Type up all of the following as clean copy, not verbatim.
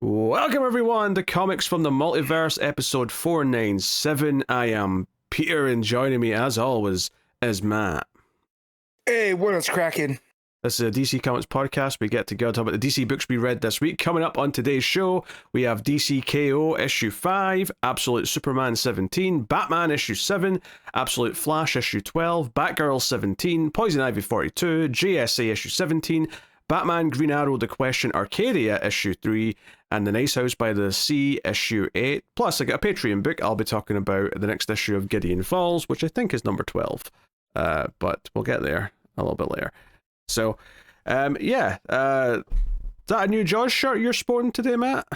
Welcome everyone to Comics from the Multiverse, episode 497. I am Peter, and joining me as always is Matt. Hey, what's cracking? This is a DC Comics podcast. We get together to talk about the DC books we read this week. Coming up on today's show, we have DC KO issue 5, Absolute Superman 17, Batman issue 7, Absolute Flash issue 12, Batgirl 17, Poison Ivy 42, JSA issue 17, Batman Green Arrow The Question Arcadia issue 3, and The Nice House by the Sea issue 8. Plus, I got a Patreon book. I'll be talking about the next issue of Gideon Falls, which I think is number 12. But we'll get there a little bit later. So, is that a new Jaws shirt you're sporting today, Matt?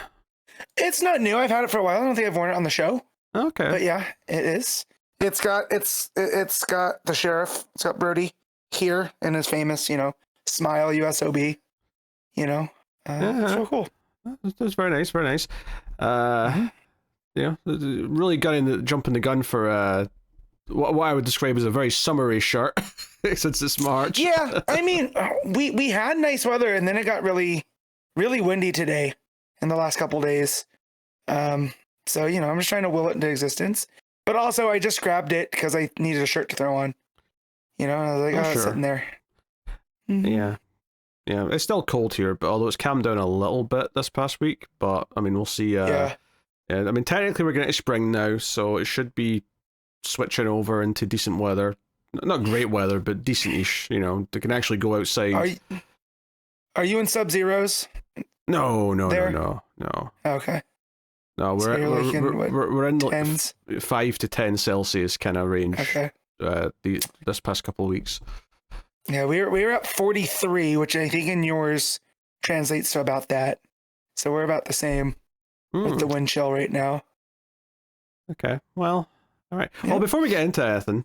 It's not new. I've had it for a while. I don't think I've worn it on the show. Okay. But yeah, it is. It's got the sheriff. It's got Brody here in his famous, smile USOB. It's so cool. That's very nice, very nice. Yeah, really jumping the gun for what I would describe as a very summery shirt since it's March. Yeah, I mean, we had nice weather, and then it got really, really windy today in the last couple days. So I'm just trying to will it into existence. But also, I just grabbed it because I needed a shirt to throw on. I was like, sure. It's sitting there. Yeah. Yeah, it's still cold here, but although it's calmed down a little bit this past week, but I mean, we'll see. Yeah, I mean, technically we're getting to spring now, so it should be switching over into decent weather. Not great weather, but decent-ish, they can actually go outside. Are you in sub-zeros? No. Okay. No, we're in tens? 5 to 10 Celsius kind of range. Okay. This past couple of weeks. Yeah, we were at 43, which I think in yours translates to about that. So we're about the same with the wind chill right now. Okay, well, all right. Yeah. Well, before we get into anything,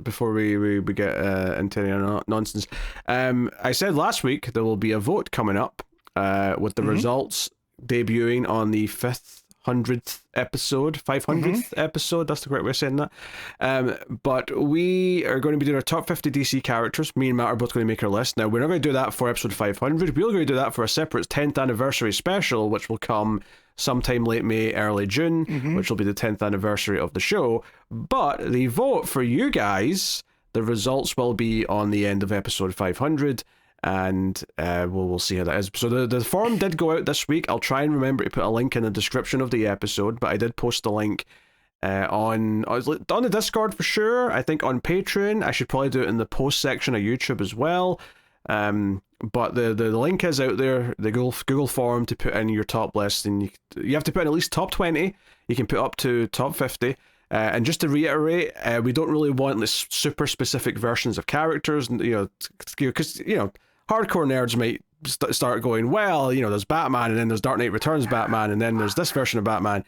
before we get into any nonsense, I said last week there will be a vote coming up with the results debuting on the 500th episode, that's the correct way of saying that. But we are going to be doing our top 50 DC characters. Me and Matt are both going to make our list. Now, we're not going to do that for episode 500. We're going to do that for a separate 10th anniversary special, which will come sometime late May, early June, which will be the 10th anniversary of the show. But the vote for you guys, the results will be on the end of episode 500. And we'll see how that is. So the form did go out this week. I'll try and remember to put a link in the description of the episode, but I did post the link on the Discord for sure. I think on Patreon. I should probably do it in the post section of YouTube as well. But the link is out there, the Google form to put in your top list, and you have to put in at least top 20. You can put up to top 50. And just to reiterate, we don't really want this super specific versions of characters, because hardcore nerds might start going, well, there's Batman, and then there's Dark Knight Returns Batman, and then there's this version of Batman.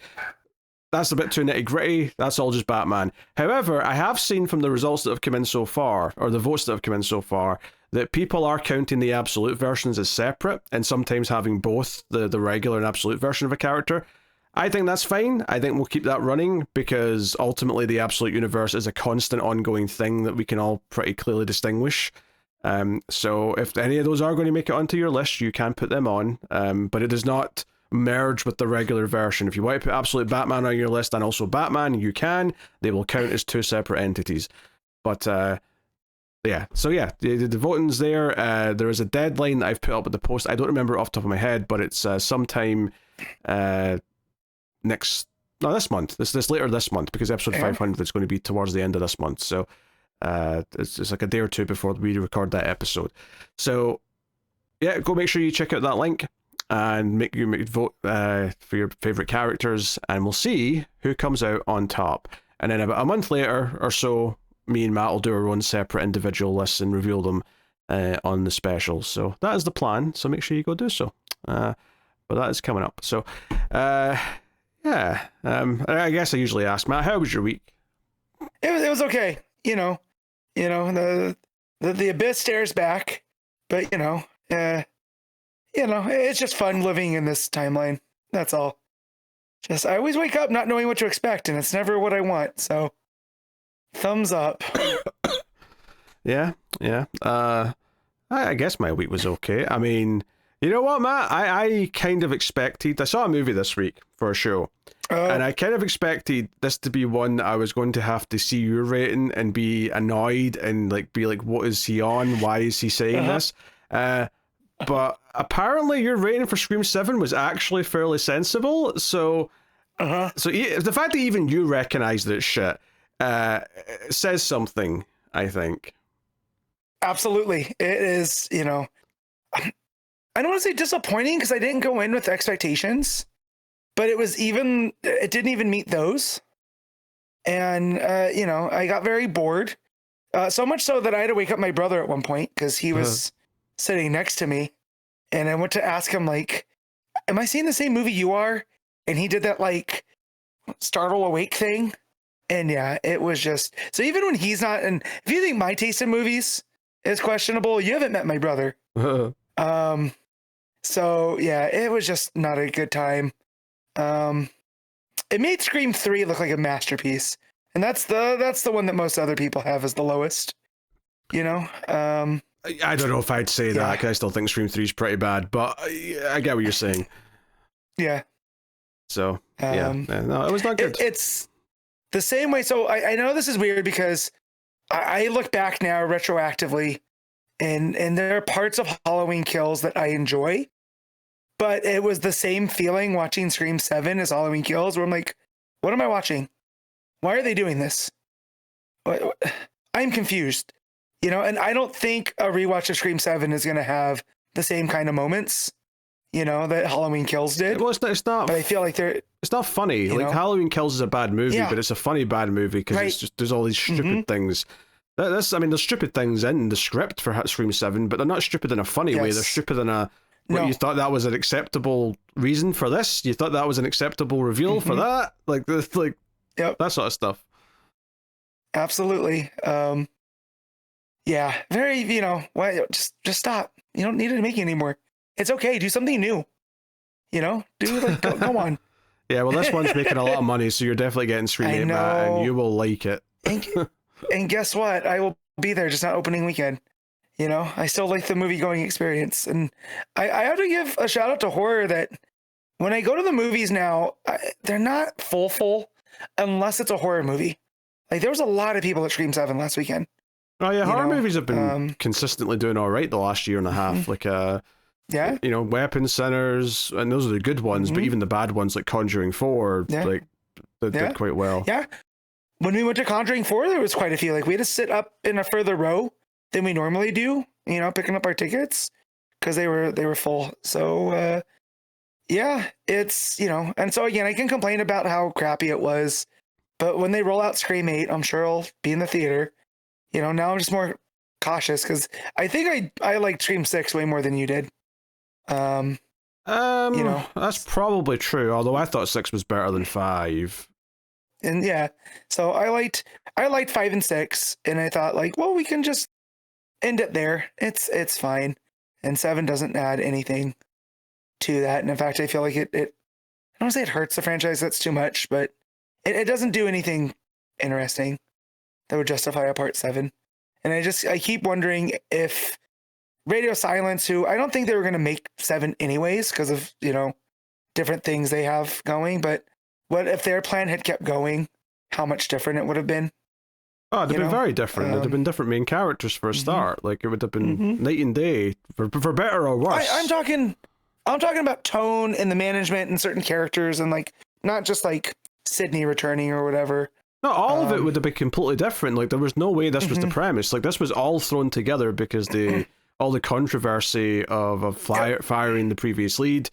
That's a bit too nitty gritty. That's all just Batman. However, I have seen from the results that have come in so far, or the votes that have come in so far, that people are counting the absolute versions as separate, and sometimes having both the regular and absolute version of a character. I think that's fine. I think we'll keep that running, because ultimately the absolute universe is a constant ongoing thing that we can all pretty clearly distinguish. So if any of those are going to make it onto your list, you can put them on, but it does not merge with the regular version. If you want to put absolute Batman on your list and also Batman, you can. They will count as two separate entities. But the voting's there. There is a deadline that I've put up at the post. I don't remember it off the top of my head, but it's sometime this month. This later this month, because episode 500 is going to be towards the end of this month. So it's like a day or two before we record that episode. So yeah, go make sure you check out that link and make vote for your favorite characters, and we'll see who comes out on top. And then about a month later or so, me and Matt will do our own separate individual lists and reveal them on the specials. So that is the plan, so make sure you go do so. But that is coming up. So I guess I usually ask Matt, how was your week? It was okay. The abyss stares back, but it's just fun living in this timeline. That's all. I always wake up not knowing what to expect, and it's never what I want. So, thumbs up. Yeah. I guess my week was okay. I mean, You know what, Matt? I kind of expected... I saw a movie this week for a show, and I kind of expected this to be one that I was going to have to see your rating and be annoyed and like be like, what is he on? Why is he saying this? But apparently your rating for Scream 7 was actually fairly sensible, so... So the fact that even you recognize that shit says something, I think. Absolutely. It is, you know, I don't want to say disappointing because I didn't go in with expectations, but it didn't even meet those. And, you know, I got very bored. So much so that I had to wake up my brother at one point because he was sitting next to me. And I went to ask him, like, am I seeing the same movie you are? And he did that like startle awake thing. And yeah, it was just, so even when he's not, and if you think my taste in movies is questionable, you haven't met my brother. So yeah, it was just not a good time. It made Scream 3 look like a masterpiece. And that's the one that most other people have as the lowest, you know? I don't know if I'd say that, because I still think Scream 3 is pretty bad, but I get what you're saying. Yeah. So, no, it was not good. It's the same way. So I know this is weird because I look back now retroactively and there are parts of Halloween Kills that I enjoy, but it was the same feeling watching Scream 7 as Halloween Kills where I'm like, what am I watching? Why are they doing this? I'm confused, you know, and I don't think a rewatch of Scream 7 is going to have the same kind of moments, you know, that Halloween Kills did. Well, it's not. But I feel like it's not funny. Like, Halloween Kills is a bad movie, but it's a funny bad movie because it's just there's all these stupid things. There's stupid things in the script for Scream 7, but they're not stupid in a funny way. They're stupid in a. You thought that was an acceptable reason for this? You thought that was an acceptable reveal for that? Like that sort of stuff. Absolutely. Yeah, very. You know, why? Just stop. You don't need to make it anymore. It's okay. Do something new. You know, go on. Yeah, well, this one's making a lot of money, so you're definitely getting Scream 8, Matt, and you will like it. And guess what? I will be there, just not opening weekend. You know, I still like the movie-going experience. And I have to give a shout-out to horror that when I go to the movies now, they're not full unless it's a horror movie. Like, there was a lot of people at Scream 7 last weekend. Oh, yeah, horror movies have been consistently doing all right the last year and a half. Like, yeah, you know, Weapon Centers, and those are the good ones, but even the bad ones like Conjuring 4, like, they did quite well. Yeah. When we went to Conjuring 4, there was quite a few. Like, we had to sit up in a further row than we normally do, you know, picking up our tickets because they were full. So, yeah, it's, you know, and so again, I can complain about how crappy it was, but when they roll out Scream 8, I'm sure I'll be in the theater. You know, now I'm just more cautious because I think I liked Scream 6 way more than you did. You know, that's probably true. Although I thought 6 was better than 5. And yeah, so I liked 5 and 6, and I thought like, well, we can just end it there. It's fine, and 7 doesn't add anything to that. And in fact, I feel like it I don't want to say it hurts the franchise. That's too much, but it doesn't do anything interesting that would justify a part 7. And I keep wondering if Radio Silence, who I don't think they were going to make 7 anyways because of, you know, different things they have going, but what if their plan had kept going, how much different it would have been? Oh, it'd have been very different. There'd have been different main characters for a start. Like, it would have been night and day, for better or worse. I'm talking about tone and the management and certain characters, and like not just like Sydney returning or whatever. No, all of it would have been completely different. Like, there was no way this was the premise. Like, this was all thrown together because all the controversy of firing the previous lead.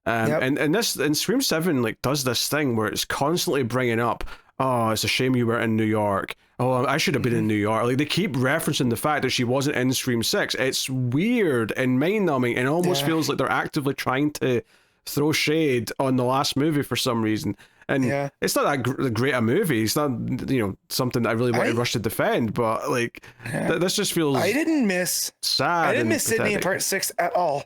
And Scream 7 like does this thing where it's constantly bringing up, oh, it's a shame you were in New York. Oh, I should have been in New York. Like, they keep referencing the fact that she wasn't in Scream 6. It's weird and mind-numbing and almost feels like they're actively trying to throw shade on the last movie for some reason. And it's not that great a movie. It's not, you know, something that I really want to rush to defend, but like, this just feels I didn't miss sad. I didn't miss Sydney in part 6 at all.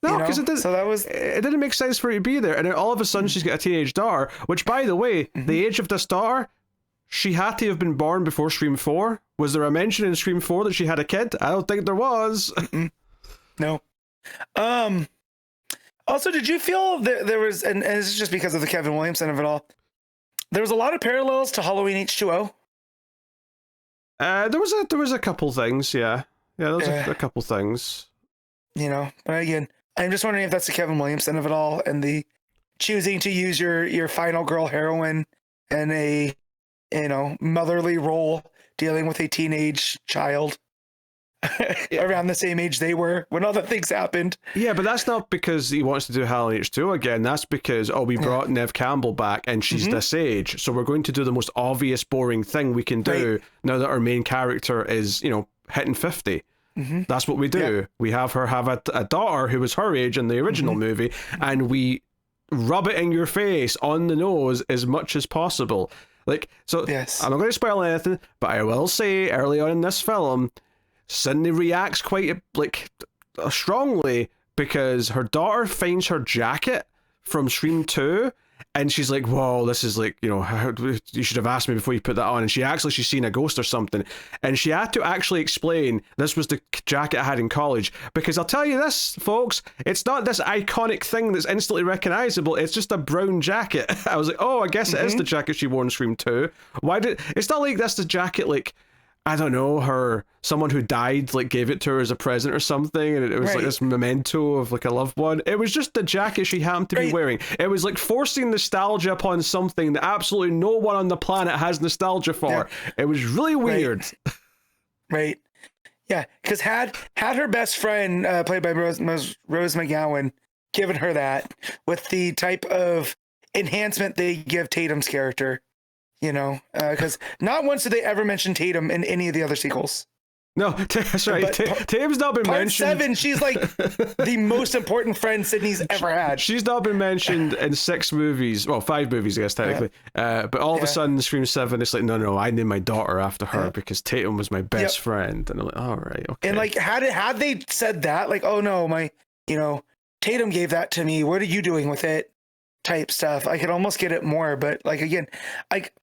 No, because it didn't make sense for her to be there. And then all of a sudden she's got a teenage daughter, which, by the way, the age of this daughter, she had to have been born before Scream 4. Was there a mention in Scream 4 that she had a kid? I don't think there was. No. Also, did you feel that there was, and this is just because of the Kevin Williamson of it all, there was a lot of parallels to Halloween H2O? There was a couple things, yeah. Yeah, there was a couple things. You know, but again, I'm just wondering if that's the Kevin Williamson of it all, and the choosing to use your final girl heroine in a, you know, motherly role dealing with a teenage child around the same age they were when all the things happened. Yeah, but that's not because he wants to do Halloween H2 again. That's because, we brought Neve Campbell back and she's this age. So we're going to do the most obvious, boring thing we can do now that our main character is, you know, hitting 50. That's what we do. Yeah. We have her have a daughter who was her age in the original movie, and we rub it in your face on the nose as much as possible. Like, so yes. I'm not going to spoil anything, but I will say early on in this film, Sydney reacts quite strongly because her daughter finds her jacket from Scream 2, and she's like, whoa, this is like, you know, you should have asked me before you put that on. And she acts like she's seen a ghost or something. And she had to actually explain this was the jacket I had in college. Because I'll tell you this, folks, it's not this iconic thing that's instantly recognizable. It's just a brown jacket. I was like, oh, I guess it is the jacket she wore in Scream 2. It's not like that's the jacket, like, I don't know, someone who died like gave it to her as a present or something, and it was like this memento of like a loved one. It was just the jacket she happened to be wearing. It was like forcing nostalgia upon something that absolutely no one on the planet has nostalgia for. Yeah. It was really weird. Right. Yeah, because had her best friend, played by Rose McGowan, given her that with the type of enhancement they give Tatum's character, you know, because not once did they ever mention Tatum in any of the other sequels. No, that's right. Tatum's not been mentioned. Part 7, she's like the most important friend Sydney's ever had. She's not been mentioned in 6 movies. Well, 5 movies, I guess, technically. But all of a sudden, Scream 7, it's like, no, I named my daughter after her because Tatum was my best friend. And I'm like, all right, okay. And like, had they said that, like, oh no, my, you know, Tatum gave that to me, what are you doing with it? Type stuff. I could almost get it more, but like, again, like,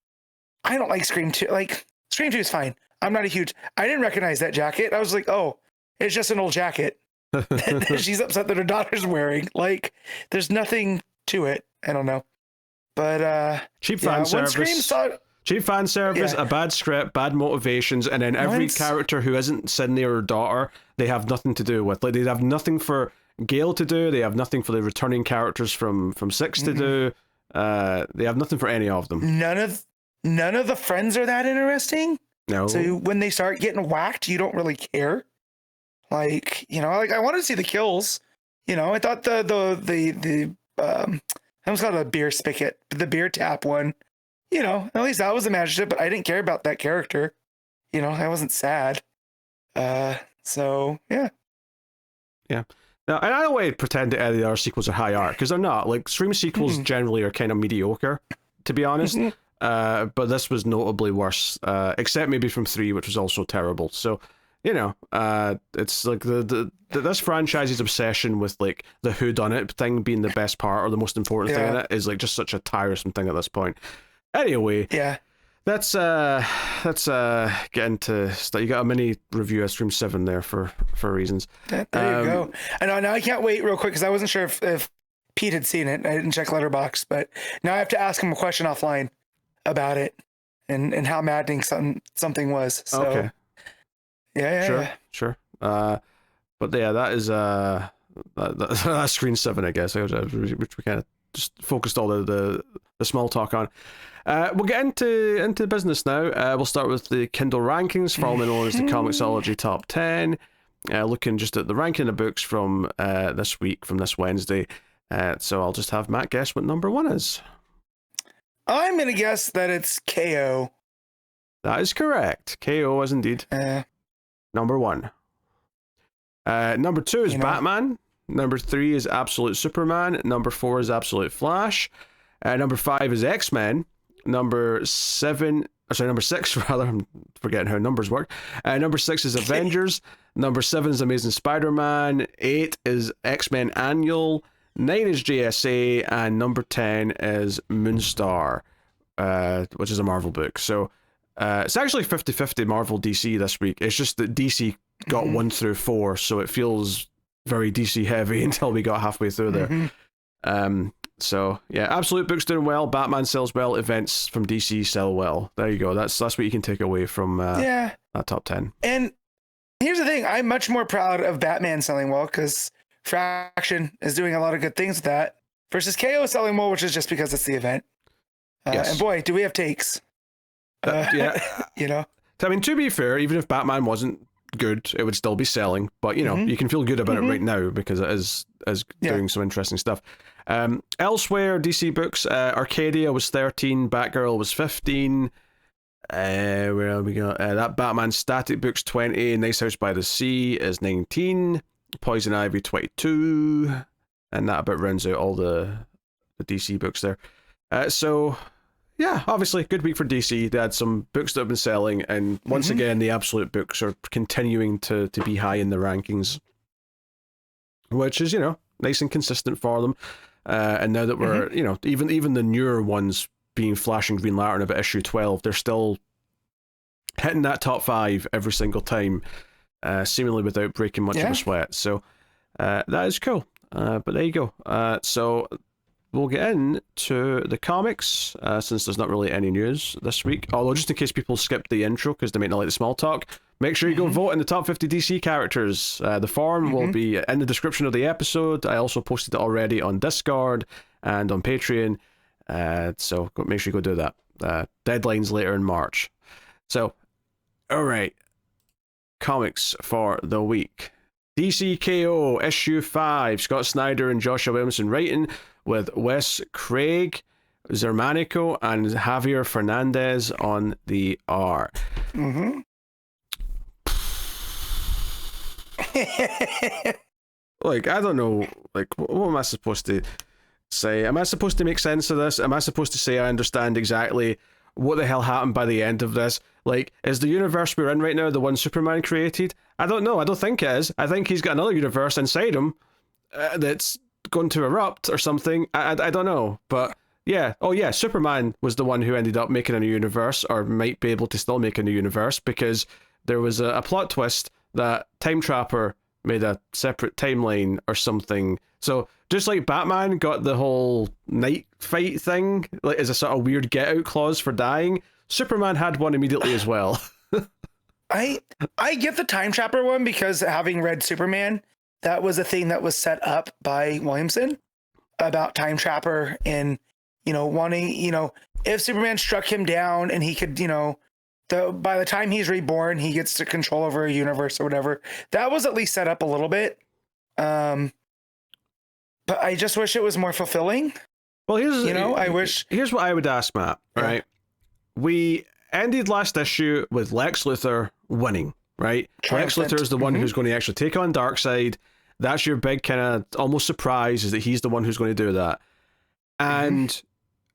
I don't like Scream 2. Like, Scream 2 is fine. I didn't recognize that jacket. I was like, oh, it's just an old jacket that she's upset that her daughter's wearing. Like, there's nothing to it. I don't know. But, cheap fan service. Cheap fan service, a bad script, bad motivations, and then every character who isn't Sydney or her daughter, they have nothing to do with. Like, they have nothing for Gale to do. They have nothing for the returning characters from 6 to do. They have nothing for any of them. None of the friends are that interesting. No. So when they start getting whacked, you don't really care. Like, you know, like I wanted to see the kills. You know, I thought the I almost called it a beer spigot, the beer tap one. You know, at least that was imaginative, but I didn't care about that character. You know, I wasn't sad. So yeah. Yeah. Now, and I don't want to pretend that any of the other sequels are high art, because they're not. Like, Scream sequels generally are kind of mediocre, to be honest. But this was notably worse, except maybe from 3, which was also terrible. So, you know, it's like this franchise's obsession with like the whodunit thing being the best part or the most important thing in it is like just such a tiresome thing at this point. Anyway, let's get into stuff. You got a mini review of Scream 7 there for reasons. There you go. I know. Now I can't wait real quick because I wasn't sure if Pete had seen it. I didn't check Letterboxd, but now I have to ask him a question offline about it and how maddening something was. So okay. Sure. But yeah, that is that's Screen 7, I guess, which we kind of just focused all the small talk on. We'll get into business now. We'll start with the Kindle rankings, formerly known as the Comicsology Top 10. Looking just at the ranking of books from this week, from this Wednesday. So I'll just have Matt guess what number 1 is. I'm going to guess that it's KO. That is correct. KO is indeed number 1. Number 2 is Batman. Number 3 is Absolute Superman. Number 4 is Absolute Flash. Number 5 is X-Men. Number 6 rather. I'm forgetting how numbers work. Number 6 is Avengers. Number 7 is Amazing Spider-Man. 8 is X-Men Annual. 9 is JSA, and number 10 is Moonstar, which is a Marvel book. So it's actually 50-50 Marvel DC this week. It's just that DC got 1 through 4, so it feels very DC heavy until we got halfway through there. So yeah, Absolute Book's doing well. Batman sells well. Events from DC sell well. There you go. That's what you can take away from that top 10. And here's the thing: I'm much more proud of Batman selling well because Fraction is doing a lot of good things with that. Versus KO selling well, which is just because it's the event. Yes. And boy, do we have takes. You know. I mean, to be fair, even if Batman wasn't good, it would still be selling. But you know, you can feel good about it right now because it is doing some interesting stuff. Elsewhere, DC books, Arcadia was 13, Batgirl was 15. Where have we got? That Batman Static Books 20, Nice House by the Sea is 19, Poison Ivy 22, and that about rounds out all the DC books there. So yeah, obviously good week for DC. They had some books that have been selling, and once again the Absolute books are continuing to be high in the rankings, which is, you know, nice and consistent for them. And now that we're, you know, even the newer ones being Flash and Green Lantern about issue 12, they're still hitting that top 5 every single time, seemingly without breaking much of a sweat. So that is cool. But there you go. So we'll get into the comics, since there's not really any news this week. Although, just in case people skipped the intro because they might not like the small talk, make sure you go vote in the top 50 DC characters. The form will be in the description of the episode. I also posted it already on Discord and on Patreon. So make sure you go do that. Deadline's later in March. So, alright. Comics for the week. DC KO issue 5. Scott Snyder and Joshua Williamson writing, with Wes Craig, Xermanico, and Javier Fernández on the art. Like, I don't know, like, what am I supposed to say? Am I supposed to make sense of this? Am I supposed to say I understand exactly what the hell happened by the end of this? Like, is the universe we're in right now the one Superman created? I don't know. I don't think it is. I think he's got another universe inside him that's going to erupt or something. I don't know. But yeah. Oh yeah, Superman was the one who ended up making a new universe, or might be able to still make a new universe, because there was a plot twist that Time Trapper made a separate timeline or something. So just like Batman got the whole night fight thing, like, as a sort of weird get out clause for dying, Superman had one immediately as well. I get the Time Trapper one because, having read Superman, that was a thing that was set up by Williamson about Time Trapper, and, you know, wanting, you know, if Superman struck him down and he could, you know, by the time he's reborn, he gets to control over a universe or whatever. That was at least set up a little bit. But I just wish it was more fulfilling. Well, here's what I would ask, Matt. Right, we ended last issue with Lex Luthor winning. Right, Lex Luthor is the one who's going to actually take on Darkseid. That's your big kind of almost surprise, is that he's the one who's going to do that. And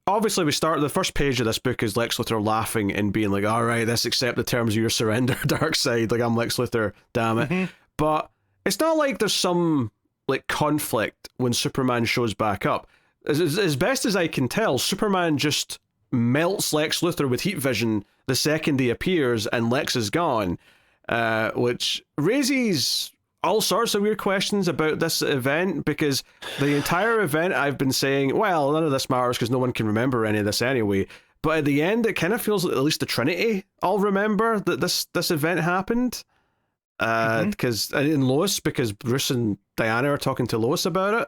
obviously, we start the first page of this book is Lex Luthor laughing and being like, "All right, let's accept the terms of your surrender, Darkseid. Like, I'm Lex Luthor, damn it." But it's not like there's some like conflict when Superman shows back up. As best as I can tell, Superman just melts Lex Luthor with heat vision the second he appears, and Lex is gone, which raises all sorts of weird questions about this event, because the entire event I've been saying, well, none of this matters because no one can remember any of this anyway. But at the end, it kind of feels like at least the Trinity all remember that this event happened. Because in Lois, because Bruce and Diana are talking to Lois about it.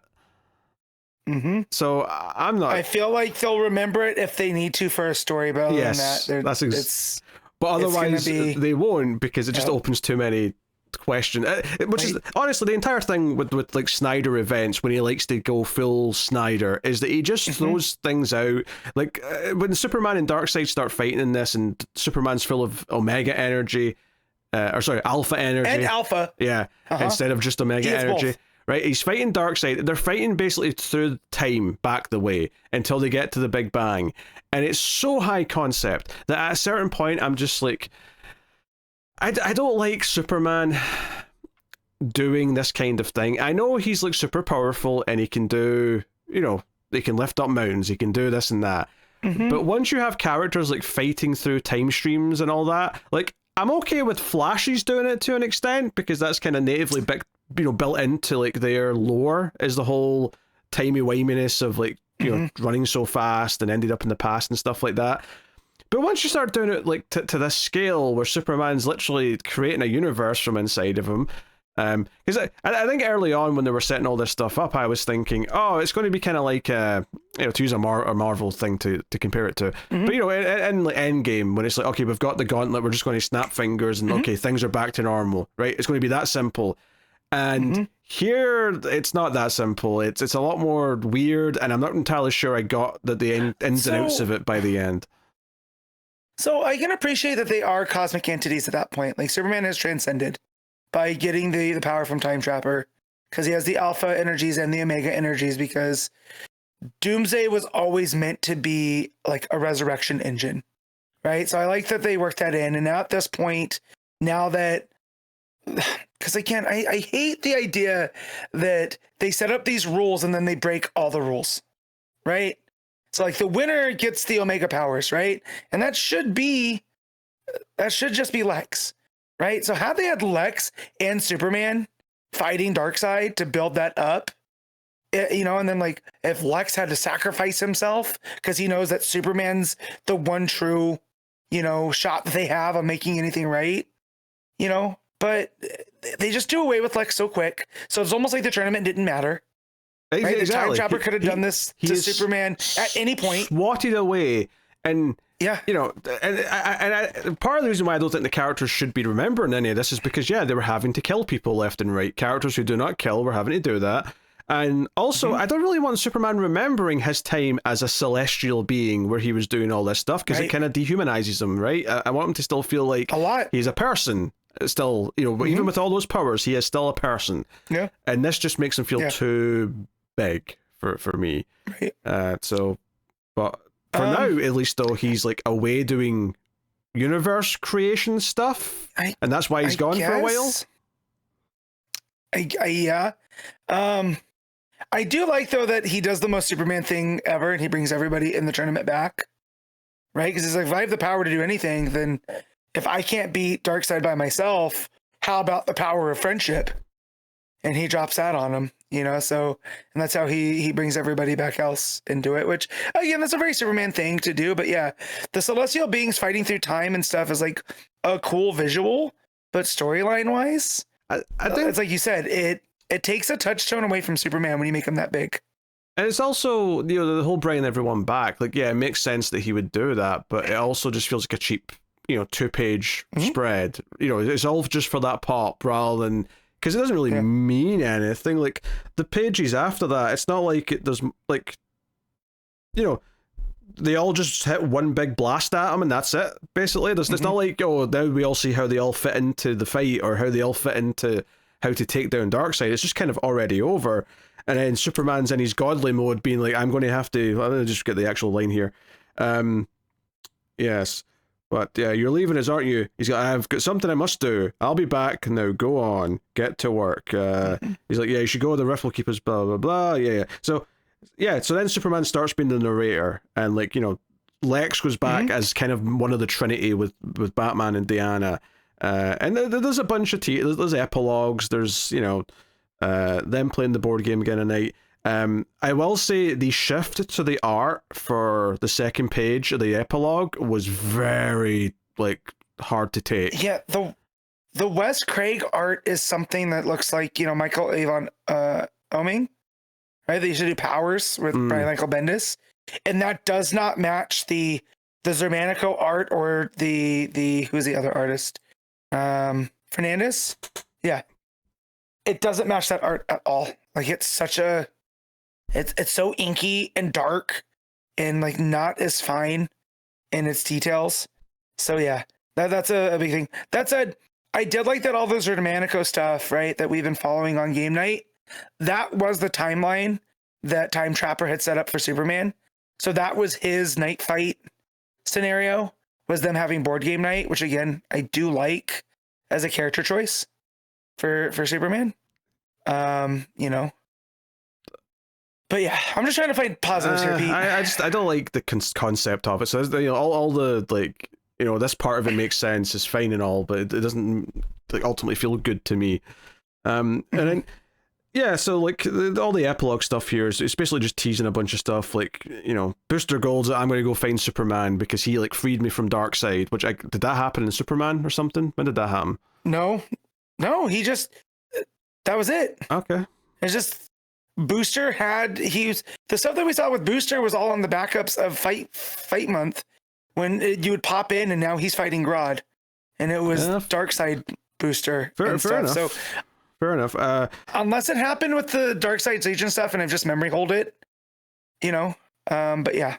So I'm not. I feel like they'll remember it if they need to for a story, but other than that, but otherwise they won't, because it just opens too many questions. Which is honestly the entire thing with like Snyder events, when he likes to go full Snyder, is that he just throws things out. Like when Superman and Darkseid start fighting in this, and Superman's full of Omega energy. Alpha energy. And Alpha. Yeah, instead of just Omega energy. Both. Right, he's fighting Darkseid. They're fighting basically through time back the way until they get to the Big Bang. And it's so high concept that at a certain point, I'm just like, I don't like Superman doing this kind of thing. I know he's like super powerful and he can do, you know, he can lift up mountains, he can do this and that. But once you have characters like fighting through time streams and all that, like, I'm okay with Flashes doing it to an extent, because that's kind of natively built into like their lore is the whole timey-wiminess of like running so fast and ended up in the past and stuff like that. But once you start doing it like to this scale where Superman's literally creating a universe from inside of him, because I think early on when they were setting all this stuff up, I was thinking, oh, it's going to be kind of like to use a Marvel thing to compare it to. But in like Endgame, when it's like, okay, we've got the gauntlet, we're just going to snap fingers and okay, things are back to normal, right? It's going to be that simple. And here it's not that simple. It's a lot more weird, and I'm not entirely sure I got the ins and outs of it by the end. So I can appreciate that they are cosmic entities at that point. Like Superman has transcended by getting the power from Time Trapper, because he has the alpha energies and the omega energies, because Doomsday was always meant to be like a resurrection engine, right? So I like that they worked that in. And now at this point, now that, because I hate the idea that they set up these rules and then they break all the rules, right? So like the winner gets the omega powers, right? And that should just be Lex. Right? So had they had Lex and Superman fighting Darkseid to build that up, and then like if Lex had to sacrifice himself because he knows that Superman's the one true, shot that they have of making anything right, but they just do away with Lex so quick. So it's almost like the tournament didn't matter. Right? Exactly. The Time Trapper could have done this to Superman at any point. Swatted away. And yeah, and part of the reason why I don't think the characters should be remembering any of this is because they were having to kill people left and right. Characters who do not kill were having to do that. And also, I don't really want Superman remembering his time as a celestial being where he was doing all this stuff, because it kind of dehumanizes him, right? I want him to still feel like he's a person. Still, even with all those powers, he is still a person. Yeah. And this just makes him feel too big for me. Right. But for now, at least, though, he's like away doing universe creation stuff, and that's why he's gone for a while. Yeah. I do like, though, that he does the most Superman thing ever, and he brings everybody in the tournament back, right? Because it's like, if I have the power to do anything, then if I can't beat Darkseid by myself, how about the power of friendship? And he drops that on him, so, and that's how he brings everybody back else into it, which, again, that's a very Superman thing to do. But yeah, the celestial beings fighting through time and stuff is like a cool visual, but storyline wise, I think it's like you said, it takes a touchstone away from Superman when you make him that big. And it's also, the whole bringing everyone back, like, yeah, it makes sense that he would do that, but it also just feels like a cheap, 2-page spread. It's all just for that pop rather than, because it doesn't really mean anything. Like, the pages after that, it's not like there's, like, they all just hit one big blast at him and that's it, basically. It's not like, now we all see how they all fit into the fight or how they all fit into how to take down Darkseid. It's just kind of already over. And then Superman's in his godly mode being like, I'm going to have to, I'll just get the actual line here. Yes. But yeah, you're leaving us, aren't you? He's got, I've got something I must do. I'll be back. Now go on. Get to work. He's like, yeah, you should go. The rift will keep us, blah, blah, blah. Yeah. So then Superman starts being the narrator. And like, Lex goes back as kind of one of the Trinity with Batman and Diana. And there's a bunch of there's epilogues. There's, them playing the board game again at night. I will say the shift to the art for the second page of the epilogue was very like hard to take. Yeah, the Wes Craig art is something that looks like Michael Avon Oming, right? They used to do Powers with Brian Michael Bendis, and that does not match the Xermanico art or the who's the other artist, Fernández. Yeah, it doesn't match that art at all. Like it's such a It's so inky and dark and like not as fine in its details. So yeah, that's a big thing. That said, I did like that all the Xermanico stuff, right, that we've been following on Game Night, that was the timeline that Time Trapper had set up for Superman. So that was his night fight scenario, was them having board game night, which again, I do like as a character choice for Superman. But yeah, I'm just trying to find positives here, Pete. I don't like the concept of it. So all the like this part of it makes sense, is fine and all, but it doesn't like ultimately feel good to me. And then yeah, so like all the epilogue stuff here is it's basically just teasing a bunch of stuff like, you know, Booster Gold's I'm going to go find Superman because he like freed me from Darkseid, which did that happen in Superman or something? When did that happen? No, he just, that was it. Okay. It's just Booster the stuff that we saw with Booster was all on the backups of fight month when you would pop in and now he's fighting Grodd and it was Darkseid Booster. Fair enough. So fair enough. Unless it happened with the Darkseid Agent stuff and I've just memory hold it, you know. But yeah.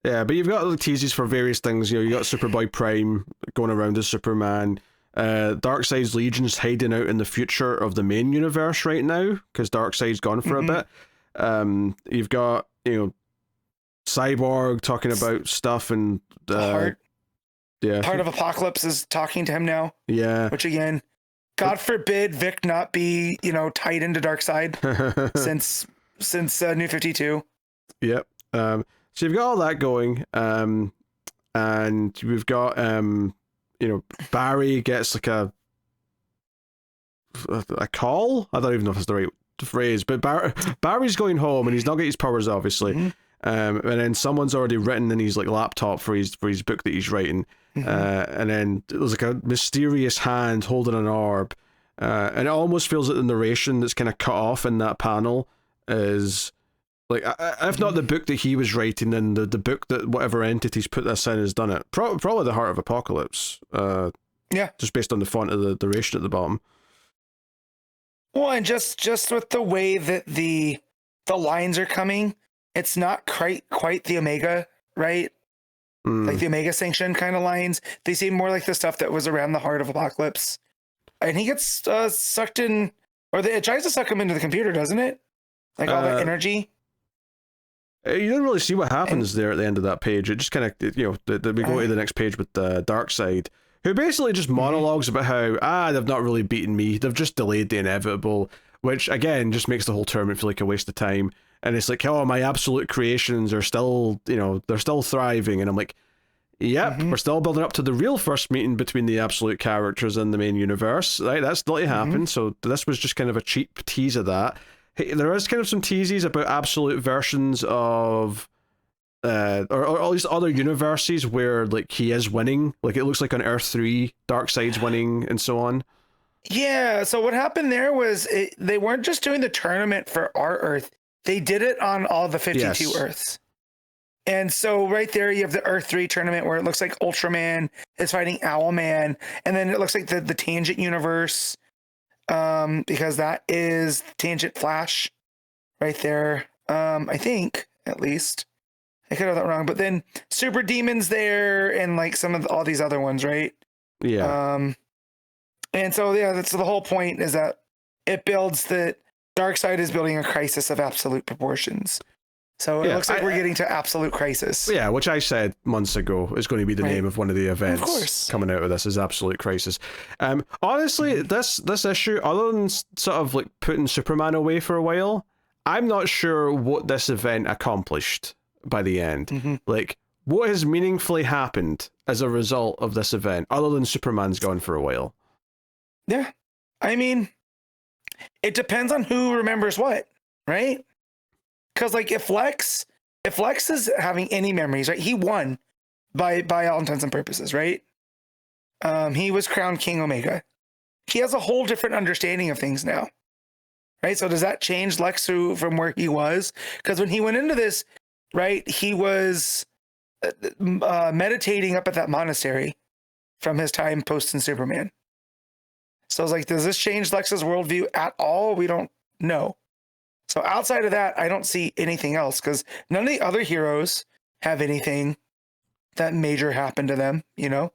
Yeah, but you've got the teases for various things. You know, you got Superboy Prime going around as Superman. Darkseid's Legion's hiding out in the future of the main universe right now because Darkseid's gone for a bit. You've got, you know, Cyborg talking about stuff and Heart of Apocalypse is talking to him now. Yeah. Which again, God forbid Vic not be, you know, tied into Darkseid since New 52. Yep. So you've got all that going, and we've got you know, Barry gets like a call. I don't even know if it's the right phrase, but Barry's going home and he's not getting his powers, obviously. And then someone's already written in his like laptop for his book that he's writing. And then there's like a mysterious hand holding an orb, and it almost feels like the narration that's kind of cut off in that panel is like, if not the book that he was writing, then the book that whatever entities put this in has done it. Probably the Heart of Apocalypse. Yeah, just based on the font of the narration at the bottom. Well, and just with the way that the lines are coming, it's not quite the Omega, right? Like the Omega Sanction kind of lines. They seem more like the stuff that was around the Heart of Apocalypse. And he gets sucked in, or it tries to suck him into the computer, doesn't it? Like all that energy. You don't really see what happens there at the end of that page. It just kind of, you know, we go to the next page with the Darkseid, who basically just monologues about how, they've not really beaten me. They've just delayed the inevitable, which again just makes the whole tournament feel like a waste of time. And it's like, oh, my absolute creations are still, you know, they're still thriving. And I'm like, yep, we're still building up to the real first meeting between the absolute characters in the main universe. Right, that's still to happen. So this was just kind of a cheap tease of that. Hey, there is kind of some teases about absolute versions of, or at least other universes where like he is winning. Like it looks like on Earth 3, Darkseid's winning and so on. Yeah. So what happened there was they weren't just doing the tournament for our Earth. They did it on all the 52 Earths. And so right there, you have the Earth 3 tournament where it looks like Ultraman is fighting Owlman. And then it looks like the Tangent universe, because that is Tangent Flash right there. I think, at least. I could have that wrong. But then Super Demon's there and like some of all these other ones, right? Yeah. And so, yeah, that's the whole point is that it builds that Darkseid is building a crisis of absolute proportions. So it looks like we're getting to absolute crisis. Yeah, which I said months ago is going to be the name of one of the events coming out of this is Absolute Crisis. Honestly, this issue, other than sort of like putting Superman away for a while, I'm not sure what this event accomplished by the end. Like, what has meaningfully happened as a result of this event, other than Superman's gone for a while? Yeah, I mean, it depends on who remembers what, right? Because like if Lex is having any memories, right? He won by all intents and purposes, right? He was crowned King Omega. He has a whole different understanding of things now, right? So does that change Lex from where he was? Because when he went into this, right, he was meditating up at that monastery from his time posting Superman. So I was like, does this change Lex's worldview at all? We don't know. So outside of that, I don't see anything else because none of the other heroes have anything that major happen to them, you know?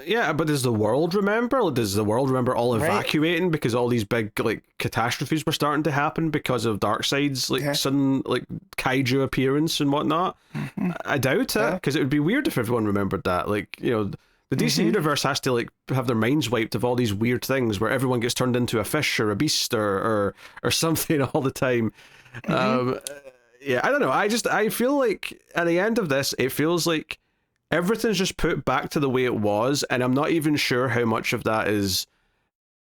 Yeah, but does the world remember? Does the world remember all evacuating because all these big like catastrophes were starting to happen because of Darkseid's like sudden like kaiju appearance and whatnot? I doubt it because it would be weird if everyone remembered that. Like, you know, the DC universe has to like have their minds wiped of all these weird things where everyone gets turned into a fish or a beast or something all the time. Yeah, I don't know. I feel like at the end of this, it feels like everything's just put back to the way it was, and I'm not even sure how much of that is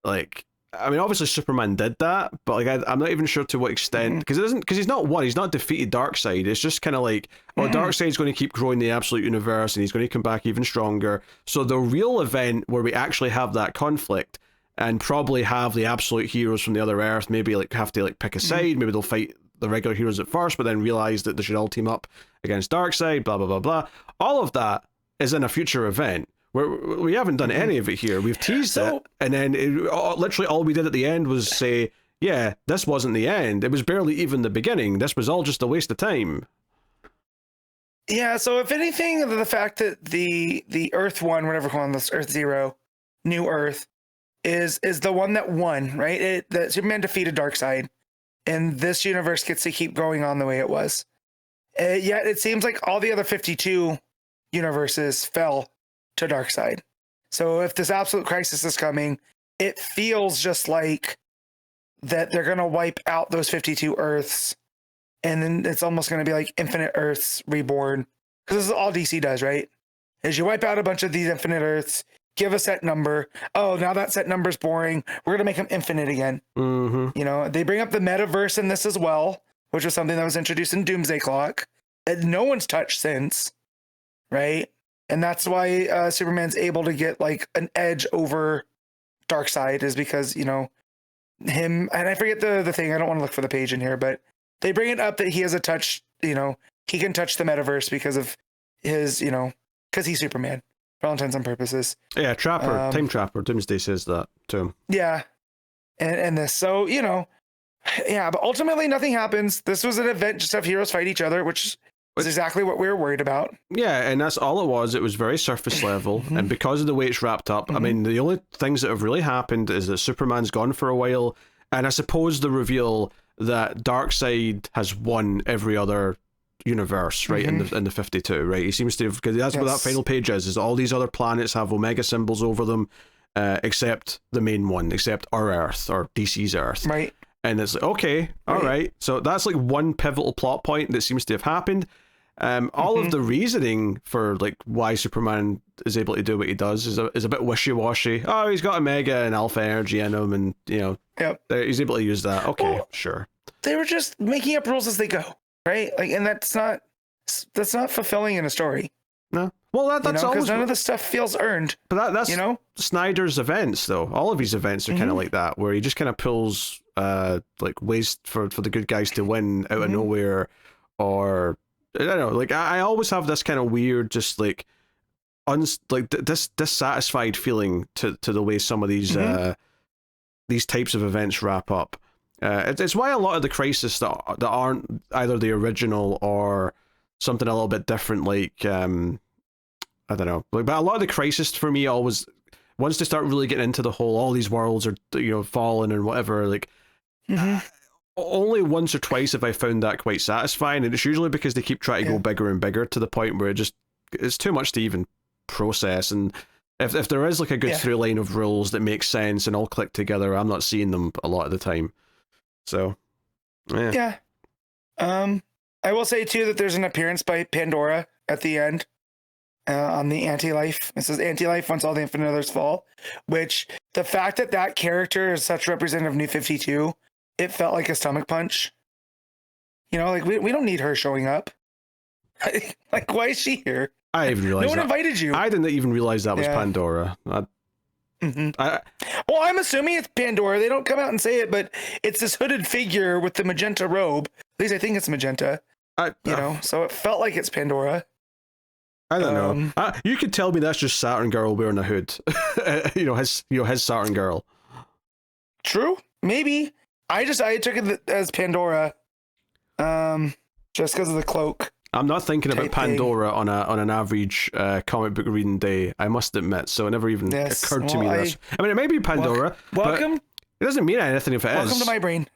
like I mean, obviously Superman did that, but like I'm not even sure to what extent, because he's not won, he's not defeated Darkseid. It's just kind of like, oh, Darkseid's going to keep growing the absolute universe, and he's going to come back even stronger. So the real event where we actually have that conflict, and probably have the absolute heroes from the other Earth, maybe like have to like pick a side, maybe they'll fight the regular heroes at first, but then realize that they should all team up against Darkseid, blah blah blah blah. All of that is in a future event. We haven't done any of it here. We've teased it, and then literally all we did at the end was say, yeah, this wasn't the end. It was barely even the beginning. This was all just a waste of time. Yeah, so if anything, the fact that the Earth 1, whatever we're calling this, Earth 0, New Earth, is the one that won, right? That Superman defeated Darkseid, and this universe gets to keep going on the way it was. Yet it seems like all the other 52 universes fell to Darkseid. So if this absolute crisis is coming, it feels just like that they're going to wipe out those 52 Earths, and then it's almost going to be like Infinite Earths reborn. Because this is all DC does, right? Is you wipe out a bunch of these Infinite Earths, give a set number. Oh, now that set number's boring. We're going to make them infinite again. You know, they bring up the metaverse in this as well, which was something that was introduced in Doomsday Clock that no one's touched since, right? And that's why Superman's able to get like an edge over Darkseid, is because, you know, him, and I forget the thing, I don't want to look for the page in here, but they bring it up that he has a touch, you know, he can touch the metaverse because of his, you know, because he's Superman for all intents and purposes. Yeah, Trapper, Time Trapper, Doomsday says that to him. Yeah. And this, so, you know, yeah, but ultimately nothing happens. This was an event, just have heroes fight each other, which is exactly what we were worried about. Yeah, and that's all it was. It was very surface level, and because of the way it's wrapped up, I mean, the only things that have really happened is that Superman's gone for a while, and I suppose the reveal that Darkseid has won every other universe, right, in the 52, right? He seems to have, because that's what that final page is all these other planets have Omega symbols over them, except the main one, except our Earth, or DC's Earth. Right. And it's like, okay, all right. So that's like one pivotal plot point that seems to have happened. All of the reasoning for like why Superman is able to do what he does is a bit wishy-washy. Oh, he's got Omega and Alpha energy in him, and you know, he's able to use that. Okay, well, sure. They were just making up rules as they go, right? Like, and that's not fulfilling in a story. No. Well, that's always, because none of the stuff feels earned. But that's, you know, Snyder's events though. All of his events are kind of like that, where he just kind of pulls like ways for the good guys to win out of nowhere, or I don't know. Like I always have this kind of weird, just like dissatisfied feeling to the way some of these types of events wrap up. It's why a lot of the Crisis that aren't either the original or something a little bit different, like I don't know, like, but a lot of the Crisis for me always, once they start really getting into the whole, all these worlds are, you know, fallen and whatever, like only once or twice have I found that quite satisfying, and it's usually because they keep trying to go bigger and bigger to the point where it's too much to even process. And if there is like a good through line of rules that makes sense and all click together, I'm not seeing them a lot of the time. So I will say too that there's an appearance by Pandora at the end on the anti-life. It says anti-life once all the infinite others fall, which the fact that character is such representative of New 52, it felt like a stomach punch. You know, like we don't need her showing up. Like, why is she here? I even realized no one invited you. I didn't even realize that was Pandora. Well, I'm assuming it's Pandora. They don't come out and say it, but it's this hooded figure with the magenta robe. At least I think it's magenta. You know, so it felt like it's Pandora. I don't know. You could tell me that's just Saturn Girl wearing a hood. his Saturn Girl. True, maybe. I took it as Pandora, just because of the cloak. I'm not thinking about Pandora on an average comic book reading day, I must admit. So it never even occurred to me that. I mean, it may be Pandora. Welcome. It doesn't mean anything if it is. Welcome to my brain.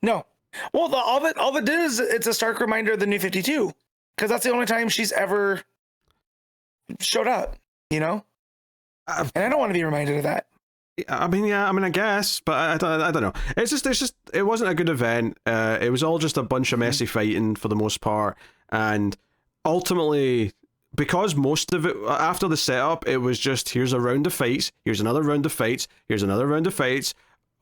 No. Well, all it did is it's a stark reminder of the New 52, because that's the only time she's ever showed up. You know, and I don't want to be reminded of that. I mean, I guess, but I don't know. It's just it wasn't a good event. It was all just a bunch of messy fighting for the most part, and ultimately, because most of it after the setup, it was just here's a round of fights, here's another round of fights, here's another round of fights.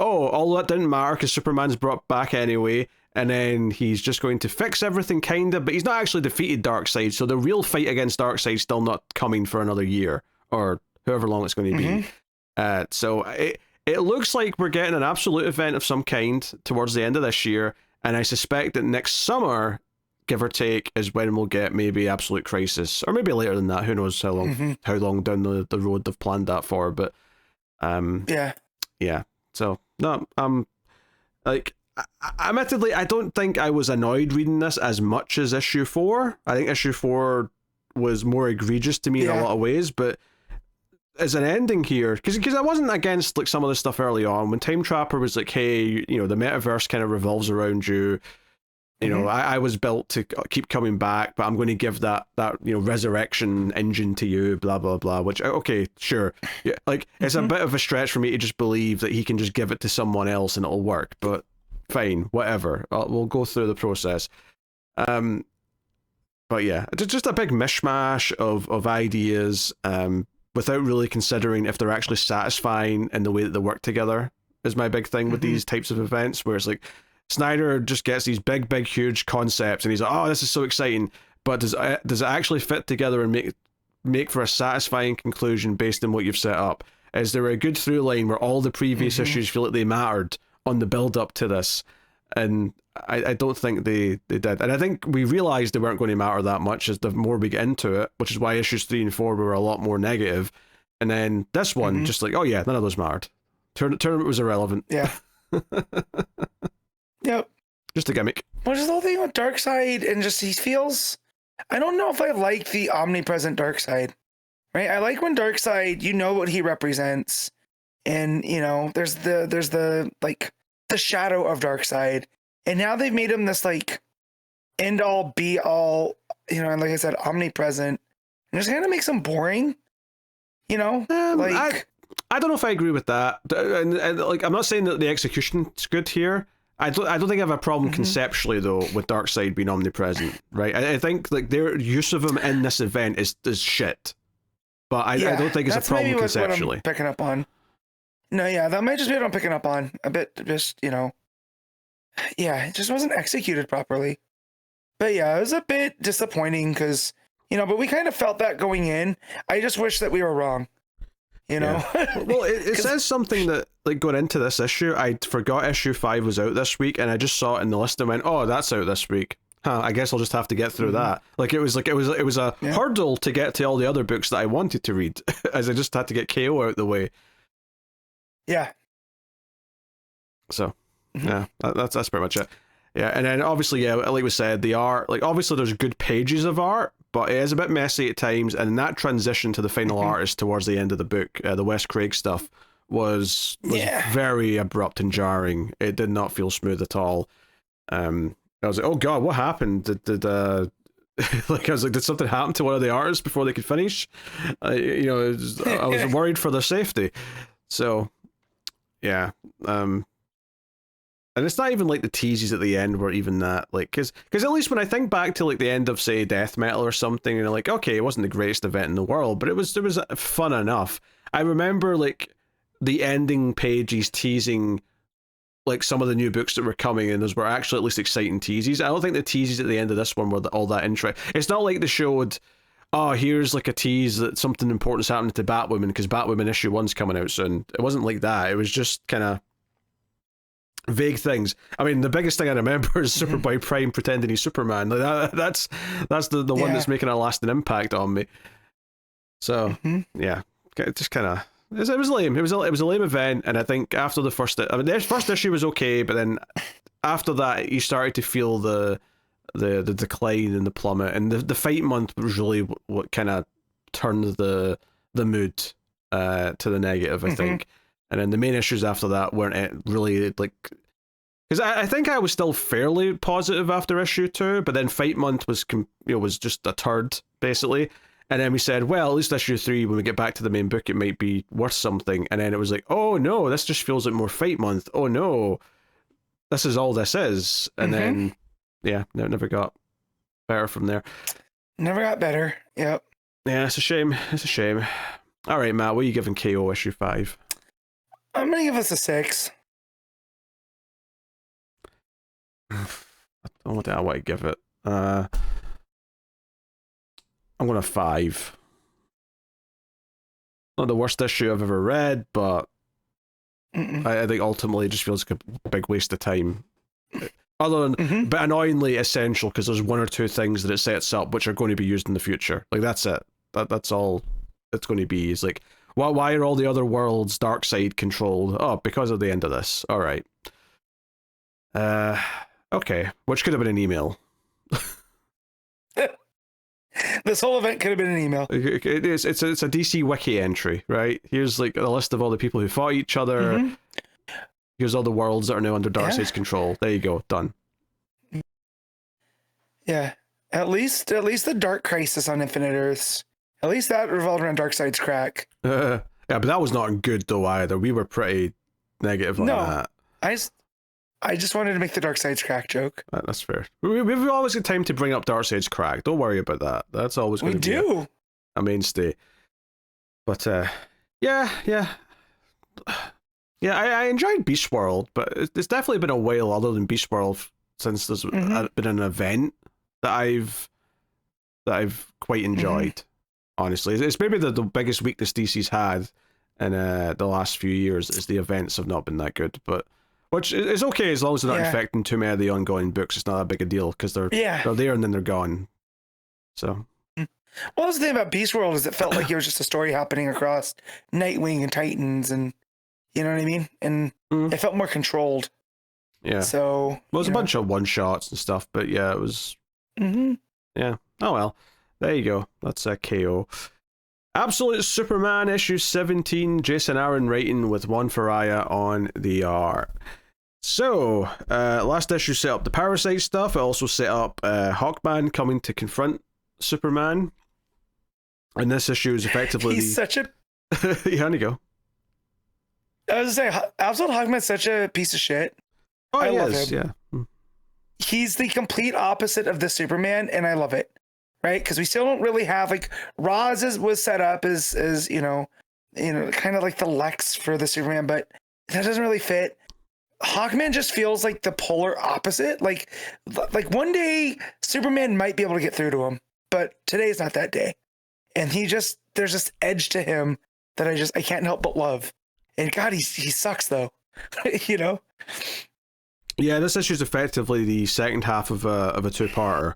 oh, all that didn't matter because Superman's brought back anyway, and then he's just going to fix everything, kinda, but he's not actually defeated Darkseid, so the real fight against Darkseid's still not coming for another year, or however long it's going to be. So it looks like we're getting an absolute event of some kind towards the end of this year, and I suspect that next summer, give or take, is when we'll get maybe Absolute Crisis, or maybe later than that. Who knows how long down the road they've planned that for? But yeah. So no, like, admittedly, I don't think I was annoyed reading this as much as issue 4. I think issue 4 was more egregious to me in a lot of ways, but as an ending here, because I wasn't against like some of the stuff early on when Time Trapper was like, hey, you know, the metaverse kind of revolves around you. You know, I was built to keep coming back, but I'm going to give that you know, resurrection engine to you, blah blah blah. Which, okay, sure, yeah, like it's a bit of a stretch for me to just believe that he can just give it to someone else and it'll work. But fine, whatever. We'll go through the process. But yeah, just a big mishmash of ideas, without really considering if they're actually satisfying in the way that they work together. Is my big thing with these types of events, where it's like, Snyder just gets these big, huge concepts, and he's like, "Oh, this is so exciting," but does it actually fit together and make for a satisfying conclusion based on what you've set up? Is there a good through line where all the previous issues feel like they mattered on the build up to this? And I don't think they did, and I think we realized they weren't going to matter that much as the more we get into it, which is why issues 3 and 4 were a lot more negative, and then this one just like, oh yeah, none of those mattered. Tournament was irrelevant. Yeah. Yep. Just a gimmick. Well, just the whole thing with Darkseid, and just he feels, I don't know if I like the omnipresent Darkseid, right? I like when Darkseid, you know what he represents, and you know there's the like the shadow of Darkseid, and now they've made him this like end all be all, you know, and like I said, omnipresent, and just kind of makes him boring, you know, like. I don't know if I agree with that, and like I'm not saying that the execution's good here. I don't think I have a problem conceptually though with Darkseid being omnipresent, right? I think like their use of him in this event is shit, but I don't think it's a problem conceptually. What I'm picking up on. No, yeah, that might just be what I'm picking up on a bit. Just, you know, yeah, it just wasn't executed properly. But yeah, it was a bit disappointing because, you know, but we kind of felt that going in. I just wish that we were wrong. You know, well, it says something that like going into this issue, I forgot issue 5 was out this week, and I just saw it in the list and went, "Oh, that's out this week. Huh? I guess I'll just have to get through that." Like it was a hurdle to get to all the other books that I wanted to read, as I just had to get KO out the way. Yeah. So yeah, that's pretty much it. Yeah, and then obviously, yeah, like we said, the art, like obviously there's good pages of art, but it is a bit messy at times, and that transition to the final artist towards the end of the book, the Wes Craig stuff, was very abrupt and jarring. It did not feel smooth at all. I was like, oh god, what happened? Did like I was like, did something happen to one of the artists before they could finish? You know, I was worried for their safety. So yeah, and it's not even like the teases at the end were even that, like, because at least when I think back to like the end of say Death Metal or something, and like, okay, it wasn't the greatest event in the world, but it was fun enough. I remember like the ending pages teasing like some of the new books that were coming, and those were actually at least exciting teases. I don't think the teases at the end of this one were all that interesting. It's not like they showed, oh, here's like a tease that something important's happening to Batwoman because Batwoman issue 1's coming out soon. It wasn't like that. It was just kind of vague things. I mean, the biggest thing I remember is Superboy Prime pretending he's Superman. Like that's the one that's making a lasting impact on me. So yeah, it just kind of it was lame. It was a lame event, and I think after the first issue was okay, but then after that you started to feel the decline and the plummet, and the fight month was really what kind of turned the mood to the negative, I think. And then the main issues after that weren't really like, because I think I was still fairly positive after issue 2, but then Fight Month was was just a turd basically, and then we said, well, at least issue 3, when we get back to the main book, it might be worth something, and then it was like, oh no, this just feels like more Fight Month. Oh no, this is all this is, and then yeah, no, it never got better from there. Never got better. Yep. Yeah, it's a shame. It's a shame. All right, Matt, what are you giving KO issue 5? I'm gonna give us a 6. want to give it. I'm going to 5. Not the worst issue I've ever read, but I think ultimately it just feels like a big waste of time. Other than, but annoyingly essential, because there's 1 or 2 things that it sets up which are going to be used in the future. Like, that's it. That's all it's going to be. It's like, why are all the other worlds dark side controlled? Oh, because of the end of this. All right. Okay. Which could have been an email. This whole event could have been an email. It's a DC wiki entry, right? Here's like a list of all the people who fought each other. Here's all the worlds that are now under Darkseid's control. There you go, done. Yeah, at least the Dark Crisis on Infinite Earths. At least that revolved around Darkseid's crack. Yeah, but that was not good though either. We were pretty negative on that. I just wanted to make the Darkseid's crack joke. That's fair. We've always got time to bring up Darkseid's crack. Don't worry about that. That's always going to be a mainstay. But yeah. I enjoyed Beast World, but it's definitely been a while other than Beast World since there's been an event that I've quite enjoyed. Honestly, it's maybe the biggest weakness DC's had in the last few years is the events have not been that good, but which is okay as long as they're not infecting too many of the ongoing books. It's not that big a deal because they're there and then they're gone. So. Well, that's the thing about Beast World is it felt like it was just a story happening across Nightwing and Titans and. You know what I mean? And it felt more controlled. Yeah. So... Well, it was a bunch of one-shots and stuff, but yeah, it was... Yeah. Oh, well. There you go. That's a KO. Absolute Superman, issue 17. Jason Aaron writing with Juan Ferreyra on the art. So, last issue set up the Parasite stuff. It also set up Hawkman coming to confront Superman. And this issue is effectively... He's such a... Yeah, you go. I was gonna say, Absolute Hawkman's such a piece of shit. Oh, I love him. Yeah. He's the complete opposite of the Superman, and I love it. Right? Because we still don't really have like Roz was set up as you know, kind of like the Lex for the Superman, but that doesn't really fit. Hawkman just feels like the polar opposite. Like one day Superman might be able to get through to him, but today's not that day. And there's this edge to him that I can't help but love. And God, he sucks though, you know. Yeah, this issue is effectively the second half of a 2-parter,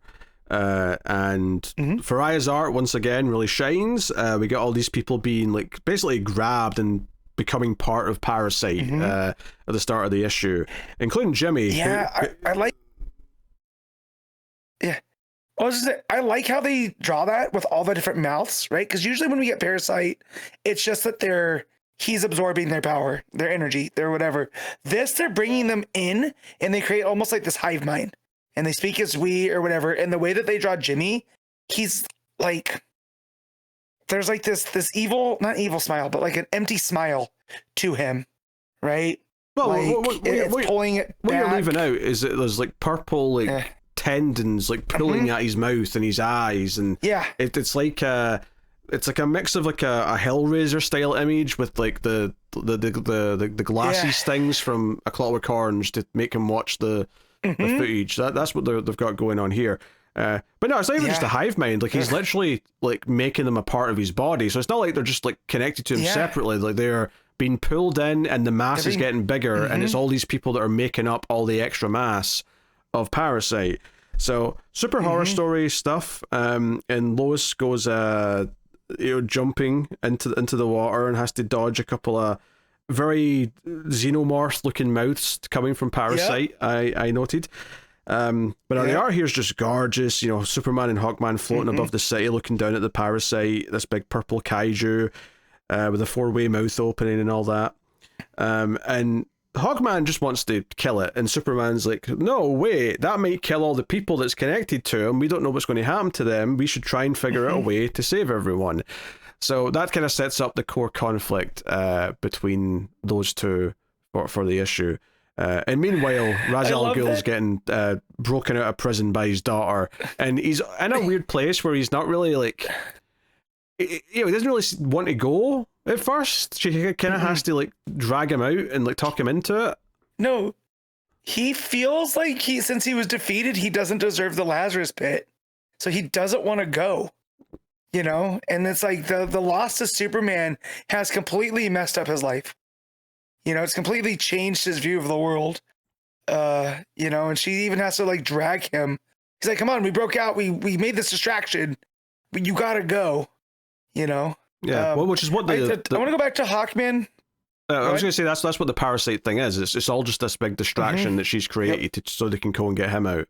and Ferreyra's art once again really shines. We get all these people being like basically grabbed and becoming part of Parasite at the start of the issue, including Jimmy. Yeah, I like. Yeah, I like how they draw that with all the different mouths, right? Because usually when we get Parasite, it's just that he's absorbing their power, their energy, their whatever. They're bringing them in and they create almost like this hive mind and they speak as we or whatever. And the way that they draw Jimmy, he's like, there's like this evil, not evil smile, but like an empty smile to him. Right. Well, like, it's pulling it what back. you're leaving out is that there's like purple, tendons like pulling at his mouth and his eyes. And it's like a mix of like a Hellraiser style image with like the glassy stings from A Clockwork Orange to make him watch the footage. That's what they've got going on here. But no, it's not even just a hive mind. Like he's literally like making them a part of his body. So it's not like they're just like connected to him separately. Like they're being pulled in and the mass is getting bigger and it's all these people that are making up all the extra mass of Parasite. So super horror story stuff. And Lois goes jumping into the water and has to dodge a couple of very xenomorph looking mouths coming from Parasite. I noted. But the art here is just gorgeous. Superman and Hawkman floating above the city looking down at the Parasite, this big purple kaiju with a 4-way mouth opening and all that. And Hawkman just wants to kill it, and Superman's like, no, wait, that might kill all the people that's connected to him. We don't know what's going to happen to them. We should try and figure out a way to save everyone. So that kind of sets up the core conflict between those two for the issue. And meanwhile, Ra's al Ghul's getting broken out of prison by his daughter, and he's in a weird place where he's not really like, he doesn't really want to go at first. She kind of has to like drag him out and like talk him into it. No, he feels like since he was defeated, he doesn't deserve the Lazarus pit. So he doesn't want to go, you know? And it's like the loss to Superman has completely messed up his life. You know, it's completely changed his view of the world. You know, and she even has to like drag him. He's like, come on, we broke out. We made this distraction, but you gotta go, you know? Yeah, well, which is what I want to go back to Hawkman. I was going to say that's what the parasite thing is. It's all just this big distraction that she's created so they can go and get him out.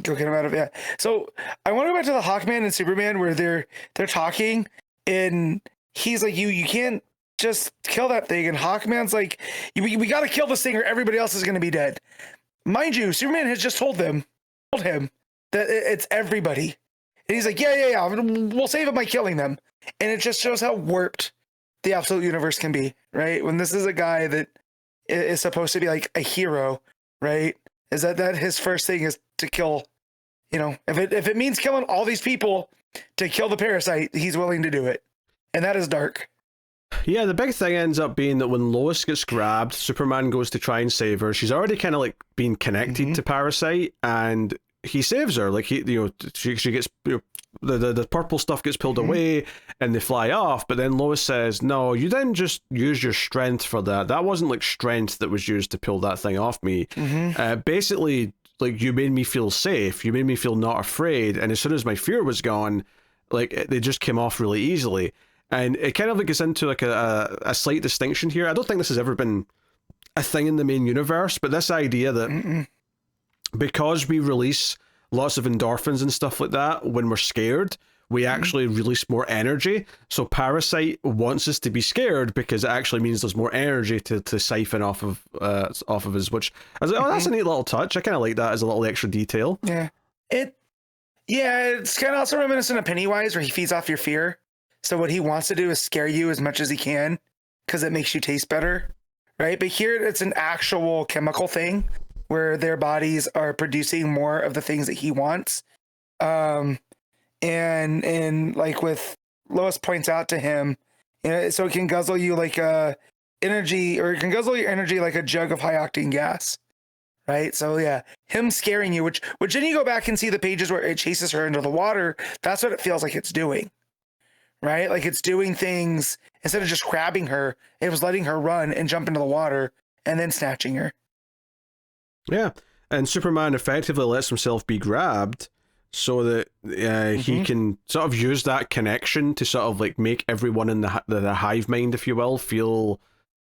Go get him out of So I want to go back to the Hawkman and Superman where they're talking, and he's like, you can't just kill that thing, and Hawkman's like, we got to kill this thing or everybody else is going to be dead. Mind you, Superman has just told him that it's everybody, and he's like, yeah, we'll save it by killing them, and it just shows how warped the absolute universe can be, right? When this is a guy that is supposed to be like a hero, right? Is that his first thing is to kill, you know, if it means killing all these people to kill the parasite, he's willing to do it. And that is dark. Yeah, the big thing ends up being that when Lois gets grabbed, Superman goes to try and save her. She's already kind of like being connected to Parasite, and he saves her. Like she gets, you know, the purple stuff gets pulled away and they fly off, but then Lois says, no, you didn't just use your strength for that. That wasn't like strength that was used to pull that thing off me. Basically, like, you made me feel safe. You made me feel not afraid. And as soon as my fear was gone, like, they just came off really easily. And it kind of like gets into like a slight distinction here. I don't think this has ever been a thing in the main universe, but this idea that because we release lots of endorphins and stuff like that when we're scared, we actually release more energy. So Parasite wants us to be scared because it actually means there's more energy to siphon off of us, which I was like, oh, that's a neat little touch. I kind of like that as a little extra detail. Yeah. It's kind of also reminiscent of Pennywise, where he feeds off your fear. So what he wants to do is scare you as much as he can because it makes you taste better, right? But here it's an actual chemical thing where their bodies are producing more of the things that he wants. And like with Lois points out to him, you know, so it can guzzle you like energy, or it can guzzle your energy like a jug of high octane gas, right? So yeah, him scaring you, which then you go back and see the pages where it chases her into the water. That's what it feels like it's doing, right? Like it's doing things instead of just grabbing her, it was letting her run and jump into the water and then snatching her. Yeah, and Superman effectively lets himself be grabbed so that he can sort of use that connection to sort of like make everyone in the hive mind, if you will, feel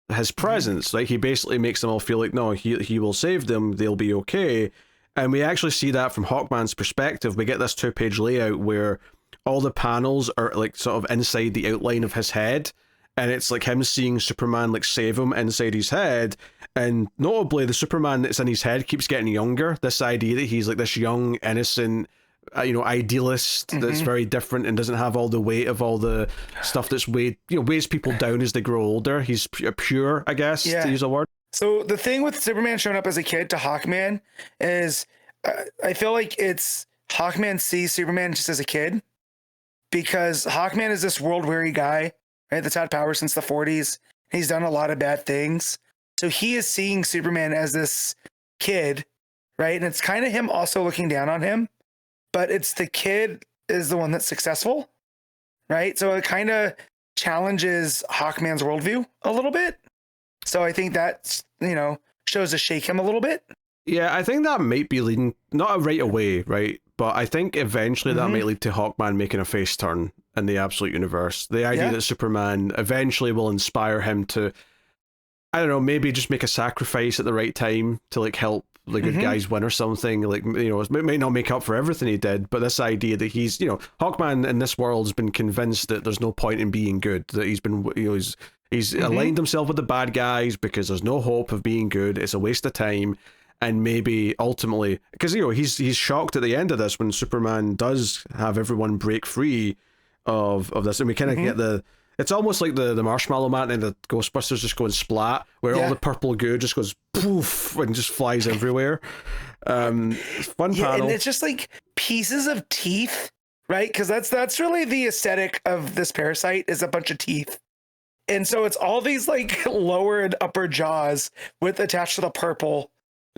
his presence. Like he basically makes them all feel like, no, he will save them, they'll be okay. And we actually see that from Hawkman's perspective. We get this 2-page layout where all the panels are like sort of inside the outline of his head, and it's like him seeing Superman like save him inside his head. And notably, the Superman that's in his head keeps getting younger. This idea that he's like this young, innocent, idealist that's very different and doesn't have all the weight of all the stuff that's weighs people down as they grow older. He's pure, I guess, to use a word. So the thing with Superman showing up as a kid to Hawkman is, I feel like it's Hawkman sees Superman just as a kid, because Hawkman is this world-weary guy, right? That's had power since the 40s. He's done a lot of bad things. So he is seeing Superman as this kid, right? And it's kind of him also looking down on him, but it's the kid is the one that's successful, right? So it kind of challenges Hawkman's worldview a little bit. So I think that's, shows to shake him a little bit. Yeah, I think that might be leading, not right away, right? But I think eventually that might lead to Hawkman making a face turn in the Absolute Universe. The idea that Superman eventually will inspire him to, I don't know, maybe just make a sacrifice at the right time to like help the good guys win or something. Like, it might not make up for everything he did, but this idea that he's, Hawkman in this world has been convinced that there's no point in being good, that he's been, he's aligned himself with the bad guys because there's no hope of being good. It's a waste of time. And maybe ultimately, because he's shocked at the end of this when Superman does have everyone break free of this, and we kind of get it's almost like the Marshmallow Man and the Ghostbusters just going splat, where all the purple goo just goes poof and just flies everywhere. Fun panel. And it's just like pieces of teeth, right? Because that's really the aesthetic of this parasite, is a bunch of teeth. And so it's all these like lower and upper jaws with attached to the purple.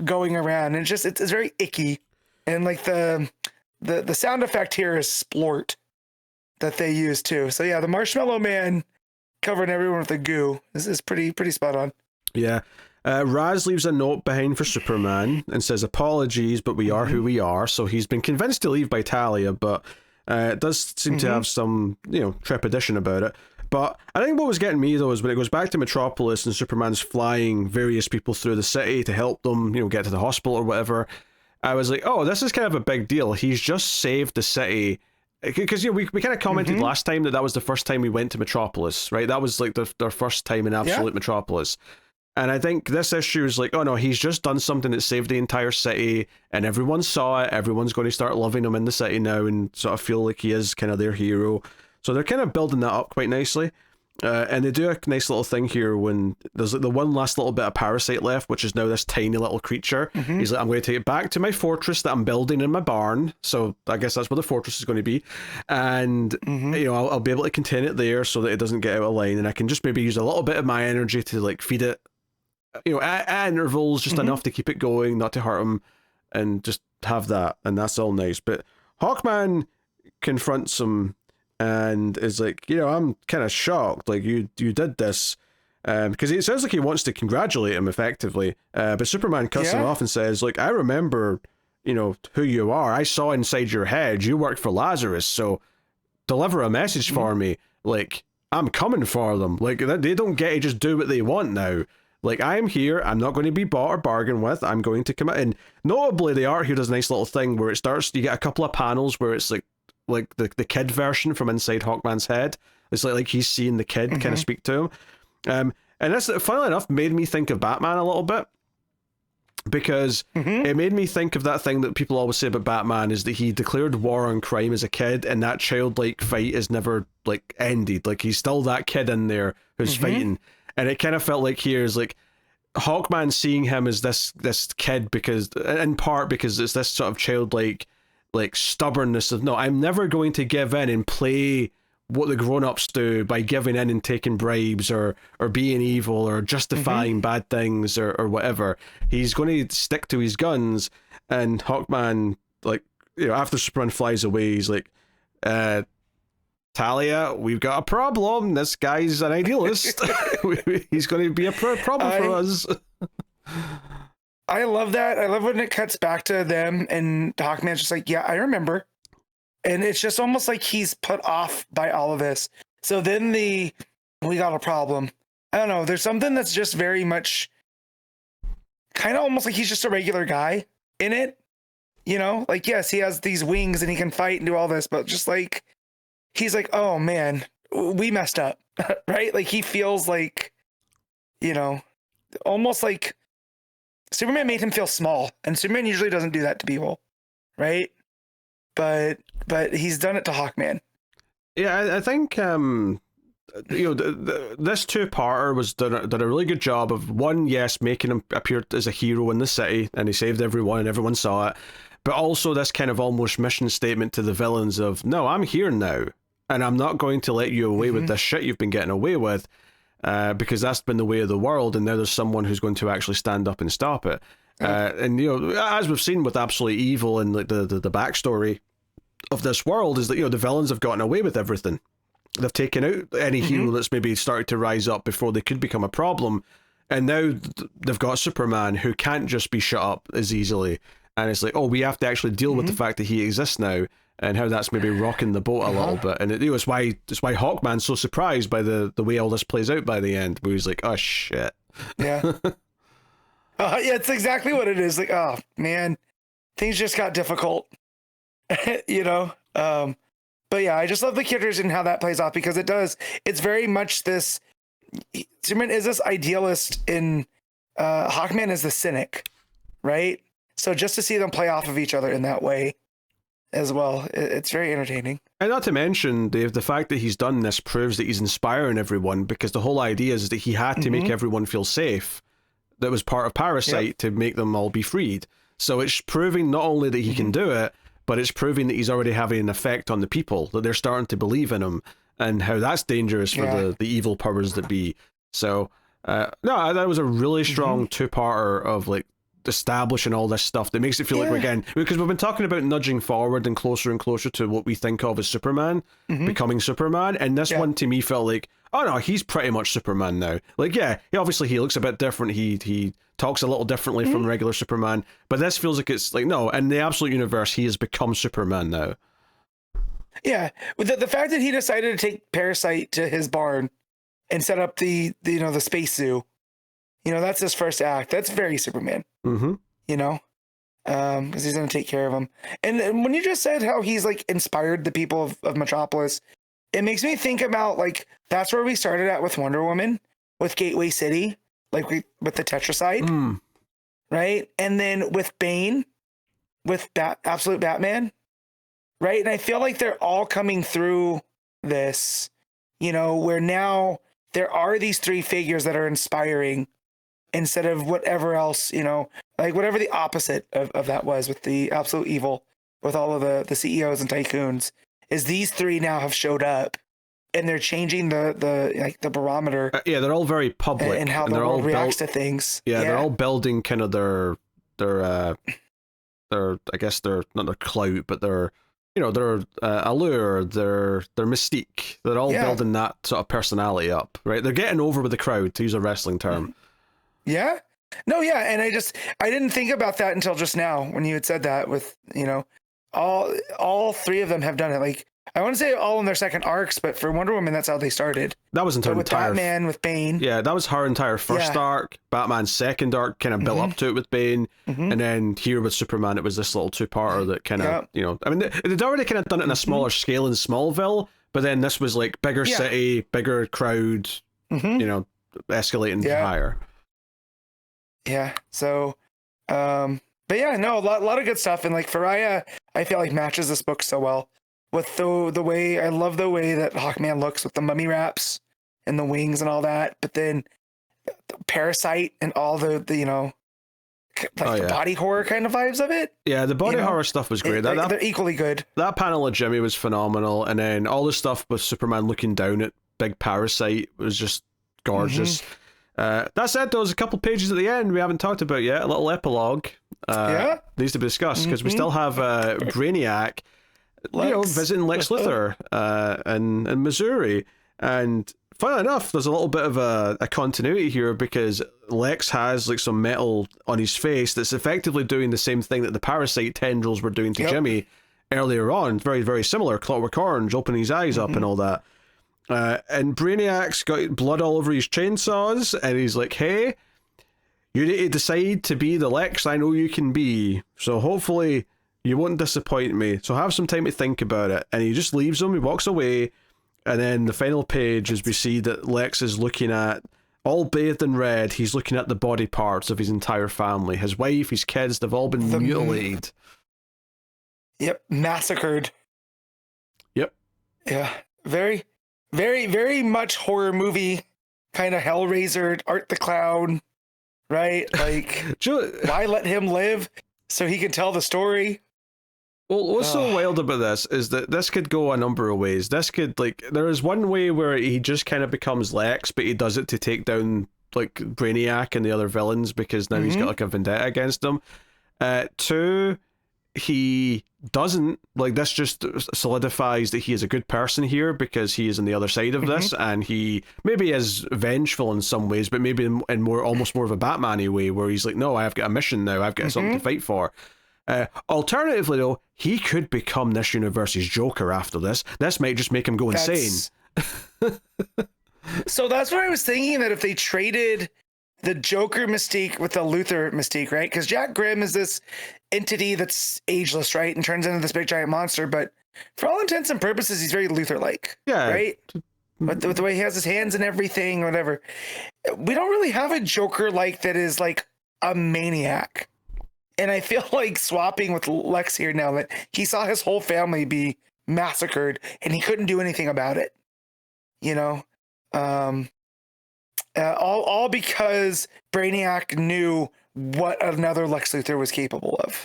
going around, and it's very icky, and like the sound effect here is splort that they use too. So yeah, the Marshmallow Man covering everyone with the goo is pretty spot on. Yeah. Raz leaves a note behind for Superman and says, apologies, but we are who we are. So he's been convinced to leave by Talia, but it does seem to have some, trepidation about it. But I think what was getting me, though, is when it goes back to Metropolis and Superman's flying various people through the city to help them, get to the hospital or whatever. I was like, oh, this is kind of a big deal. He's just saved the city. Because we kind of commented last time that was the first time we went to Metropolis, right? That was like their first time in absolute Metropolis. And I think this issue is like, oh no, he's just done something that saved the entire city, and everyone saw it. Everyone's going to start loving him in the city now and sort of feel like he is kind of their hero. So they're kind of building that up quite nicely. And they do a nice little thing here when there's like the one last little bit of parasite left, which is now this tiny little creature. He's like, I'm going to take it back to my fortress that I'm building in my barn. So I guess that's where the fortress is going to be. And, I'll be able to contain it there so that it doesn't get out of line. And I can just maybe use a little bit of my energy to like feed it, at intervals, just enough to keep it going, not to hurt him, and just have that. And that's all nice. But Hawkman confronts him and is like, I'm kind of shocked. Like, you did this. Because it sounds like he wants to congratulate him, effectively. But Superman cuts him off and says, like, I remember, who you are. I saw inside your head. You worked for Lazarus, so deliver a message for me. Like, I'm coming for them. Like, they don't get to just do what they want now. Like, I'm here. I'm not going to be bought or bargained with. I'm going to come in. And notably, the art here does a nice little thing where it starts, you get a couple of panels where it's like the kid version from inside Hawkman's head. It's like he's seeing the kid kind of speak to him. And this, funnily enough, made me think of Batman a little bit, because it made me think of that thing that people always say about Batman, is that he declared war on crime as a kid, and that childlike fight is never like ended. Like, he's still that kid in there who's fighting. And it kind of felt like here is like Hawkman seeing him as this kid, because in part because it's this sort of childlike like stubbornness of, no, I'm never going to give in and play what the grown-ups do by giving in and taking bribes or being evil or justifying bad things or whatever. He's going to stick to his guns. And Hawkman, like, after Superman flies away, he's like, Talia, we've got a problem. This guy's an idealist. He's going to be a problem for us. I love that. I love when it cuts back to them and Hawkman's just like, yeah, I remember. And it's just almost like he's put off by all of this. So then we got a problem. I don't know. There's something that's just very much kind of almost like he's just a regular guy in it. Like, yes, he has these wings and he can fight and do all this, but just like, he's like, oh man, we messed up, right? Like, he feels like, almost like Superman made him feel small, and Superman usually doesn't do that to people, right? But he's done it to Hawkman. Yeah, I think this two-parter done a really good job of, one, yes, making him appear as a hero in the city, and he saved everyone and everyone saw it, but also this kind of almost mission statement to the villains of, no, I'm here now, and I'm not going to let you away with this shit you've been getting away with, because that's been the way of the world, and now there's someone who's going to actually stand up and stop it. And as we've seen with Absolute Evil and like the backstory of this world, is that the villains have gotten away with everything. They've taken out any hero that's maybe started to rise up before they could become a problem, and now they've got Superman, who can't just be shut up as easily. And it's like, oh, we have to actually deal with the fact that he exists now, and how that's maybe rocking the boat a little bit. And it's why Hawkman's so surprised by the way all this plays out by the end, where he's like, oh shit. Yeah. Yeah, it's exactly what it is. Like, oh man, things just got difficult. But yeah, I just love the characters and how that plays off, because it's very much this, Superman is this idealist and Hawkman is the cynic, right? So just to see them play off of each other in that way as well, it's very entertaining. And not to mention, Dave, the fact that he's done this proves that he's inspiring everyone, because the whole idea is that he had to make everyone feel safe. That was part of Parasite, to make them all be freed. So it's proving not only that he can do it, but it's proving that he's already having an effect on the people, that they're starting to believe in him, and how that's dangerous for the evil powers that be. So, no, that was a really strong two-parter of like establishing all this stuff that makes it feel like we're getting, because we've been talking about nudging forward and closer to what we think of as Superman becoming Superman, and this one to me felt like, oh no, he's pretty much Superman now. Like, yeah, he looks a bit different, he talks a little differently from regular Superman, but this feels like it's like, no, in the absolute universe he has become Superman now. Yeah, with the fact that he decided to take Parasite to his barn and set up the space zoo, that's his first act. That's very Superman. Because he's gonna take care of him. And when you just said how he's like inspired the people of Metropolis, it makes me think about like that's where we started at with Wonder Woman, with Gateway City, like with the Tetracide, right? And then with Bane, with Absolute Batman, right? And I feel like they're all coming through this, where now there are these three figures that are inspiring instead of whatever else, like whatever the opposite of that was with the absolute evil, with all of the CEOs and tycoons, is these three now have showed up and they're changing the barometer. They're all very public and how the world reacts to things. They're all building kind of their I guess they're not their clout, but their allure, their mystique. They're all building that sort of personality up, right? They're getting over with the crowd, to use a wrestling term. Yeah. No, yeah. And I didn't think about that until just now when you had said that with, all three of them have done it. Like, I want to say all in their second arcs, but for Wonder Woman, that's how they started. That was with Batman, with Bane. Yeah, that was her entire first arc. Batman's second arc kind of built up to it with Bane. And then here with Superman, it was this little two-parter that kind of, I mean, they'd already kind of done it in a smaller scale in Smallville, but then this was like bigger city, bigger crowd, escalating higher. Yeah. So, but yeah, no, a lot of good stuff. And like Ferreyra, I feel like matches this book so well with the way, I love the way that Hawkman looks with the mummy wraps and the wings and all that. But then the Parasite and all the the body horror kind of vibes of it. Yeah, the body horror stuff was great. They're equally good. That panel of Jimmy was phenomenal. And then all the stuff with Superman looking down at big Parasite was just gorgeous. That said, there was a couple pages at the end we haven't talked about yet. A little epilogue needs to be discussed, because we still have Brainiac visiting Lex Luthor in Missouri. And funnily enough, there's a little bit of a continuity here, because Lex has like some metal on his face that's effectively doing the same thing that the Parasite tendrils were doing to Jimmy earlier on. Very, very similar. Clockwork Orange, opening his eyes up and all that. And Brainiac's got blood all over his chainsaws, and he's like, hey, you need to decide to be the Lex I know you can be, so hopefully you won't disappoint me, so have some time to think about it. And he just leaves him, he walks away, and then the final page is we see that Lex is looking at, all bathed in red, he's looking at the body parts of his entire family. His wife, his kids, they've all been mutilated. Yep, massacred. Yep. Yeah, very, very, very much horror movie, kind of Hellraiser, Art the Clown, right? Like, why let him live so he can tell the story? Well, what's so wild about this is that this could go a number of ways. This could, like, there is one way where he just kind of becomes Lex, but he does it to take down, like, Brainiac and the other villains, because now he's got, like, a vendetta against them. Two, he doesn't, like, this just solidifies that he is a good person here, because he is on the other side of this, and he maybe is vengeful in some ways, but maybe in more, almost more of a Batman-y way, where he's like, no, I've got a mission now, I've got something to fight for. Alternatively, though, he could become this universe's Joker after this. This might just make him go insane. So that's what I was thinking, that if they traded the Joker mystique with the Luthor mystique, right? Because Jack Grimm is this entity that's ageless, right? And turns into this big giant monster. But for all intents and purposes, he's very Luthor-like, right? But with the way he has his hands and everything, whatever. We don't really have a Joker like that is like a maniac. And I feel like swapping with Lex here now, that he saw his whole family be massacred and he couldn't do anything about it. All because Brainiac knew what another Lex Luthor was capable of.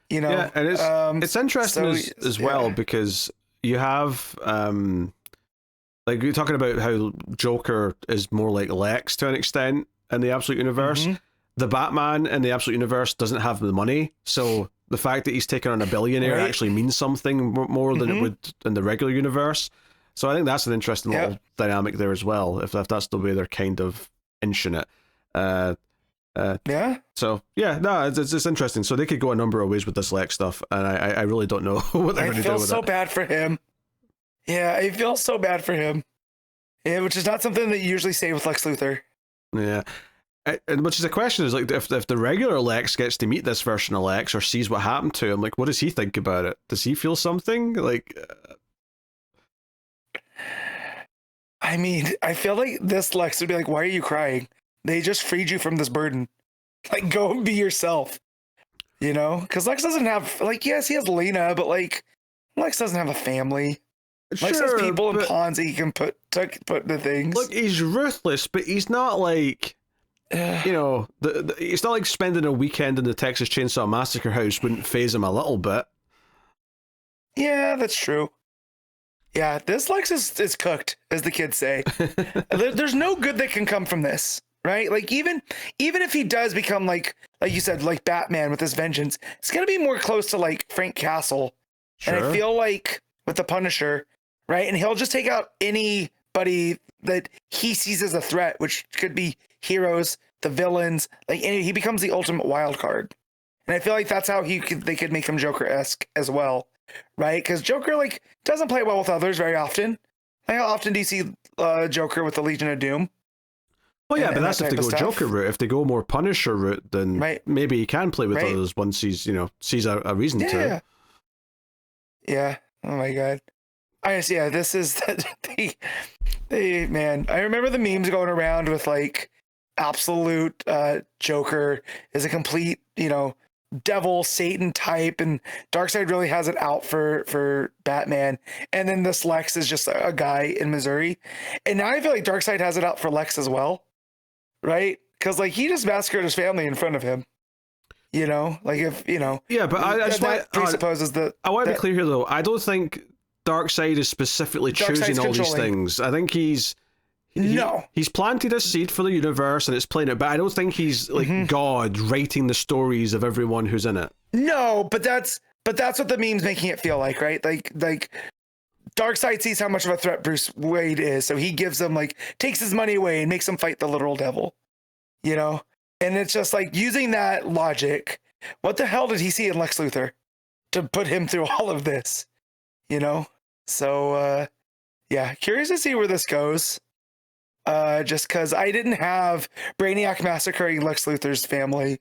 Yeah, and it's interesting as well, because you have like, you're talking about how Joker is more like Lex to an extent in the Absolute Universe. the Batman in the Absolute Universe doesn't have the money, so the fact that he's taken on a billionaire actually means something more than it would in the regular universe. So I think that's an interesting little dynamic there as well, if that's the way they're kind of inching it. So it's interesting. So they could go a number of ways with this Lex stuff, and I really don't know what they're going to do with it. I feel so bad for him. Yeah, I feel so bad for him. Yeah, which is not something that you usually say with Lex Luthor. Yeah. And which is a question, is like, if the regular Lex gets to meet this version of Lex or sees what happened to him, like, what does he think about it? Does he feel something? Like, I mean, I feel like this Lex would be like, why are you crying? They just freed you from this burden. Like, go and be yourself. You know? Because Lex doesn't have, like, yes, he has Lena, but, like, Lex doesn't have a family. Lex has people and pawns that he can put into things. Look, he's ruthless, but he's not like, you know, it's not like spending a weekend in the Texas Chainsaw Massacre house wouldn't faze him a little bit. Yeah, that's true. Yeah, this Lex is cooked, as the kids say. There's no good that can come from this, right? Like, even if he does become like you said, like Batman with his vengeance, it's gonna be more close to like Frank Castle. Sure. And I feel like with the Punisher, right? And he'll just take out anybody that he sees as a threat, which could be heroes, the villains. Like, and he becomes the ultimate wild card. And I feel like that's how they could make him Joker-esque as well, right? Because Joker, like, doesn't play well with others very often. Like, how often do you see Joker with the Legion of Doom? Well, yeah, but that's if they go Joker route. If they go more Punisher route, then maybe he can play with others once he's, you know, sees a reason to. Yeah. Oh my God. This is man. I remember the memes going around with like absolute Joker is a complete, you know, devil Satan type, and Darkseid really has it out for Batman, and then this Lex is just a guy in Missouri, and now I feel like Darkseid has it out for Lex as well, right? Because like he just massacred his family in front of him. You know, like if you know, but that presupposes that. I want to be clear here, though. I don't think Darkseid is specifically choosing all these things. I think he's planted a seed for the universe and it's playing it, but I don't think he's like God writing the stories of everyone who's in it. No, but that's what the meme's making it feel like, right? Like Darkseid sees how much of a threat Bruce Wayne is, so he gives him takes his money away and makes him fight the literal devil. You know? And it's just like using that logic. What the hell did he see in Lex Luthor to put him through all of this? You know? So, curious to see where this goes. Just because I didn't have Brainiac massacring Lex Luthor's family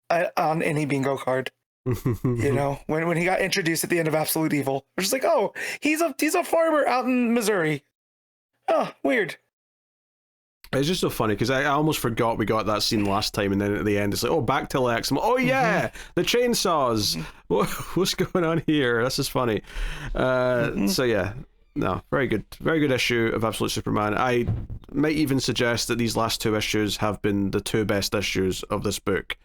on any bingo card. You know, when he got introduced at the end of Absolute Evil, we're just like, oh, he's a farmer out in Missouri. Oh, weird. It's just so funny because I almost forgot we got that scene last time, and then at the end it's like, oh, back to Lex. I'm like, oh yeah, the chainsaws. What's going on here? This is funny. So yeah, no, very good issue of Absolute Superman. I might even suggest that these last two issues have been the two best issues of this book,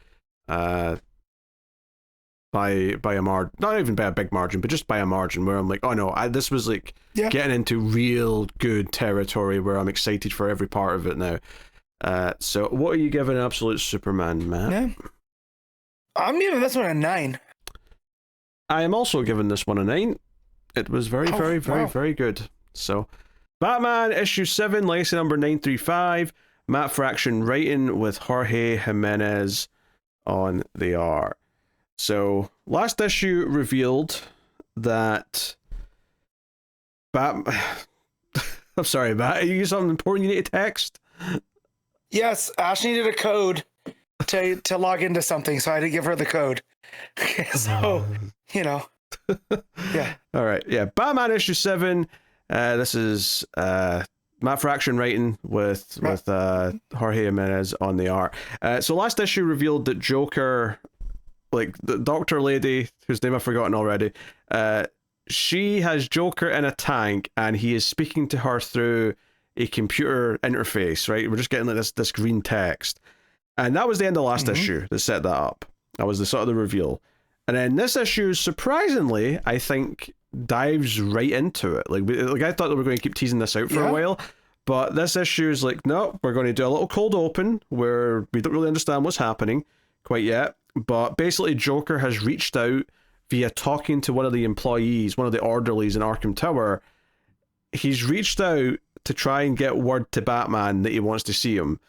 by a margin, not even by a big margin, but just by a margin where I'm like, oh no, this was like getting into real good territory where I'm excited for every part of it now. So what are you giving Absolute Superman, Matt? Yeah. I'm giving this one a 9. I am also giving this one a 9. It was very good. So Batman issue 7, legacy number 935, Matt Fraction writing with Jorge Jiménez on the art. So, last issue revealed that I'm sorry, Matt, you something important you need to text? Yes, Ash needed a code to log into something, so I had to give her the code. So, you know. Yeah. All right. Yeah, Batman issue 7. This is Matt Fraction writing with Jorge Jiménez on the art. So, last issue revealed that Joker, like the doctor lady whose name I've forgotten already, she has Joker in a tank and he is speaking to her through a computer interface, right? We're just getting like this green text, and that was the end of the last issue that set that up. That was the sort of the reveal, and then this issue, surprisingly, I think dives right into it. Like I thought that we were going to keep teasing this out for a while, But this issue is like, no, we're going to do a little cold open where we don't really understand what's happening quite yet. But basically, Joker has reached out via talking to one of the employees, one of the orderlies in Arkham Tower. He's reached out to try and get word to Batman that he wants to see him.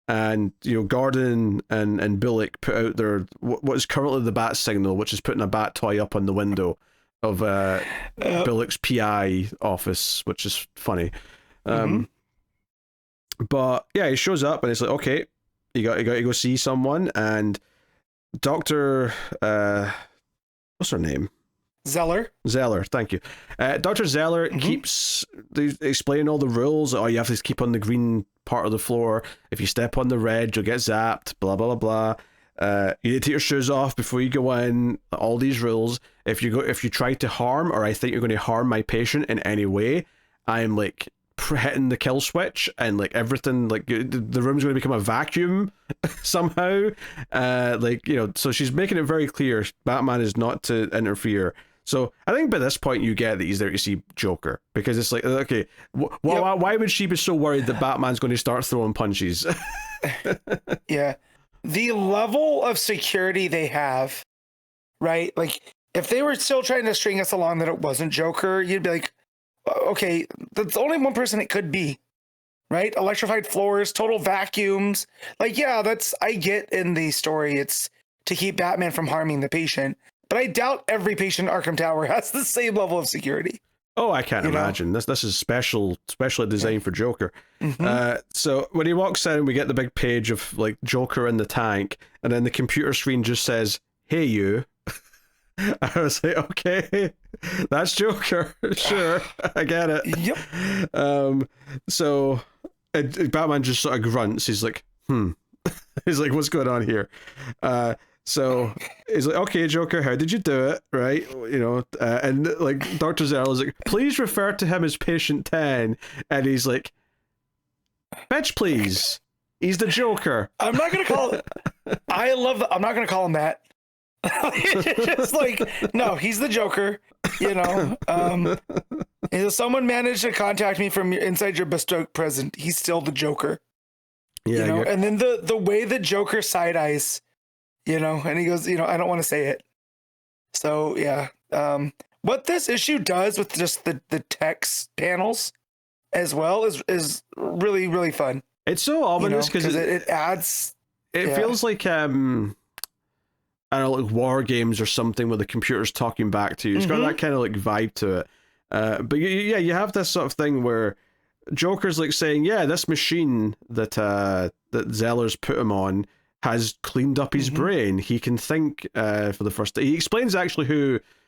And, Gordon and Bullock put out their, what is currently the bat signal, which is putting a bat toy up on the window of Bullock's PI office, which is funny. But yeah, he shows up and it's like, okay, you got to go see someone. And Dr. What's her name? Zeller, thank you. Dr. Zeller keeps explaining all the rules. Oh, you have to keep on the green part of the floor. If you step on the red, you'll get zapped, blah, blah, blah, blah. You need to take your shoes off before you go in. All these rules. If you try to harm, or I think you're going to harm my patient in any way, I'm like hitting the kill switch, and like everything, like the room's going to become a vacuum somehow. So she's making it very clear Batman is not to interfere. So I think by this point you get that he's there to see Joker, because it's like, okay, why would she be so worried that Batman's going to start throwing punches? Yeah, the level of security they have, right? Like, if they were still trying to string us along that it wasn't Joker, you'd be like, okay, that's only one person it could be, right? Electrified floors, total vacuums. Like, yeah, I get in the story, it's to keep Batman from harming the patient. But I doubt every patient in Arkham Tower has the same level of security. Oh, I can't imagine. This is specially designed for Joker. So when he walks in, we get the big page of like Joker in the tank, and then the computer screen just says, "Hey, you." I was like, okay, that's Joker. Sure, I get it. Yep. So Batman just sort of grunts. He's like, He's like, what's going on here? So he's like, okay, Joker, how did you do it? Right? And like Dr. Zell is like, please refer to him as patient 10. And he's like, bitch, please. He's the Joker. I'm not going to call it. I'm not going to call him that. Just like, no, he's the Joker. If someone managed to contact me from inside your bespoke present, he's still the Joker. Yeah. And then the way the Joker side eyes, and he goes, I don't want to say it. So yeah. What this issue does with just the text panels as well is really, really fun. It's so ominous because it adds. It feels like I don't know, like war games or something where the computer's talking back to you. It's got that kind of like vibe to it. But you have this sort of thing where Joker's like saying, yeah, this machine that Zeller's put him on has cleaned up his brain. He can think for the first time. He explains actually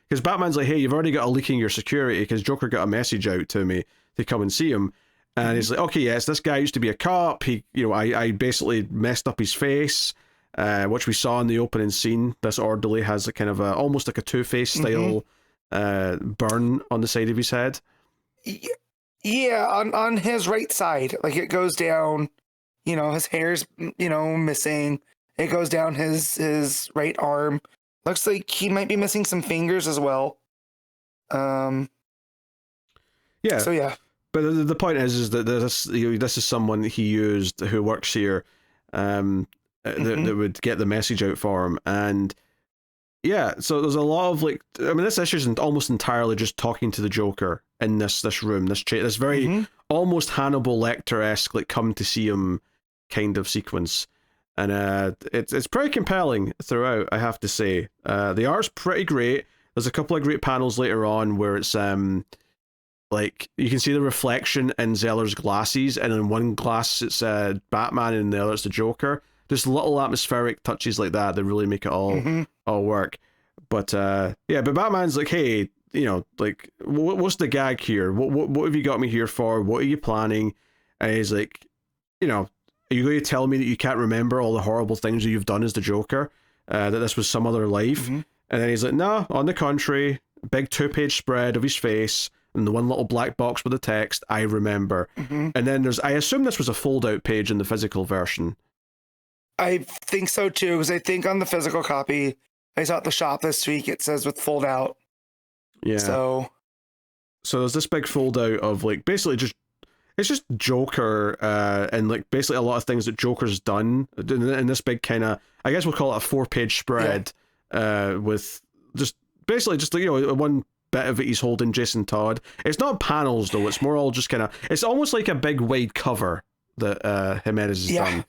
because Batman's like, hey, you've already got a leak in your security because Joker got a message out to me to come and see him. And he's like, okay, yes, this guy used to be a cop. I basically messed up his face, which we saw in the opening scene. This orderly has a kind of almost like a Two-Face style burn on the side of his head. Yeah, on his right side, like it goes down. His hair's missing. It goes down his right arm. Looks like he might be missing some fingers as well. Yeah. So yeah. But the point is that this is someone he used who works here, that would get the message out for him, and yeah. So there's a lot of like, I mean, this issue isn't almost entirely just talking to the Joker in this room, this very almost Hannibal Lecter-esque, like come to see him kind of sequence, and it's pretty compelling throughout, I have to say. The art's pretty great. There's a couple of great panels later on where it's like you can see the reflection in Zeller's glasses, and in one glass it's Batman and in the other it's the Joker. Just little atmospheric touches like that really make it all work. But but Batman's like, hey, like what's the gag here? What have you got me here for? What are you planning? And he's like, are you going to tell me that you can't remember all the horrible things that you've done as the Joker? That this was some other life? And then he's like, no, on the contrary, big 2-page spread of his face and the one little black box with the text, I remember. And then I assume this was a fold-out page in the physical version. I think so too, because I think on the physical copy I saw at the shop this week, it says with fold out. Yeah. So there's this big fold out of like basically just, it's just Joker, and like basically a lot of things that Joker's done in this big kind of, I guess we'll call it a 4-page spread, with just basically just like, you know, one bit of it he's holding Jason Todd. It's not panels though, it's more all just kind of, it's almost like a big wide cover that Jiménez has done.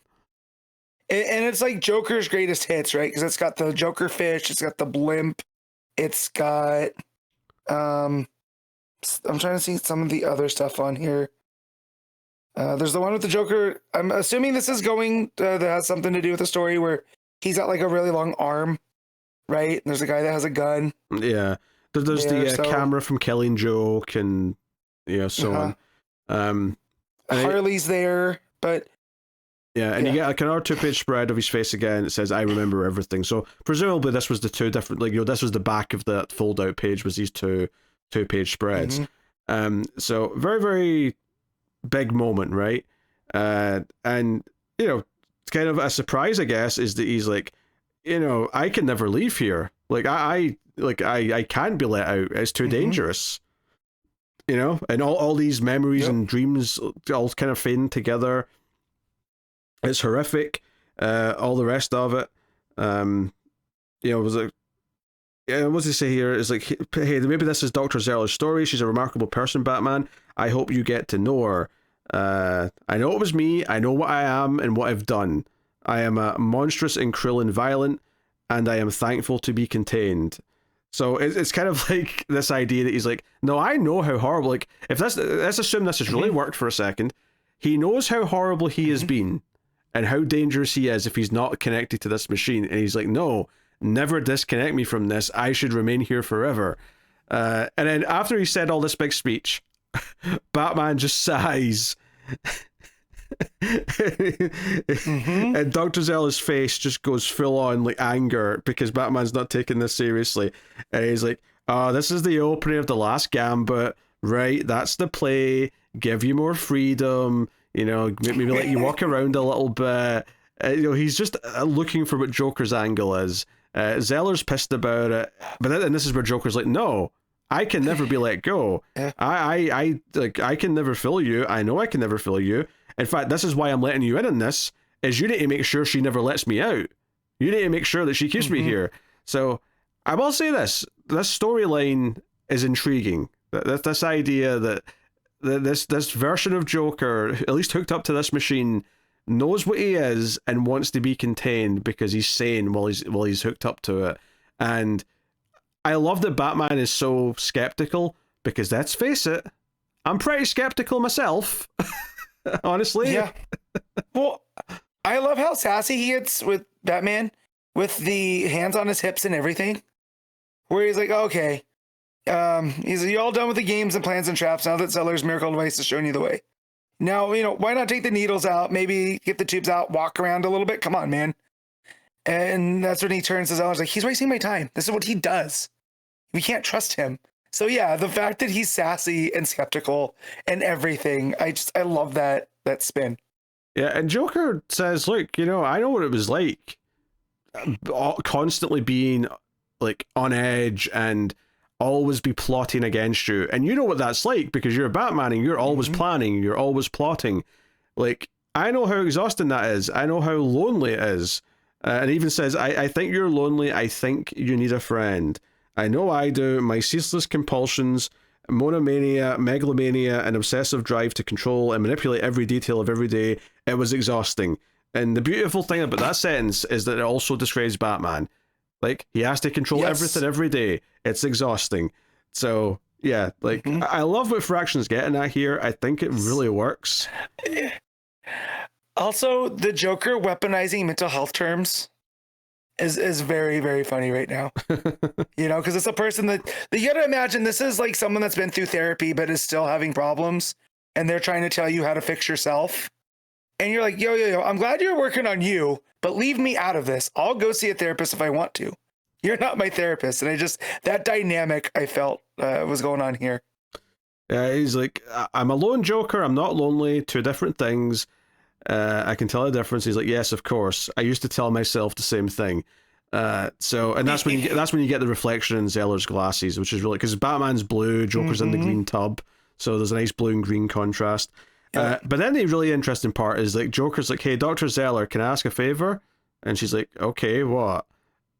And it's like Joker's greatest hits, right? Because it's got the Joker fish, it's got the blimp, it's got I'm trying to see some of the other stuff on here. There's the one with the Joker. I'm assuming this is going that has something to do with the story where he's got like a really long arm, right? And there's a guy that has a gun. Yeah. There's the camera from Killing Joke and so on. Harley's there, but yeah, and you get like another 2-page spread of his face again. It says, "I remember everything." So presumably this was the two different, like, this was the back of that fold-out page was these two-page spreads. So very, very big moment, right? And it's kind of a surprise, I guess, is that he's like, I can never leave here. Like I can't be let out. It's too dangerous. And all these memories and dreams all kind of fading together. It's horrific. All the rest of it. It was like, what's he say here? It's like, hey, maybe this is Dr. Zeller's story. She's a remarkable person, Batman. I hope you get to know her. I know it was me. I know what I am and what I've done. I am a monstrous and cruel and violent, and I am thankful to be contained. So it's kind of like this idea that he's like, no, I know how horrible. Like, if let's assume this has really worked for a second. He knows how horrible he has been, and how dangerous he is if he's not connected to this machine. And he's like, no, never disconnect me from this. I should remain here forever. And then after he said all this big speech, Batman just sighs. And Dr. Zeller's face just goes full on like anger because Batman's not taking this seriously. And he's like, oh, this is the opening of The Last Gambit, right? That's the play. Give you more freedom. Maybe let you walk around a little bit. He's just looking for what Joker's angle is. Zeller's pissed about it, but then this is where Joker's like, no, I can never be let go. I can never fill you. I know I can never fill you. In fact, this is why I'm letting you in on this, is you need to make sure she never lets me out. You need to make sure that she keeps me here. So I will say this storyline is intriguing. This idea that this version of Joker, at least hooked up to this machine, knows what he is and wants to be contained because he's sane while he's hooked up to it. And I love that Batman is so skeptical because, let's face it, I'm pretty skeptical myself. Honestly. Yeah. Well, I love how sassy he gets with Batman with the hands on his hips and everything, where he's like, okay, he's you all done with the games and plans and traps now that Zeller's miracle device is showing you the way. Now, why not take the needles out, maybe get the tubes out, walk around a little bit? Come on, man. And that's when he turns to Zeller's like, he's wasting my time. This is what he does. We can't trust him. So yeah, the fact that he's sassy and skeptical and everything, I love that spin. Yeah, and Joker says, look, I know what it was like constantly being like on edge and always be plotting against you. And you know what that's like because you're Batman and you're always planning, you're always plotting. Like, I know how exhausting that is. I know how lonely it is. And even says, I think you're lonely. I think you need a friend. I know I do. My ceaseless compulsions, monomania, megalomania, and obsessive drive to control and manipulate every detail of every day, it was exhausting. And the beautiful thing about that sentence is that it also describes Batman. Like, he has to control everything every day. It's exhausting. So, yeah, like, I love what Fraction's getting at here. I think it really works. Also, the Joker weaponizing mental health terms is very, very funny right now. Because it's a person that you gotta imagine this is like someone that's been through therapy but is still having problems, and they're trying to tell you how to fix yourself. And you're like, yo, I'm glad you're working on you, but leave me out of this. I'll go see a therapist if I want to. You're not my therapist. And that dynamic I felt was going on here. Yeah, he's like, I'm a lone Joker. I'm not lonely. Two different things. I can tell the difference. He's like, yes, of course. I used to tell myself the same thing. And that's when you get the reflection in Zeller's glasses, which is really because Batman's blue, Joker's in the green tub, so there's a nice blue and green contrast. Yeah. But then the really interesting part is like Joker's like, "Hey, Dr. Zeller, can I ask a favor?" And she's like, "Okay, what?"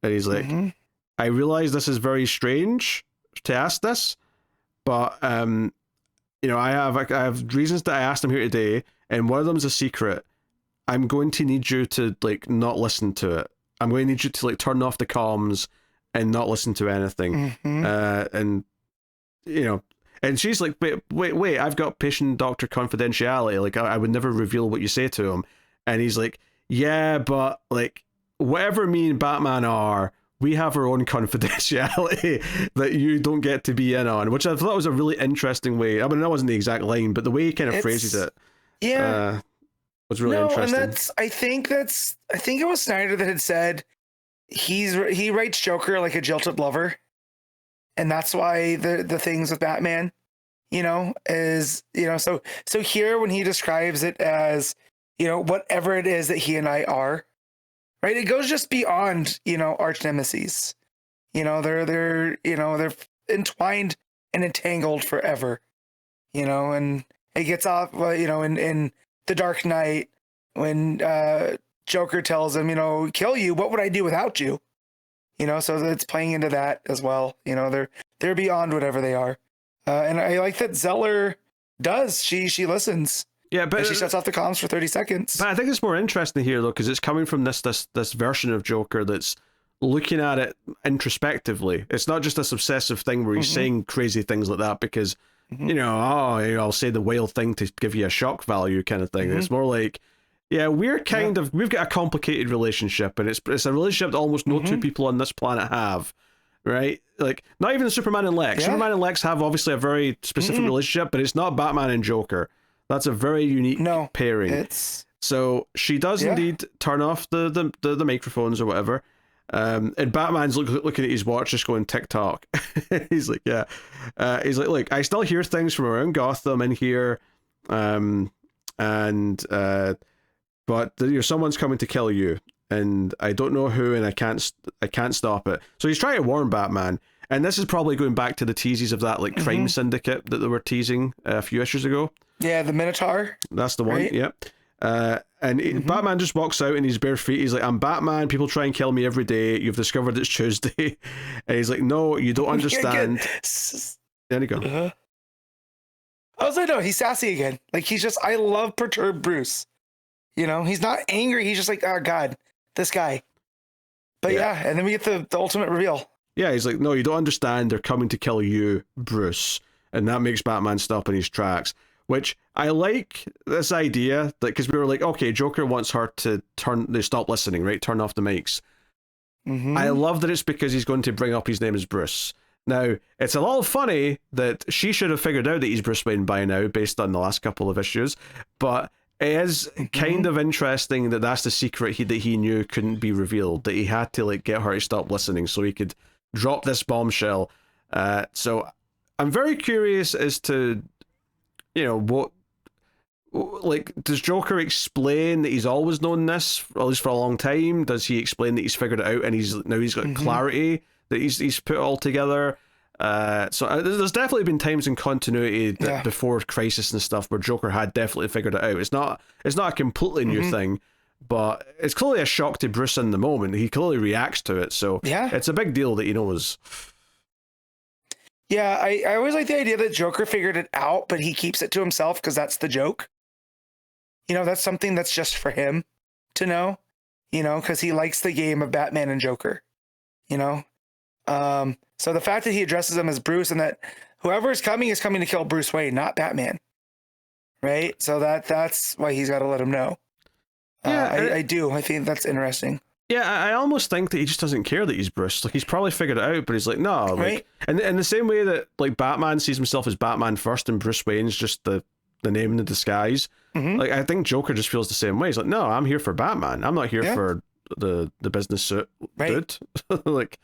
And he's like, "I realize this is very strange to ask this, but I have reasons that I asked him here today, and one of them is a secret. I'm going to need you to like not listen to it. I'm going to need you to like turn off the comms and not listen to anything." And and she's like, wait, I've got patient doctor confidentiality. Like, I would never reveal what you say to him. And he's like, yeah, but like, whatever me and Batman are, we have our own confidentiality that you don't get to be in on, which I thought was a really interesting way. I mean, that wasn't the exact line, but the way he kind of phrases it, was really interesting. And I think it was Snyder that had said he writes Joker like a jilted lover. And that's why the things with Batman, is, so here when he describes it as, whatever it is that he and I are, right? It goes just beyond, arch nemesis. They're entwined and entangled forever, and it gets off, in The Dark Knight when Joker tells him, kill you, what would I do without you? So it's playing into that as well. They're beyond whatever they are. And I like that Zeller does. She listens. Yeah, but she shuts off the comms for 30 seconds. But I think it's more interesting here, though, because it's coming from this version of Joker that's looking at it introspectively. It's not just this obsessive thing where he's saying crazy things like that because, I'll say the whale thing to give you a shock value kind of thing. It's more like, yeah, we've got a complicated relationship, and it's a relationship that almost no two people on this planet have, right? Like, not even Superman and Lex. Yeah. Superman and Lex have obviously a very specific relationship, but it's not Batman and Joker. That's a very unique pairing. So she does indeed turn off the microphones or whatever, and Batman's looking at his watch, just going tick-tock. He's like, he's like, look, I still hear things from around Gotham in here, but someone's coming to kill you, and I don't know who, and I can't stop it. So he's trying to warn Batman, and this is probably going back to the teases of that like crime syndicate that they were teasing a few issues ago. Yeah, the Minotaur. That's the one. Right? Yep. And Batman just walks out in his bare feet. He's like, "I'm Batman. People try and kill me every day. You've discovered it's Tuesday." And he's like, "No, you don't understand." There you go. I was like, no, he's sassy again. Like, he's just, I love perturbed Bruce. He's not angry. He's just like, oh, God, this guy. But and then we get the ultimate reveal. Yeah, he's like, no, you don't understand. They're coming to kill you, Bruce. And that makes Batman stop in his tracks. Which, I like this idea, because we were like, okay, Joker wants her to stop listening, right? Turn off the mics. I love that it's because he's going to bring up his name as Bruce. Now, it's a little funny that she should have figured out that he's Bruce Wayne by now, based on the last couple of issues, but it is kind of interesting that that's the secret that he knew couldn't be revealed, that he had to like get her to stop listening so he could drop this bombshell. So I'm very curious as to, what, like, does Joker explain that he's always known this, or at least for a long time? Does he explain that he's figured it out and he's got clarity that he's put it all together? So there's definitely been times in continuity that before Crisis and stuff where Joker had definitely figured it out. It's not a completely new thing, but it's clearly a shock to Bruce in the moment. He clearly reacts to it, so it's a big deal that he knows. Yeah, I always like the idea that Joker figured it out, but he keeps it to himself because that's the joke. That's something that's just for him to know, because he likes the game of Batman and Joker, So the fact that he addresses him as Bruce and that whoever is coming to kill Bruce Wayne, not Batman. Right? So that's why he's got to let him know. I do. I think that's interesting. Yeah, I almost think that he just doesn't care that he's Bruce. Like, he's probably figured it out, but he's like, no. Like, right? And in the same way that, like, Batman sees himself as Batman first and Bruce Wayne's just the name in the disguise. Like, I think Joker just feels the same way. He's like, no, I'm here for Batman. I'm not here for the business suit dude. Like,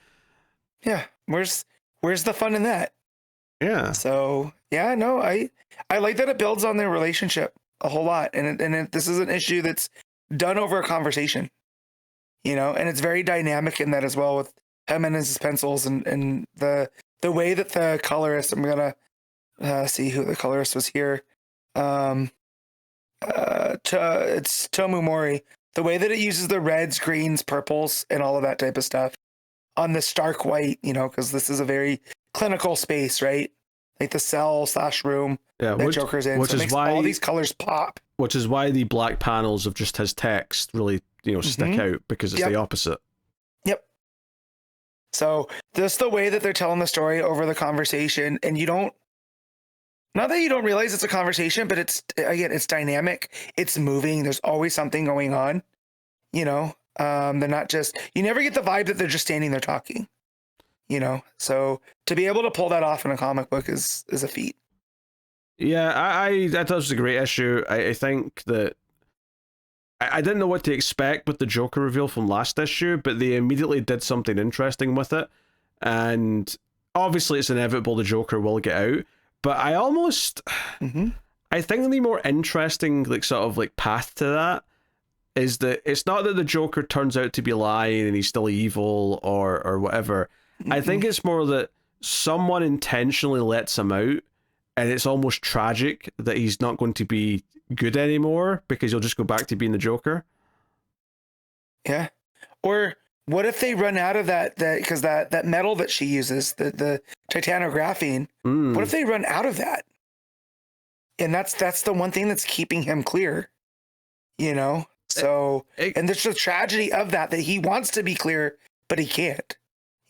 yeah, where's the fun in that? Yeah. So I like that it builds on their relationship a whole lot, and this is an issue that's done over a conversation, and it's very dynamic in that as well with Jiménez's pencils and the way that the colorist. I'm gonna see who the colorist was here. it's Tomomori. The way that it uses the reds, greens, purples, and all of that type of stuff on the stark white, because this is a very clinical space, right? Like the cell/room that Joker's in. Which so it is makes why all these colors pop. Which is why the black panels of just his text really, stick out, because it's the opposite. Yep. So just the way that they're telling the story over the conversation, and not that you don't realize it's a conversation, but it's dynamic, it's moving, there's always something going on, they're not just, you never get the vibe that they're just standing there talking, so to be able to pull that off in a comic book is a feat. Yeah, I thought it was a great issue. I think that I didn't know what to expect with the Joker reveal from last issue, but they immediately did something interesting with it, and obviously it's inevitable the Joker will get out. But I almost, I think the more interesting, sort of path to that is that it's not that the Joker turns out to be lying and he's still evil or whatever. I think it's more that someone intentionally lets him out, and it's almost tragic that he's not going to be good anymore because he'll just go back to being the Joker. Yeah. Or what if they run out of that because that metal that she uses, the titanographine, what if they run out of that? And that's the one thing that's keeping him clear, So, and there's the tragedy of that he wants to be clear, but he can't,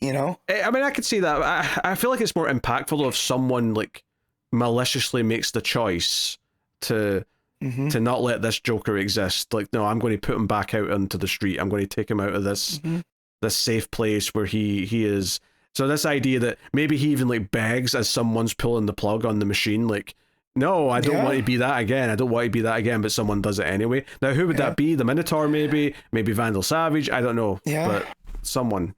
I mean, I could see that. I feel like it's more impactful if someone maliciously makes the choice to not let this Joker exist. No, I'm going to put him back out onto the street. I'm going to take him out of this safe place where he is. So this idea that maybe he even begs as someone's pulling the plug on the machine, no, I don't want to be that again. I don't want to be that again, but someone does it anyway. Now, who would that be? The Minotaur, maybe Vandal Savage. I don't know, but someone.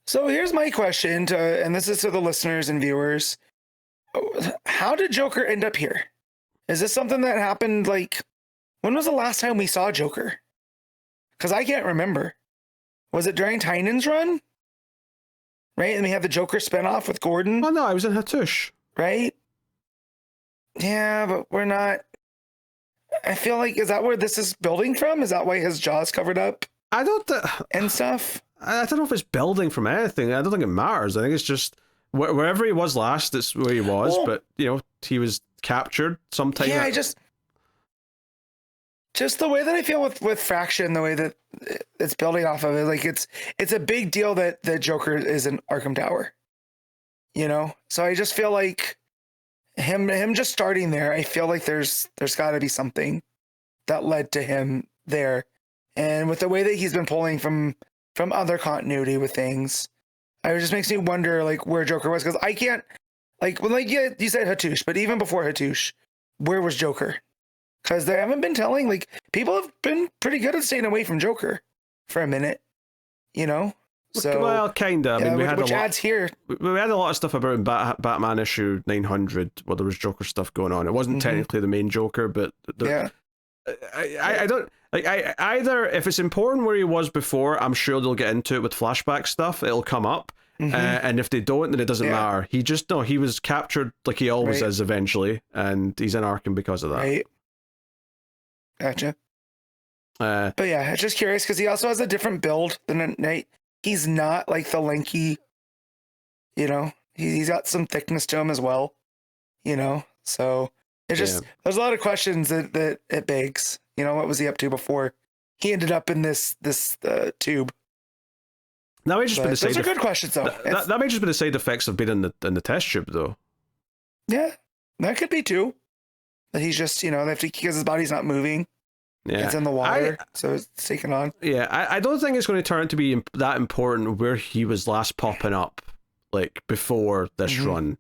So here's my question and this is to the listeners and viewers. How did Joker end up here? Is this something that happened? When was the last time we saw Joker? Because I can't remember. Was it during Tynion's run? Right? And we had the Joker spinoff with Gordon. Oh, no, I was in Hattush. Right? Yeah, but we're not. I feel is that where this is building from? Is that why his jaw's covered up? I don't. And stuff? I don't know if it's building from anything. I don't think it matters. I think it's just wherever he was last, it's where he was. But, he was captured sometime. Yeah, just the way that I feel with Fraction, the way that it's building off of it, it's a big deal that the Joker is in Arkham Tower, So I just feel him just starting there. I feel there's got to be something that led to him there, and with the way that he's been pulling from other continuity with things, it just makes me wonder where Joker was, because I can't you said Hattush, but even before Hattush, where was Joker? Because they haven't been telling, people have been pretty good at staying away from Joker for a minute, So, well, kind of. I mean, we had which adds here. We had a lot of stuff about in Batman issue 900 where there was Joker stuff going on. It wasn't technically the main Joker, but I don't either. If it's important where he was before, I'm sure they'll get into it with flashback stuff. It'll come up, and if they don't, then it doesn't matter. He was captured like he always is eventually, and he's in Arkham because of that. Right. Gotcha. But yeah, I'm just curious because he also has a different build than a Knight. He's not the lanky, he's got some thickness to him as well, so it's just, there's a lot of questions that it begs, what was he up to before he ended up in this tube? That may just be the side. Those are good questions though. That may just be the side effects of being in the test tube though. Yeah, that could be too. That he's just, because his body's not moving. Yeah. It's in the water, so it's taken on. Yeah, I don't think it's going to turn out to be that important where he was last popping up, before this run.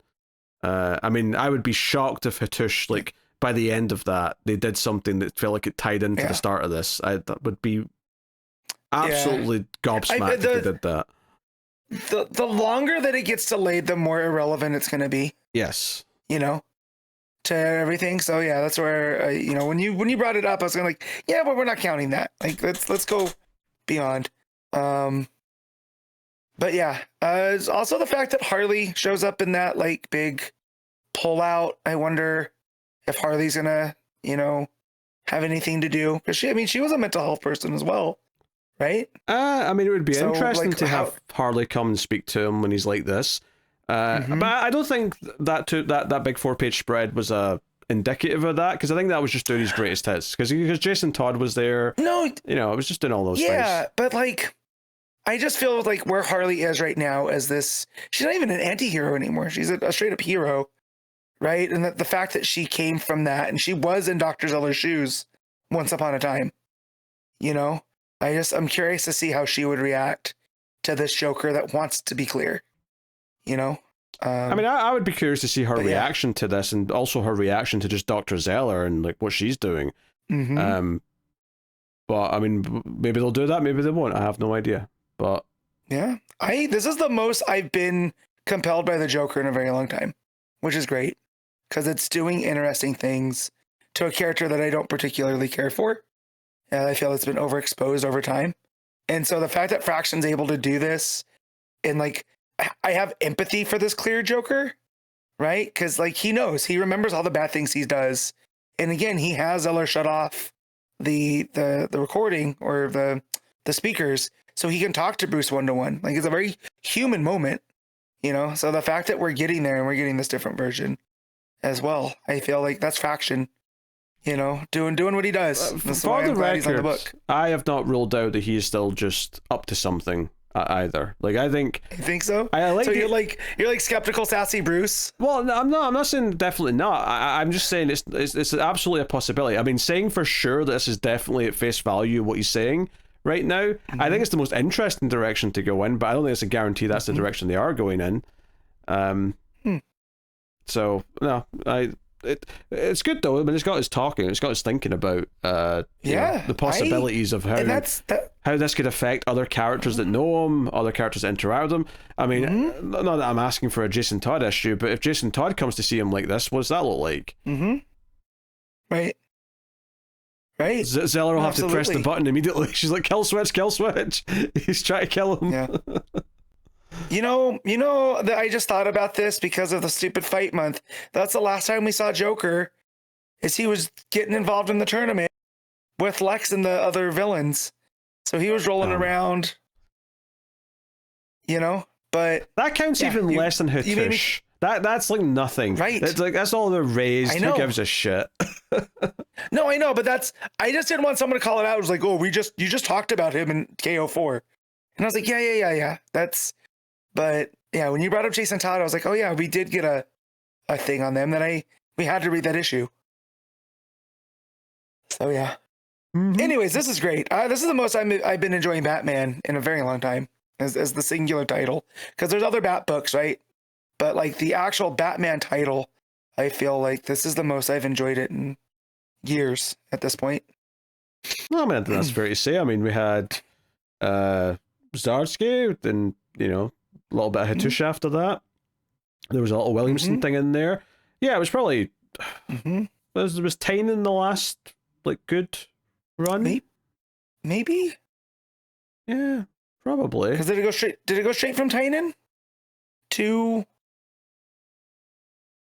I mean, I would be shocked if Hattush, by the end of that, they did something that felt like it tied into the start of this. That would be absolutely gobsmacked if they did that. The longer that it gets delayed, the more irrelevant it's going to be. Yes. To everything. So yeah, that's where when you brought it up, I was going but we're not counting that. Let's go beyond. But yeah, it's also the fact that Harley shows up in that big pullout. I wonder if Harley's gonna have anything to do, because she was a mental health person as well, right? I mean, it would be So, interesting like, to have Harley come and speak to him when he's like this. But I don't think that big 4-page spread was indicative of that, because I think that was just doing his greatest hits, because Jason Todd was there. No, it was just doing all those things. Yeah, but like, I just feel like where Harley is right now as this, she's not even an anti-hero anymore. She's a straight up hero, right? And the fact that she came from that, and she was in Dr. Zeller's shoes once upon a time, I'm curious to see how she would react to this Joker that wants to be clear, I mean, I would be curious to see her reaction to this, and also her reaction to just Dr. Zeller and like what she's doing. But I mean, maybe they'll do that, maybe they won't. I have no idea. But yeah, this is the most I've been compelled by the Joker in a very long time, which is great, because it's doing interesting things to a character that I don't particularly care for. And I feel it's been overexposed over time. And so the fact that Fraction's able to do this, and like, I have empathy for this clear Joker, right? Because like, he remembers all the bad things he does. And again, he has Zeller shut off the recording or the speakers, so he can talk to Bruce one-to-one. Like, it's a very human moment, So the fact that we're getting there and we're getting this different version as well, I feel like that's Fraction, doing what he does. For the record, I have not ruled out that he is still just up to something either. Like, I think. You think so? So you're like skeptical, sassy Bruce? Well, no, I'm not saying definitely not. I'm just saying it's absolutely a possibility. I mean, saying for sure that this is definitely at face value what he's saying right now. I think it's the most interesting direction to go in, but I don't think it's a guarantee that's the direction they are going in. So no, it's good though. I mean, it's got us talking. It's got us thinking about the possibilities of how this could affect other characters that know him, other characters that interact with him. I mean, not that I'm asking for a Jason Todd issue, but if Jason Todd comes to see him like this, what does that look like? Right. Zeller will have to press the button immediately. She's like, kill switch. He's trying to kill him. Yeah. That I just thought about this because of the stupid fight month. That's the last time we saw Joker, is he was getting involved in the tournament with Lex and the other villains. So he was rolling around, but that counts even less than Hatush. That's like nothing. Right. It's like, that's all they're raised. Who gives a shit? No, I know, but I just didn't want someone to call it out. It was like, oh, you just talked about him in KO4. And I was like, yeah. But yeah, when you brought up Jason Todd, I was like, oh yeah, we did get a thing on them that we had to read that issue. So yeah. Anyways, this is great. This is the most I've been enjoying Batman in a very long time as the singular title, because there's other Bat books, right? But like the actual Batman title, I feel like this is the most I've enjoyed it in years at this point. Well, I mean, that's fair to say. I mean, we had Zdarsky, and a little bit of Hatush after that. There was a little Williamson thing in there. Yeah, it was probably was Tynion the last like good run? Maybe. Yeah, probably. Because did it go straight from Tynion to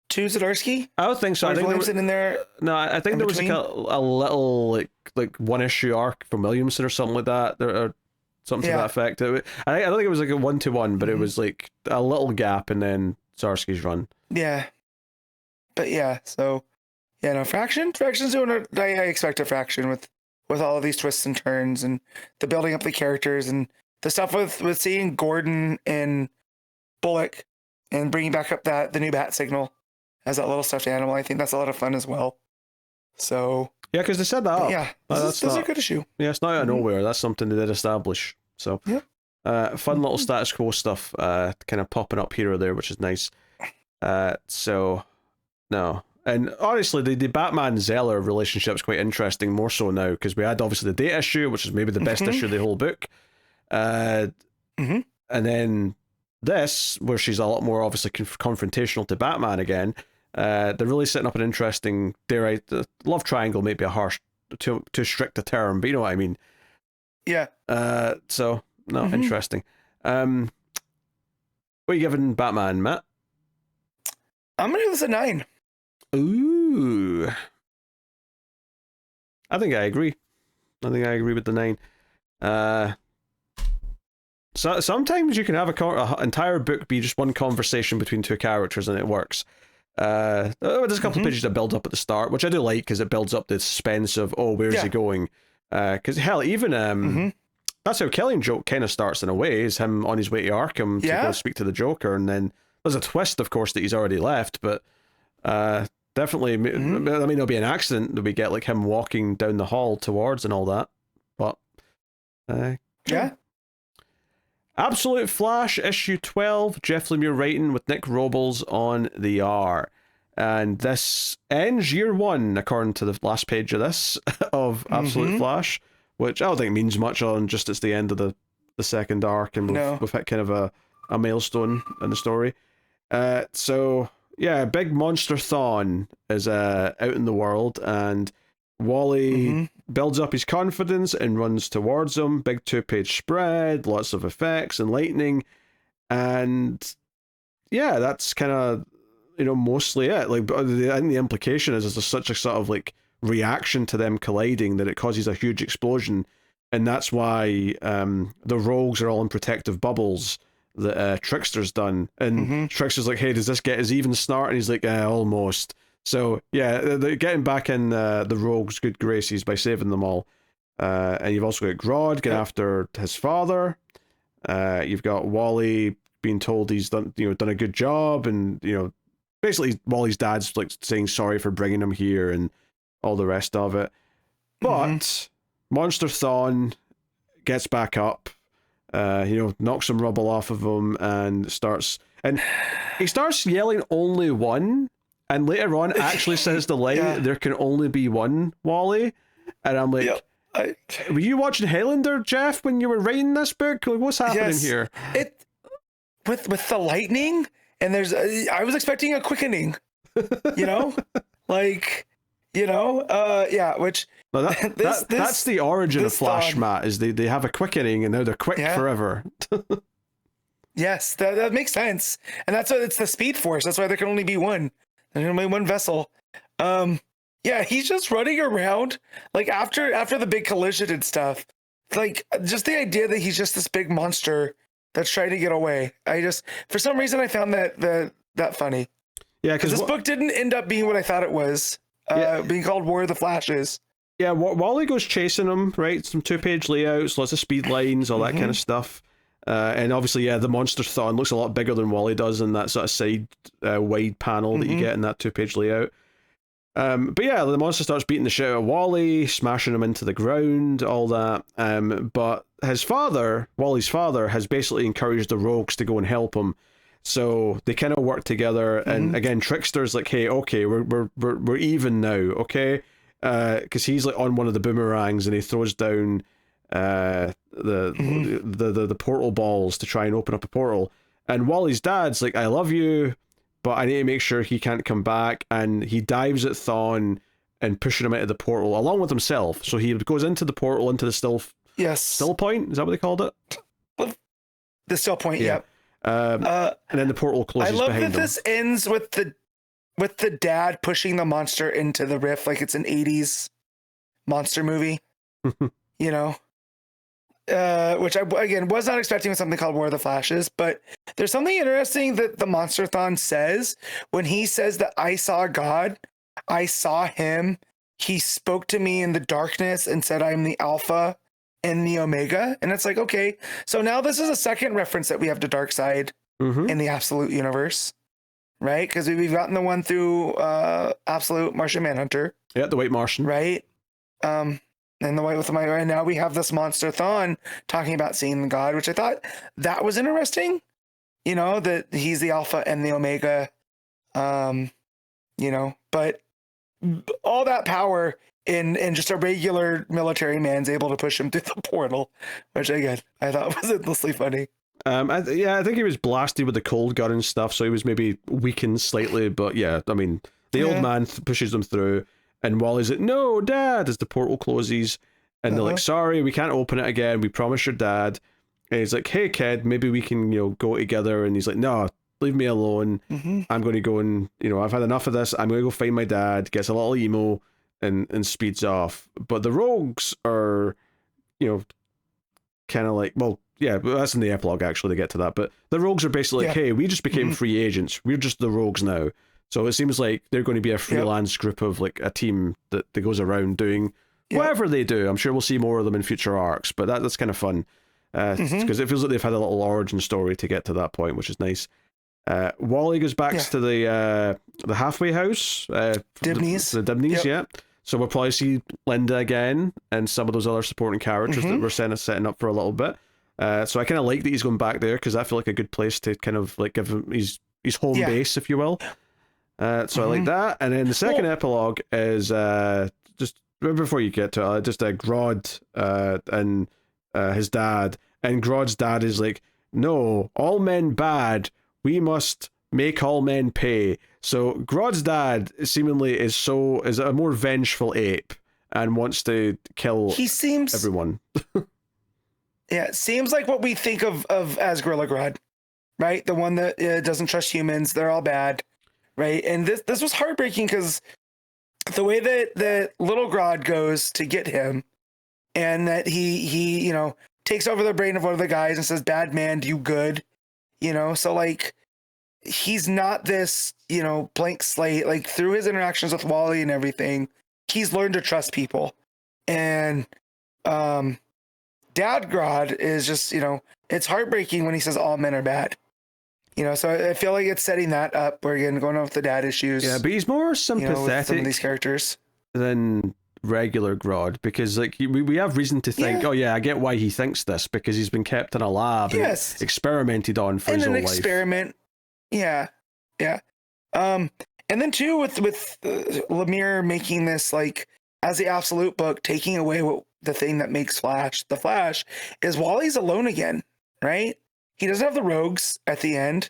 Zdarsky? I don't think so. I think Williamson in there. No, I think there was like a little like one issue arc from Williamson or something like that. Or something to that effect. I don't think it was like a 1-to-1, but it was like a little gap and then Zdarsky's run. Yeah. But yeah, so yeah, no, Fraction's doing I expect a Fraction with all of these twists and turns and the building up the characters and the stuff with seeing Gordon and Bullock and bringing back up the new bat signal as that little stuffed animal. I think that's a lot of fun as well. So yeah, because they set that up. Yeah, this is a good issue. Yeah, it's not out of nowhere. That's something they did establish. So fun little status quo stuff kind of popping up here or there, which is nice. So no. And honestly, the Batman-Zeller relationship is quite interesting, more so now, because we had obviously the date issue, which is maybe the best issue of the whole book. And then this, where she's a lot more obviously confrontational to Batman again. They're really setting up an interesting, love triangle may be a harsh, too strict a term, but you know what I mean. Yeah. So, no, interesting. What are you giving Batman, Matt? I'm going to give this a 9. Ooh. I think I agree. I think I agree with the 9. So sometimes you can have a entire book be just one conversation between two characters and it works. There's a couple of pages that build up at the start, which I do like because it builds up the suspense of, oh, where's he going? Because hell, even that's how Killing Joke kind of starts in a way, is him on his way to Arkham to go speak to the Joker, and then there's a twist, of course, that he's already left, but definitely, I mean, there'll be an accident that we get like him walking down the hall towards and all that, but yeah. Absolute Flash, issue 12, Jeff Lemire writing with Nick Robles on the R. And this ends year 1, according to the last page of this, of Absolute Flash, which I don't think means much on just it's the end of the second arc, and we've hit kind of a milestone in the story. So, yeah, big monster Thawne is out in the world, and Wally builds up his confidence and runs towards him. Big 2-page spread, lots of effects and lightning, and yeah, that's kind of, you know, mostly it. Like, I think the implication is there's such a sort of like reaction to them colliding that it causes a huge explosion, and that's why the rogues are all in protective bubbles that Trickster's done, and Trickster's like, hey, does this get his even start? And he's like, almost. So yeah, they're getting back in the rogues' good graces by saving them all. And you've also got Grodd getting after his father. You've got Wally being told he's done a good job, and basically Wally's dad's like saying sorry for bringing him here and all the rest of it. But Monster Thawne gets back up, knocks some rubble off of him and he starts yelling only one. And later on, actually says the line, there can only be one Wally. And I'm like, were you watching Highlander, Jeff, when you were writing this book? Like, what's happening here? With the lightning, and I was expecting a quickening, which... No, that's the origin of Flash, Matt, is they have a quickening and now they're quick forever. Yes, that makes sense. And that's why it's the Speed Force. That's why there can only be one. There's only one vessel. He's just running around like after the big collision and stuff. Like, just the idea that he's just this big monster that's trying to get away. For some reason, I found that funny. Yeah, because this book didn't end up being what I thought it was. Being called War of the Flashes. Yeah, Wally goes chasing him, right? Some 2-page layouts, lots of speed lines, all that kind of stuff. And obviously, the Monster Thawne looks a lot bigger than Wally does in that sort of side wide panel that you get in that 2-page layout. But yeah, the monster starts beating the shit out of Wally, smashing him into the ground, all that. But his father, Wally's father, has basically encouraged the rogues to go and help him. So they kind of work together. And again, Trickster's like, hey, okay, we're even now, okay? Because he's like on one of the boomerangs and he throws down the portal balls to try and open up a portal, and Wally's dad's like, I love you, but I need to make sure he can't come back, and he dives at Thawne and pushing him out of the portal along with himself. So he goes into the portal, into the still point, is that what they called it? The still point, and then the portal closes behind him. I love that this ends with the dad pushing the monster into the rift like it's an 80s monster movie. Which I, again, was not expecting with something called War of the Flashes, but there's something interesting that the Monster Thawne says when he says that I saw God, I saw him, he spoke to me in the darkness and said, I'm the Alpha and the Omega. And it's like, okay, so now this is a second reference that we have to Darkseid in the Absolute universe, right? Because we've gotten the one through Absolute Martian Manhunter. Yeah, the White Martian. Right? And the White with the Might, and now we have this Monster Thawne talking about seeing God, which I thought that was interesting. That he's the Alpha and the Omega. But all that power in just a regular military man's able to push him through the portal, which again I thought was endlessly funny. I think he was blasted with the cold gun and stuff, so he was maybe weakened slightly. But yeah, I mean, the old man pushes them through. And Wally's like, no, Dad, as the portal closes. And they're like, sorry, we can't open it again. We promised your dad. And he's like, hey, kid, maybe we can, go together. And he's like, no, leave me alone. I'm going to go and, I've had enough of this. I'm going to go find my dad. Gets a little emo. and speeds off. But the rogues are, kind of like, well, yeah, that's in the epilogue actually to get to that. But the rogues are basically like, hey, we just became free agents. We're just the rogues now. So it seems like they're going to be a freelance group of like a team that goes around doing whatever they do. I'm sure we'll see more of them in future arcs, but that's kind of fun because it feels like they've had a little origin story to get to that point, which is nice. Wally goes back to the halfway house. Dibneys. The Dibneys, yeah. So we'll probably see Linda again and some of those other supporting characters that we're setting up for a little bit. So I kind of like that he's going back there because I feel like a good place to kind of like give him his home base, if you will. So I like that. And then the second epilogue is just before you get to it, just Grodd and his dad. And Grodd's dad is like, no, all men bad. We must make all men pay. So Grodd's dad seemingly is a more vengeful ape and wants to kill everyone. Yeah, seems like what we think of as Gorilla Grodd, right? The one that doesn't trust humans. They're all bad, right? And this was heartbreaking because the way that little Grodd goes to get him, and that he takes over the brain of one of the guys and says, "Bad man, do you good?" So like he's not this blank slate. Like through his interactions with Wally and everything, he's learned to trust people, and Dad Grodd is just, it's heartbreaking when he says all men are bad. So I feel like it's setting that up. We're again going on with the dad issues. Yeah, but he's more sympathetic with some of these characters than regular Grodd because like we have reason to think, oh yeah, I get why he thinks this because he's been kept in a lab and experimented on for his whole life. Experiment. Yeah. And then too with Lemire making this like as the absolute book, taking away the thing that makes the Flash is Wally's alone again, right? He doesn't have the rogues at the end,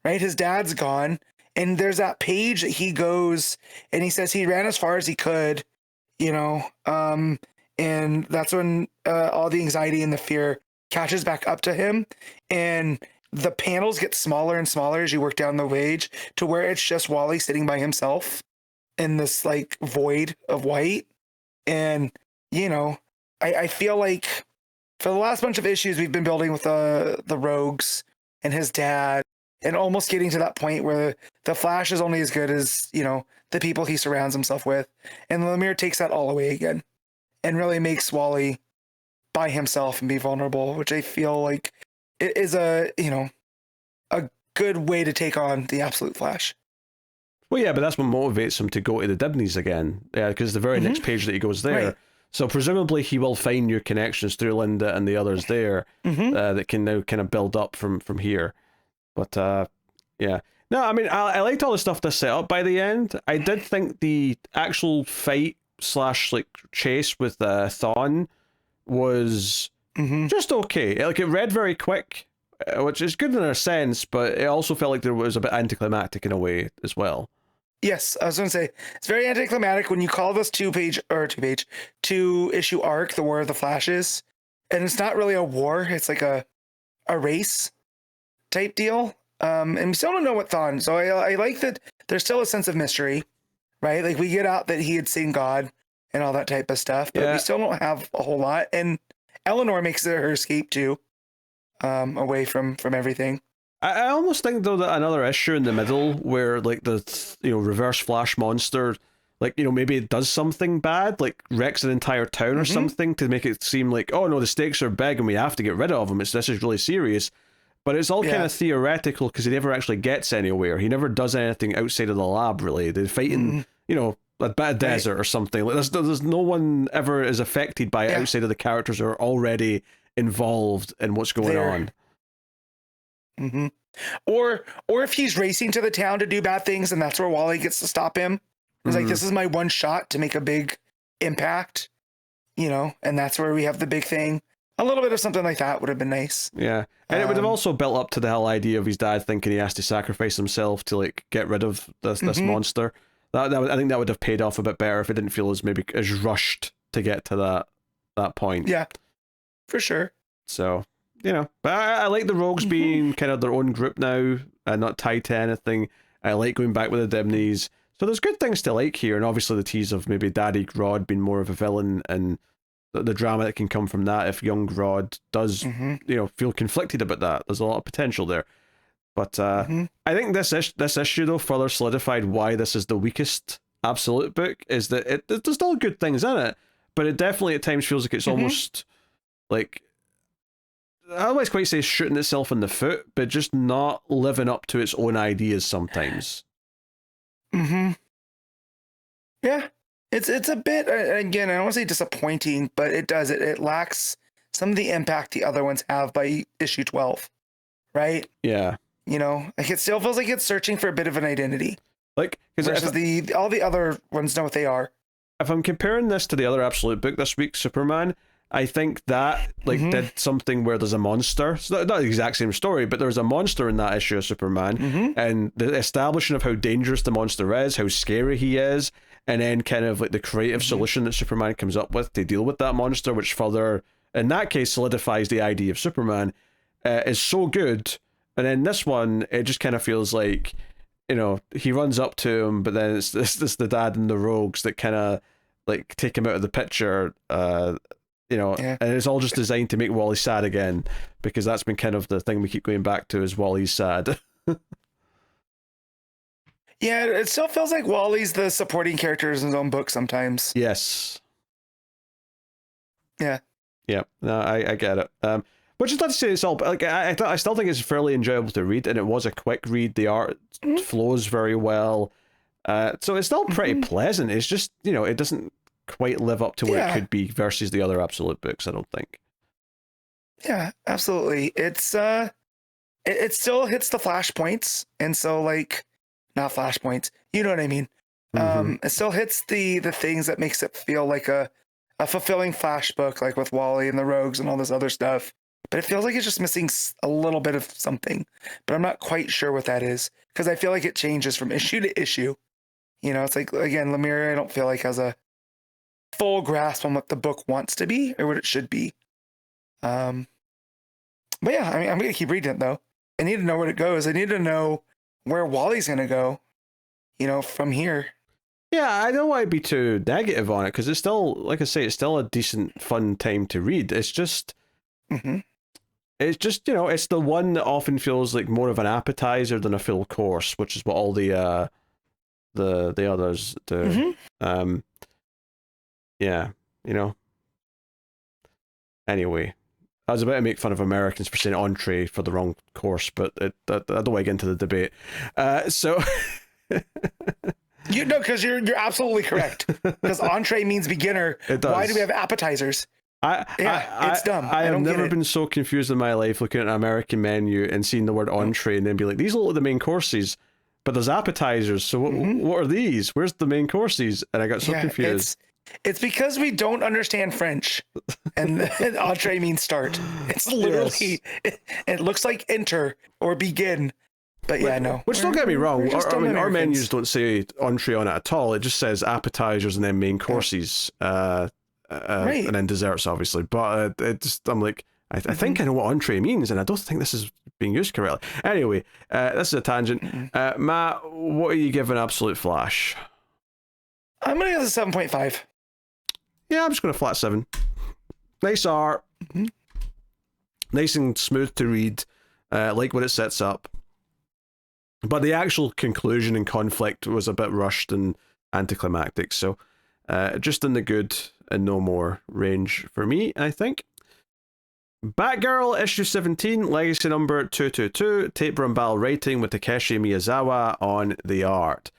right? His dad's gone. And there's that page that he goes and he says he ran as far as he could, and that's when all the anxiety and the fear catches back up to him. And the panels get smaller and smaller as you work down the page to where it's just Wally sitting by himself in this like void of white. And, I feel like for the last bunch of issues we've been building with the rogues and his dad and almost getting to that point where the Flash is only as good as, the people he surrounds himself with. And Lemire takes that all away again and really makes Wally by himself and be vulnerable, which I feel like it is a good way to take on the absolute Flash. Well, yeah, but that's what motivates him to go to the Dibneys again. Yeah, because the very next page that he goes there. Right. So presumably he will find your connections through Linda and the others there that can now kind of build up from here. But yeah. No, I mean, I liked all the stuff that's set up by the end. I did think the actual fight / like chase with Thawne was just okay. It read very quick, which is good in a sense, but it also felt like there was a bit anticlimactic in a way as well. Yes, I was going to say, it's very anticlimactic when you call this two-issue arc, The War of the Flashes, and it's not really a war, it's like a race type deal, and we still don't know what Thawne, so I like that there's still a sense of mystery, right? Like, we get out that he had seen God and all that type of stuff, but we still don't have a whole lot, and Eleanor makes it her escape, too, away from everything. I almost think though that another issue in the middle where like the reverse Flash monster maybe it does something bad, like wrecks an entire town or something to make it seem like, oh no, the stakes are big and we have to get rid of him. This is really serious, but it's all kind of theoretical because he never actually gets anywhere. He never does anything outside of the lab really. They fight in a bit of desert or something. Like there's no one ever is affected by it outside of the characters who are already involved in what's going on. Or if he's racing to the town to do bad things and that's where Wally gets to stop him. It's like, this is my one shot to make a big impact, and that's where we have the big thing. A little bit of something like that would have been nice. Yeah. And it would have also built up to the whole idea of his dad thinking he has to sacrifice himself to like get rid of this monster. I think that would have paid off a bit better if it didn't feel as rushed to get to that point. Yeah, for sure. So, but I like the Rogues being kind of their own group now and not tied to anything. I like going back with the Dibneys. So there's good things to like here, and obviously the tease of maybe Daddy Grodd being more of a villain, and the drama that can come from that if young Grodd does, feel conflicted about that. There's a lot of potential there. But I think this issue, though, further solidified why this is the weakest Absolute book, is that there's still good things in it, but it definitely at times feels like it's almost like, I always quite say shooting itself in the foot, but just not living up to its own ideas sometimes. Yeah. It's a bit, again, I don't want to say disappointing, but it lacks some of the impact the other ones have by issue 12, right? Yeah. Like it still feels like it's searching for a bit of an identity. Like, versus all the other ones know what they are. If I'm comparing this to the other Absolute book this week, Superman, I think that did something where there's a monster. So not the exact same story, but there's a monster in that issue of Superman, and the establishing of how dangerous the monster is, how scary he is, and then kind of like the creative solution that Superman comes up with to deal with that monster, which further, in that case, solidifies the idea of Superman, is so good. And then this one, it just kind of feels like, he runs up to him, but then it's the dad and the rogues that kind of like take him out of the picture, and it's all just designed to make Wally sad again, because that's been kind of the thing we keep going back to, is Wally's sad. Yeah, it still feels like Wally's the supporting character in his own book sometimes. Yes. Yeah. Yeah. No, I get it. Which is not to say it's all, like, I still think it's fairly enjoyable to read, and it was a quick read. The art flows very well. So it's still pretty pleasant. It's just, it doesn't quite live up to what it could be versus the other Absolute books, I don't think. Yeah, absolutely. It's it still hits the flashpoints, and so like, not flashpoints, you know what I mean. It still hits the things that makes it feel like a fulfilling Flash book, like with Wally and the Rogues and all this other stuff. But it feels like it's just missing a little bit of something, but I'm not quite sure what that is, because I feel like it changes from issue to issue. It's like, again, Lemire, I don't feel like has a full grasp on what the book wants to be or what it should be. But yeah, I mean, I'm going to keep reading it, though. I need to know where it goes. I need to know where Wally's going to go, from here. Yeah, I don't want to be too negative on it, because it's still, like I say, it's still a decent, fun time to read. It's just... It's just, it's the one that often feels like more of an appetizer than a full course, which is what all the others do. Yeah, Anyway, I was about to make fun of Americans for saying entree for the wrong course, but I don't want to get into the debate. So... because you're absolutely correct. Because entree means beginner. It does. Why do we have appetizers? It's dumb. I have never been so confused in my life looking at an American menu and seeing the word entree and then be like, these look like the main courses, but there's appetizers. So what are these? Where's the main courses? And I got so confused. It's because we don't understand French, and entree means start. It's literally, it looks like enter or begin. But yeah, no. Which, don't get me wrong, our menus don't say entree on it at all. It just says appetizers and then main courses. Right. And then desserts, obviously. But I'm like, I think I know what entree means, and I don't think this is being used correctly. Anyway, this is a tangent. Matt, what are you giving Absolute Flash? I'm going to give it a 7.5. Yeah, I'm just going to flat 7. Nice art. Nice and smooth to read. Like what it sets up. But the actual conclusion and conflict was a bit rushed and anticlimactic. So just in the good and no more range for me, I think. Batgirl, issue 17, legacy number 222, Tate Brombal writing with Takeshi Miyazawa on the art.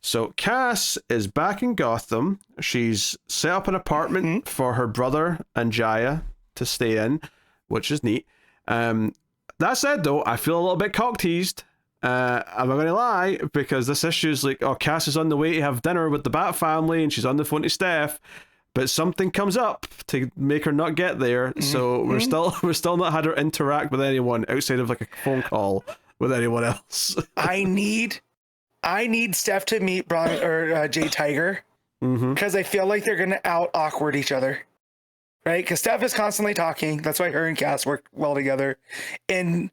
So Cass is back in Gotham. She's set up an apartment for her brother and Jaya to stay in, which is neat. That said, though, I feel a little bit cock-teased. I'm not going to lie, because this issue is like, Cass is on the way to have dinner with the Bat family, and she's on the phone to Steph, but something comes up to make her not get there. So we're still not had her interact with anyone outside of like a phone call with anyone else. I need Steph to meet Jay Tiger, because I feel like they're going to out awkward each other, right? Because Steph is constantly talking. That's why her and Cass work well together, and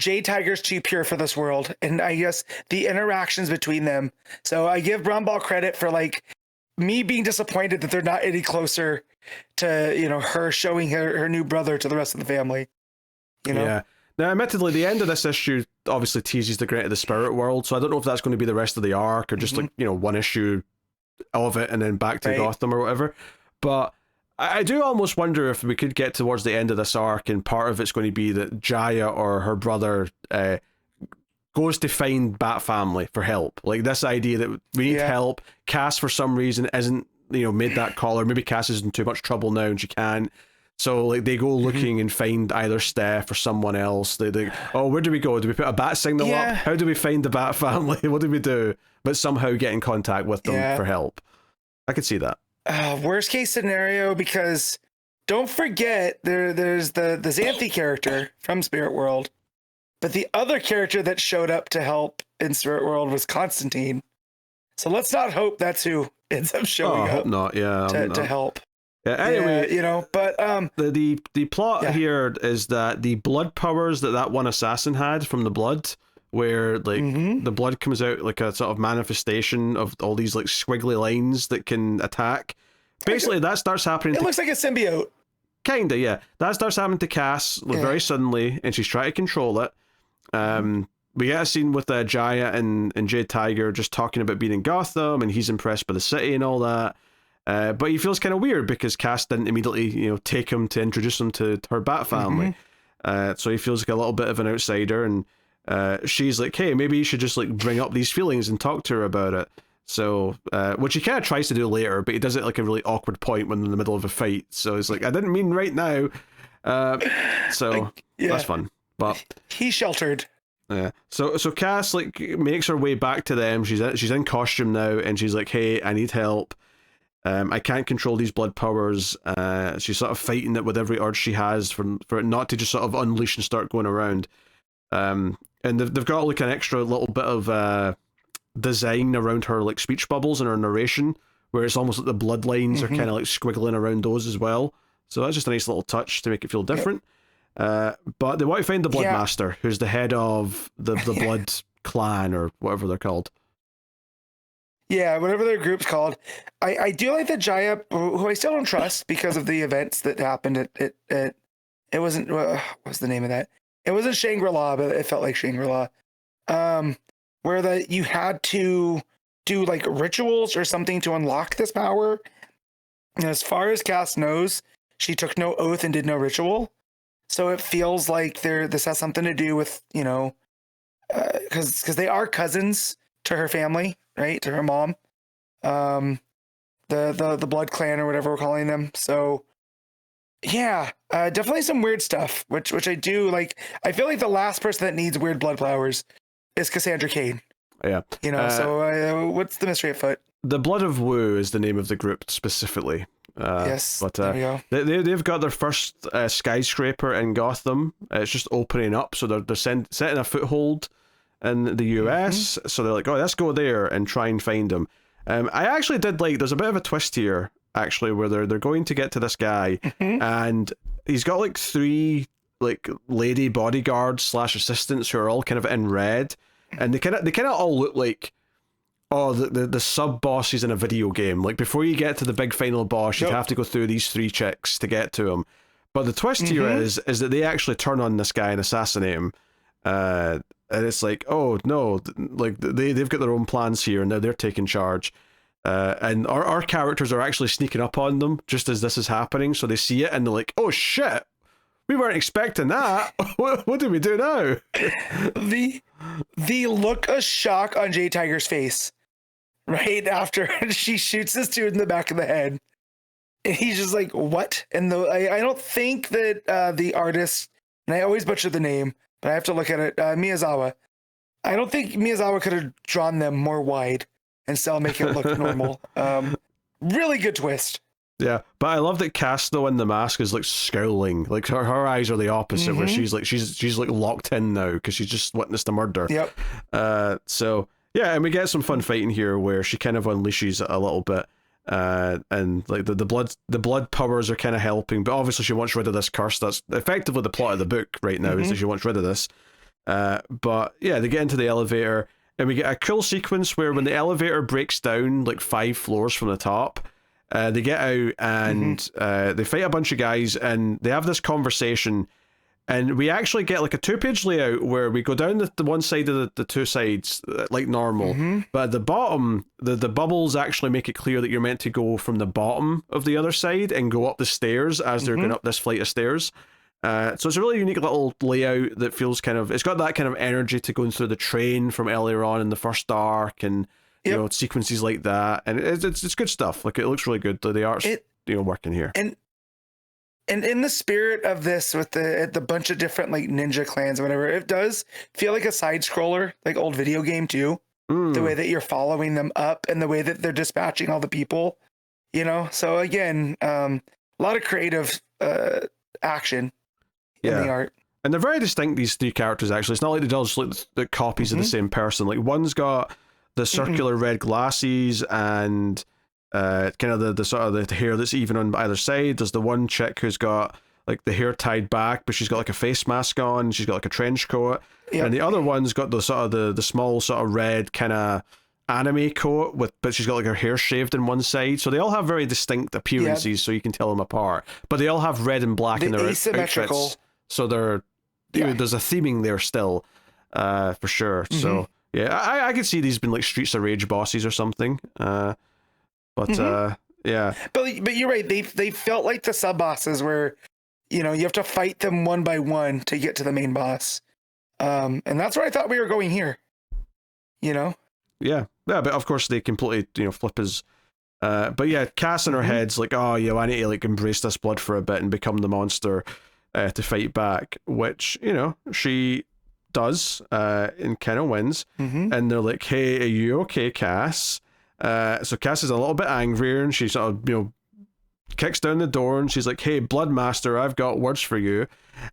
Jade Tiger's too pure for this world, and I guess the interactions between them. So I give Brombal credit for like me being disappointed that they're not any closer to, you know, her showing her new brother to the rest of the family. You know? Yeah. Now, admittedly, the end of this issue obviously teases the Great of the Spirit World, so I don't know if that's going to be the rest of the arc or just like, you know, one issue of it and then back to Gotham or whatever. But I do almost wonder if we could get towards the end of this arc and part of it's going to be that Jaya or her brother goes to find Bat Family for help. Like this idea that we need help. Cass, for some reason, isn't, you know, made that call, or maybe Cass is in too much trouble now and she can't. So like they go looking and find either Steph or someone else. They oh, where do we go? Do we put a bat signal up? How do we find the Bat Family? What do we do? But somehow get in contact with them for help. I could see that. Worst case scenario, because don't forget there's the Xanthi character from Spirit World, but the other character that showed up to help in Spirit World was Constantine. So let's not hope that's who ends up showing up. I hope not. Yeah, to help. Yeah, anyway, you know, but the plot here is that the blood powers that one assassin had from the blood, where like the blood comes out like a sort of manifestation of all these like squiggly lines that can attack. Basically, that starts happening. It looks like a symbiote. Kinda, yeah. That starts happening to Cass very suddenly, and she's trying to control it. We get a scene with Jaya and Jade Tiger just talking about being in Gotham, and he's impressed by the city and all that. But he feels kind of weird because Cass didn't immediately, you know, take him to introduce him to her Bat Family. So he feels like a little bit of an outsider, and she's like, hey, maybe you should just like bring up these feelings and talk to her about it. So, which he kind of tries to do later, but he does it like a really awkward point when in the middle of a fight. So he's like, I didn't mean right now. So that's fun. But he's sheltered. Yeah. So Cass like makes her way back to them. She's in costume now, and she's like, hey, I need help. I can't control these blood powers. She's sort of fighting it with every urge she has for it not to just sort of unleash and start going around. And they've got like an extra little bit of design around her like speech bubbles and her narration, where it's almost like the bloodlines are kind of like squiggling around those as well. So that's just a nice little touch to make it feel different. But they want to find the Blood Master, who's the head of the Blood Clan or whatever they're called. Yeah, whatever their group's called. I do like that Jaya, who I still don't trust because of the events that happened at it wasn't, what's the name of that? It wasn't Shangri-La, but it felt like Shangri-La. Where that you had to do like rituals or something to unlock this power. And as far as Cass knows, she took no oath and did no ritual. So it feels like this has something to do with, you know, because they are cousins to her family, right? To her mom, the Blood Clan or whatever we're calling them. So yeah, definitely some weird stuff, which I do like. I feel like the last person that needs weird blood powers is Cassandra Cain. Yeah, you know. So what's the mystery afoot? The Blood of Wu is the name of the group specifically. Yes, but there we go. They've got their first skyscraper in Gotham. It's just opening up, so they're setting a foothold in the US. So they're like, oh, let's go there and try and find him. I actually did like. There's a bit of a twist here, actually, where they're going to get to this guy, and he's got like 3 like lady bodyguards / assistants who are all kind of in red, and they kind of all look like, oh, the sub boss is in a video game. Like before you get to the big final boss, you'd have to go through these 3 chicks to get to him. But the twist here is that they actually turn on this guy and assassinate him. And it's like, oh no, like they've got their own plans here, and now they're taking charge. And our characters are actually sneaking up on them just as this is happening, so they see it and they're like, oh shit, we weren't expecting that. What do we do now? The look of shock on Jade Tiger's face right after she shoots this dude in the back of the head, and he's just like, what? And I don't think that the artist, and I always butcher the name, but I have to look at it, Miyazawa. I don't think Miyazawa could have drawn them more wide and still make it look normal. Really good twist. Yeah, but I love that Cass though in the mask is like scowling. Like her eyes are the opposite, where she's like locked in now because she's just witnessed a murder. Yep. So yeah, and we get some fun fighting here where she kind of unleashes a little bit. And like the blood powers are kind of helping, but obviously she wants rid of this curse. That's effectively the plot of the book right now, is that she wants rid of this. But yeah, they get into the elevator, and we get a cool sequence where when the elevator breaks down like 5 floors from the top, they get out and they fight a bunch of guys, and they have this conversation. And we actually get like a 2-page layout where we go down the one side of the 2 sides like normal, but at the bottom, the bubbles actually make it clear that you're meant to go from the bottom of the other side and go up the stairs as they're going up this flight of stairs. So it's a really unique little layout that feels it's got that kind of energy to going through the train from earlier on in the first arc, and you know, sequences like that, and it's good stuff. Like, it looks really good. The art's working here. And in the spirit of this, with the bunch of different like ninja clans or whatever, it does feel like a side scroller, like old video game too. The way that you're following them up and the way that they're dispatching all the people, you know. So again, a lot of creative action in the art. And they're very distinct, these 3 characters. Actually, it's not like they all just look the copies of the same person. Like, one's got the circular red glasses and kind of the sort of the hair that's even on either side. There's the one chick who's got like the hair tied back, but she's got like a face mask on. She's got like a trench coat, and the other one's got the sort of the small sort of red kind of anime coat but she's got like her hair shaved in one side. So they all have very distinct appearances, so you can tell them apart. But they all have red and black in their outfits, so they're there's a theming there still, for sure. So yeah, I could see these being like Streets of Rage bosses or something. But yeah. But you're right. They felt like the sub bosses where, you know, you have to fight them one by one to get to the main boss. And that's where I thought we were going here. You know? Yeah, but of course they completely, you know, flip his. But yeah, Cass in her head's like, oh yeah, I need to like embrace this blood for a bit and become the monster to fight back, which, you know, she does and kind of wins. And they're like, hey, are you okay, Cass? So Cass is a little bit angrier, and she sort of, you know, kicks down the door, and she's like, hey, Bloodmaster, I've got words for you.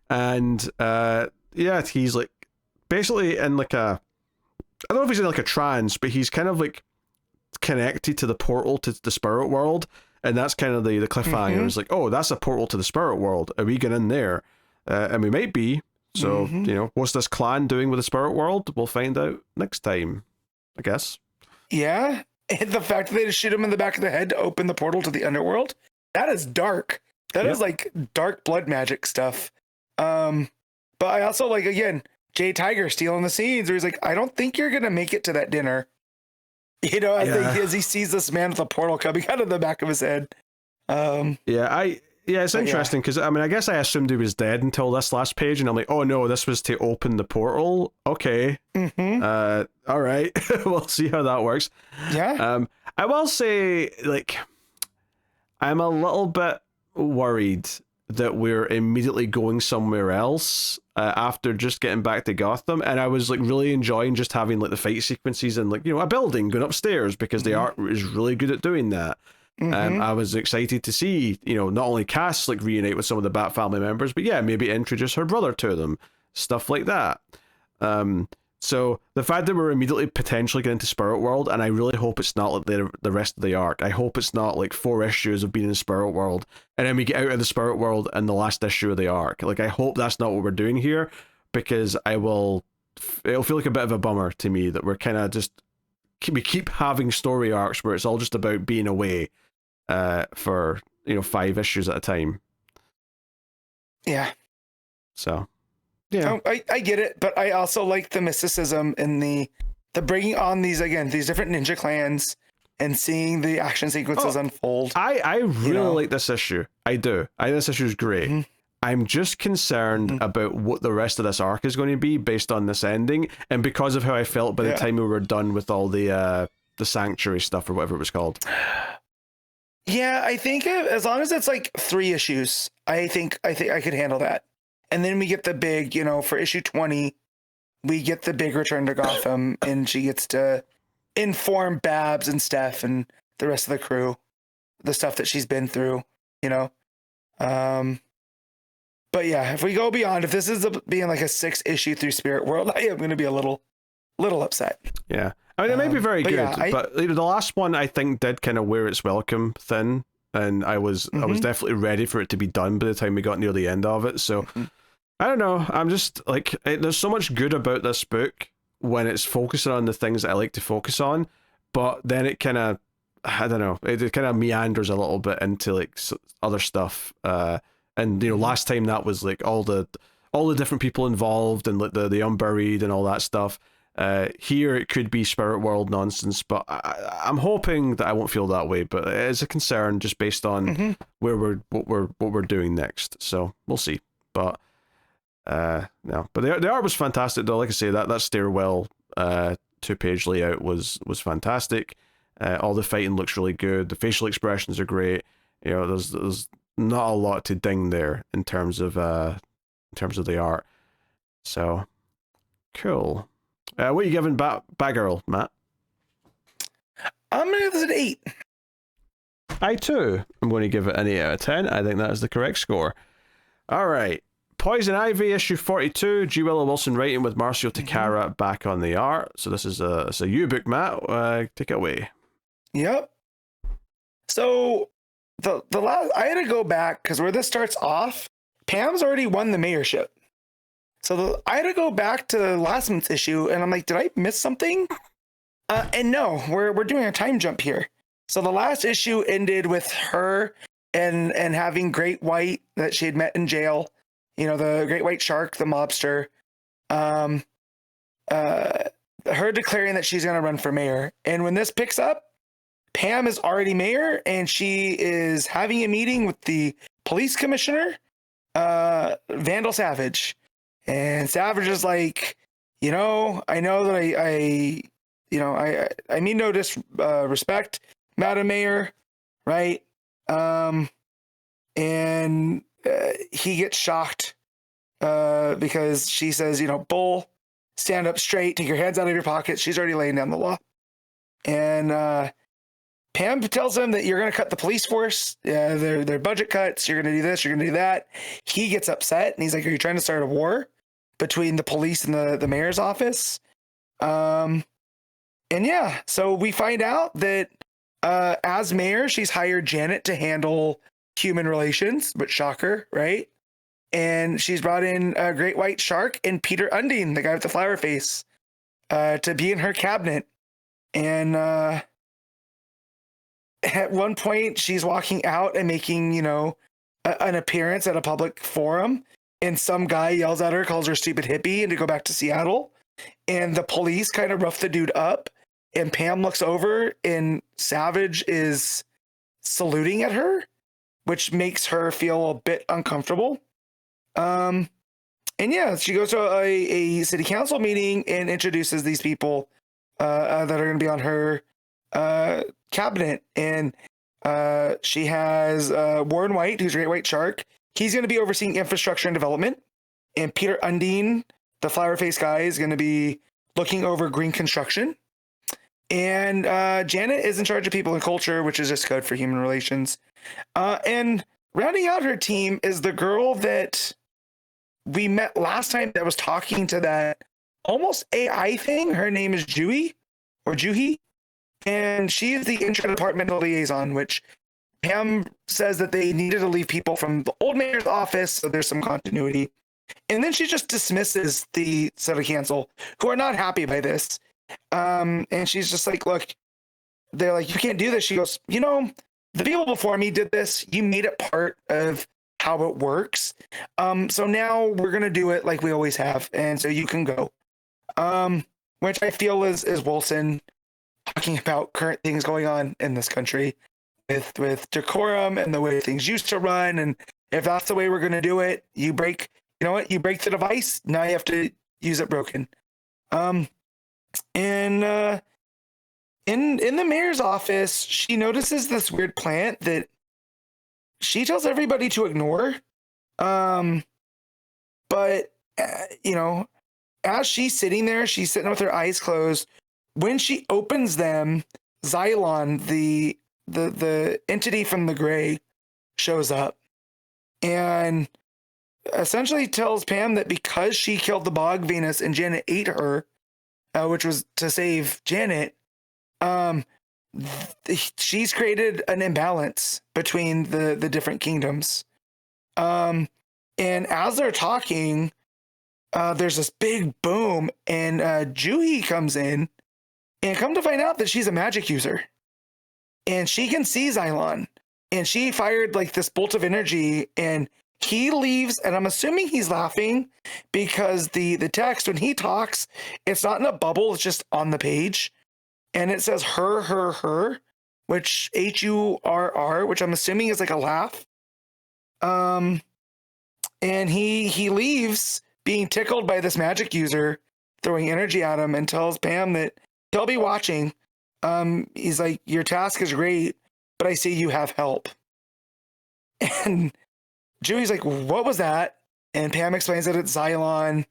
And yeah, he's like basically in like I don't know if he's in like a trance, but he's kind of like connected to the portal to the spirit world, and that's kind of the cliffhanger. It's like, oh, that's a portal to the spirit world. Are we going in there? And we might be. So, you know, what's this clan doing with the spirit world? We'll find out next time, I guess. Yeah. And the fact that they just shoot him in the back of the head to open the portal to the underworld, that is dark. That is like dark blood magic stuff. But I also like, again, Jay Tiger stealing the scenes where he's like, I don't think you're going to make it to that dinner. You know, I think as he sees this man with a portal coming out of the back of his head. It's interesting because, I mean, I guess I assumed he was dead until this last page, and I'm like, oh no, this was to open the portal. Okay. All right. We'll see how that works. Yeah. I will say, like, I'm a little bit worried that we're immediately going somewhere else after just getting back to Gotham, and I was like really enjoying just having like the fight sequences and like, you know, a building going upstairs because the art is really good at doing that. I was excited to see, you know, not only Cass like reunite with some of the Bat family members, but yeah, maybe introduce her brother to them, stuff like that. So the fact that we're immediately potentially getting into Spirit World, and I really hope it's not like the rest of the arc. I hope it's not like 4 issues of being in Spirit World, and then we get out of the Spirit World in the last issue of the arc. Like, I hope that's not what we're doing here, because it'll feel like a bit of a bummer to me that we're kind of just, we keep having story arcs where it's all just about being away for, you know, 5 issues at a time. Yeah. So, yeah. Oh, I get it, but I also like the mysticism and the bringing on these different ninja clans and seeing the action sequences unfold. I really like this issue. I do. I think this issue is great. I'm just concerned about what the rest of this arc is going to be based on this ending, and because of how I felt by the time we were done with all the Sanctuary stuff or whatever it was called. Yeah, I think as long as it's like 3 issues, I think I could handle that. And then we get the big, you know, for issue 20, we get the big return to Gotham, and she gets to inform Babs and Steph and the rest of the crew, the stuff that she's been through, you know. But yeah, if we go beyond, if this is being like a 6 issue through Spirit World, I am going to be a little upset. Yeah. I mean, it may be very good, but you know, the last one I think did kind of wear its welcome thin, and I was definitely ready for it to be done by the time we got near the end of it. So I don't know. I'm just like, there's so much good about this book when it's focusing on the things that I like to focus on, but then it kind of, I don't know, it kind of meanders a little bit into like other stuff. And last time that was like all the different people involved and like the unburied and all that stuff. Here it could be spirit world nonsense, but I'm hoping that I won't feel that way. But it's a concern just based on what we're doing next. So we'll see. But no, but the art was fantastic though. Like I say, that stairwell 2-page layout was fantastic. All the fighting looks really good. The facial expressions are great. There's not a lot to ding there in terms of the art. So cool. What are you giving Batgirl, Matt? I'm gonna give this an 8. I too am going to give it an 8 out of 10. I think that is the correct score. All right. Poison Ivy issue 42. WIllow Wilson writing with Marcio Takara back on the art. So this is a U-book, Matt. Take it away. Yep. So the last, I had to go back because where this starts off, Pam's already won the mayorship. So I had to go back to the last month's issue, and I'm like, did I miss something? And no, we're doing a time jump here. So the last issue ended with her and having Great White that she had met in jail. The Great White Shark, the mobster. Her declaring that she's going to run for mayor. And when this picks up, Pam is already mayor, and she is having a meeting with the police commissioner, Vandal Savage. And Savage is like, I know that I mean no disrespect, Madam Mayor, right? And he gets shocked because she says, Bull, stand up straight, take your hands out of your pockets. She's already laying down the law. And Pam tells him that you're going to cut the police force, their budget cuts, you're going to do this, you're going to do that. He gets upset, and he's like, are you trying to start a war between the police and the mayor's office? And yeah, so we find out that as mayor, she's hired Janet to handle human relations, but shocker, right? And she's brought in a Great White Shark and Peter Undine, the guy with the flower face, to be in her cabinet. And at one point, she's walking out and making, an appearance at a public forum, and some guy yells at her, calls her stupid hippie, and to go back to Seattle. And the police kind of rough the dude up, and Pam looks over, and Savage is saluting at her, which makes her feel a bit uncomfortable. And yeah, she goes to a city council meeting and introduces these people that are going to be on her cabinet. And she has Warren White, who's Great White Shark. He's going to be overseeing infrastructure and development. And Peter Undine, the flower face guy, is going to be looking over green construction. And Janet is in charge of people and culture, which is just code for human relations. And rounding out her team is the girl that we met last time that was talking to that almost AI thing. Her name is Juhi. And she is the interdepartmental liaison, which Pam says that they needed to leave people from the old mayor's office, so there's some continuity. And then she just dismisses the city council, who are not happy by this. And she's just like, look, they're like, you can't do this. She goes, the people before me did this. You made it part of how it works. So now we're going to do it like we always have. And so you can go. Which I feel is Wilson talking about current things going on in this country with decorum and the way things used to run. And if that's the way we're going to do it, you break the device. Now you have to use it broken. And in the mayor's office, she notices this weird plant that she tells everybody to ignore. But as she's sitting there, she's sitting with her eyes closed. When she opens them, Xylon, the entity from the gray, shows up and essentially tells Pam that because she killed the Bog Venus and Janet ate her, which was to save Janet, she's created an imbalance between the different kingdoms. And as they're talking, there's this big boom, and Juhi comes in, and come to find out that she's a magic user. And she can see Xylon. And she fired like this bolt of energy, and he leaves, and I'm assuming he's laughing because the text, when he talks, it's not in a bubble, it's just on the page. And it says her, which HURR, which I'm assuming is like a laugh. And he leaves being tickled by this magic user throwing energy at him, and tells Pam that he'll be watching. He's like, your task is great, but I see you have help. And Juhi's like, what was that? And Pam explains that it's Xylon.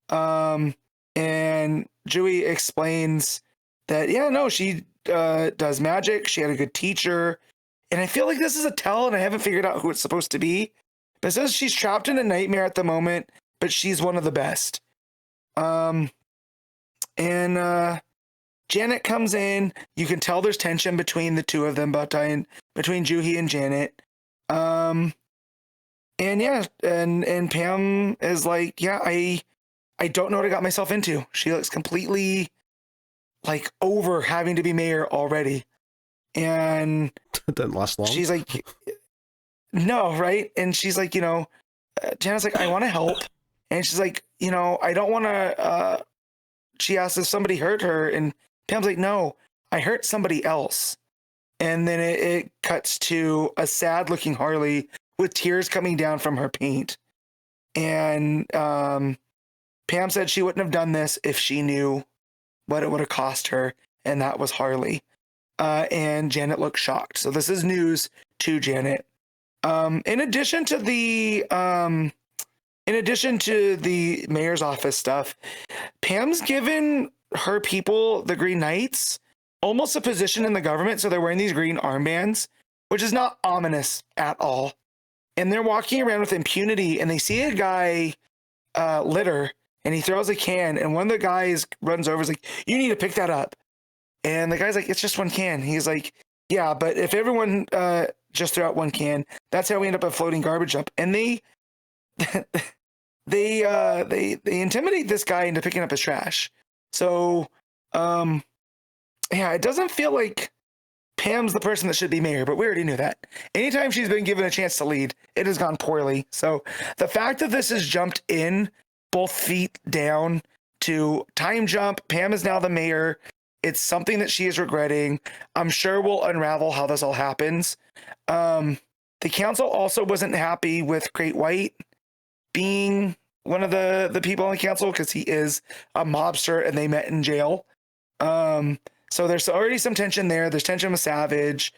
And Juhi explains that, yeah, no, she does magic. She had a good teacher. And I feel like this is a tell, and I haven't figured out who it's supposed to be. But it says she's trapped in a nightmare at the moment, but she's one of the best. Janet comes in. You can tell there's tension between the two of them, between Juhi and Janet. And Pam is like, yeah, I don't know what I got myself into. She looks completely like over having to be mayor already. And it didn't last long. She's like, no, right? And she's like, Janet's like, I want to help. And she's like, I don't want to, she asks if somebody hurt her, and Pam's like, no, I hurt somebody else. And then it cuts to a sad looking Harley with tears coming down from her paint. And Pam said she wouldn't have done this if she knew what it would have cost her. And that was Harley. And Janet looked shocked. So this is news to Janet. In addition to the mayor's office stuff, Pam's given her people, the Green Knights, almost a position in the government. So they're wearing these green armbands, which is not ominous at all. And they're walking around with impunity, and they see a guy litter, and he throws a can, and one of the guys runs over, is like, you need to pick that up. And the guy's like, it's just one can. He's like, yeah, but if everyone just throw out one can, that's how we end up a floating garbage dump. And they intimidate this guy into picking up his trash. So, it doesn't feel like Pam's the person that should be mayor, but we already knew that. Anytime she's been given a chance to lead, it has gone poorly. So the fact that this has jumped in both feet down to time jump, Pam is now the mayor. It's something that she is regretting. I'm sure we'll unravel how this all happens. The council also wasn't happy with Great White being one of the people on the council, because he is a mobster and they met in jail. So there's already some tension there. There's tension with Savage.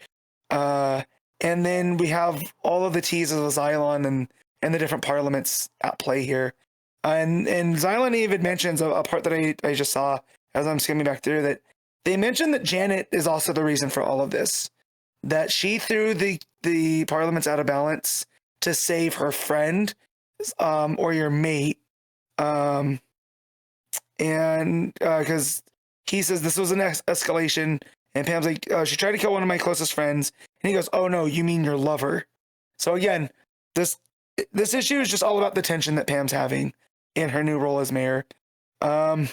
And then we have all of the teases of Xylon and the different parliaments at play here. And Xylon even mentions a part that I just saw as I'm skimming back through, that they mentioned that Janet is also the reason for all of this. That she threw the parliaments out of balance to save her friend, or your mate. And because he says this was an escalation, and Pam's like, she tried to kill one of my closest friends, and he goes, oh no, you mean your lover. So again, this issue is just all about the tension that Pam's having in her new role as mayor. And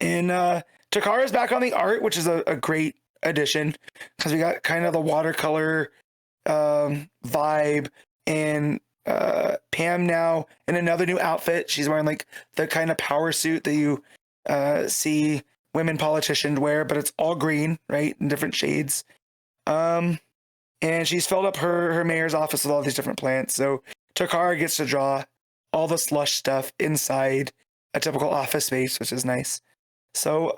Takara's back on the art, which is a great addition, because we got kind of the watercolor vibe, and Pam now in another new outfit. She's wearing like the kind of power suit that you see women politicians wear, but it's all green, right, in different shades. And she's filled up her mayor's office with all these different plants. So Takara gets to draw all the slush stuff inside a typical office space, which is nice. So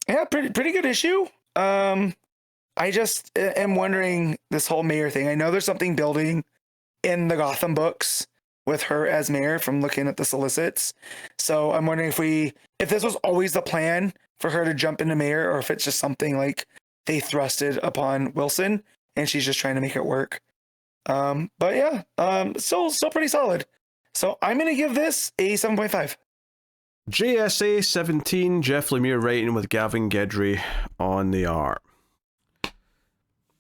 yeah, pretty good issue. I just am wondering this whole mayor thing. I know there's something building in the Gotham books with her as mayor from looking at the solicits. So I'm wondering if this was always the plan for her to jump into mayor, or if it's just something like they thrusted upon Wilson and she's just trying to make it work. But yeah, still pretty solid. So I'm going to give this a 7.5. JSA 17, Jeff Lemire writing with Gavin Guidry on the art.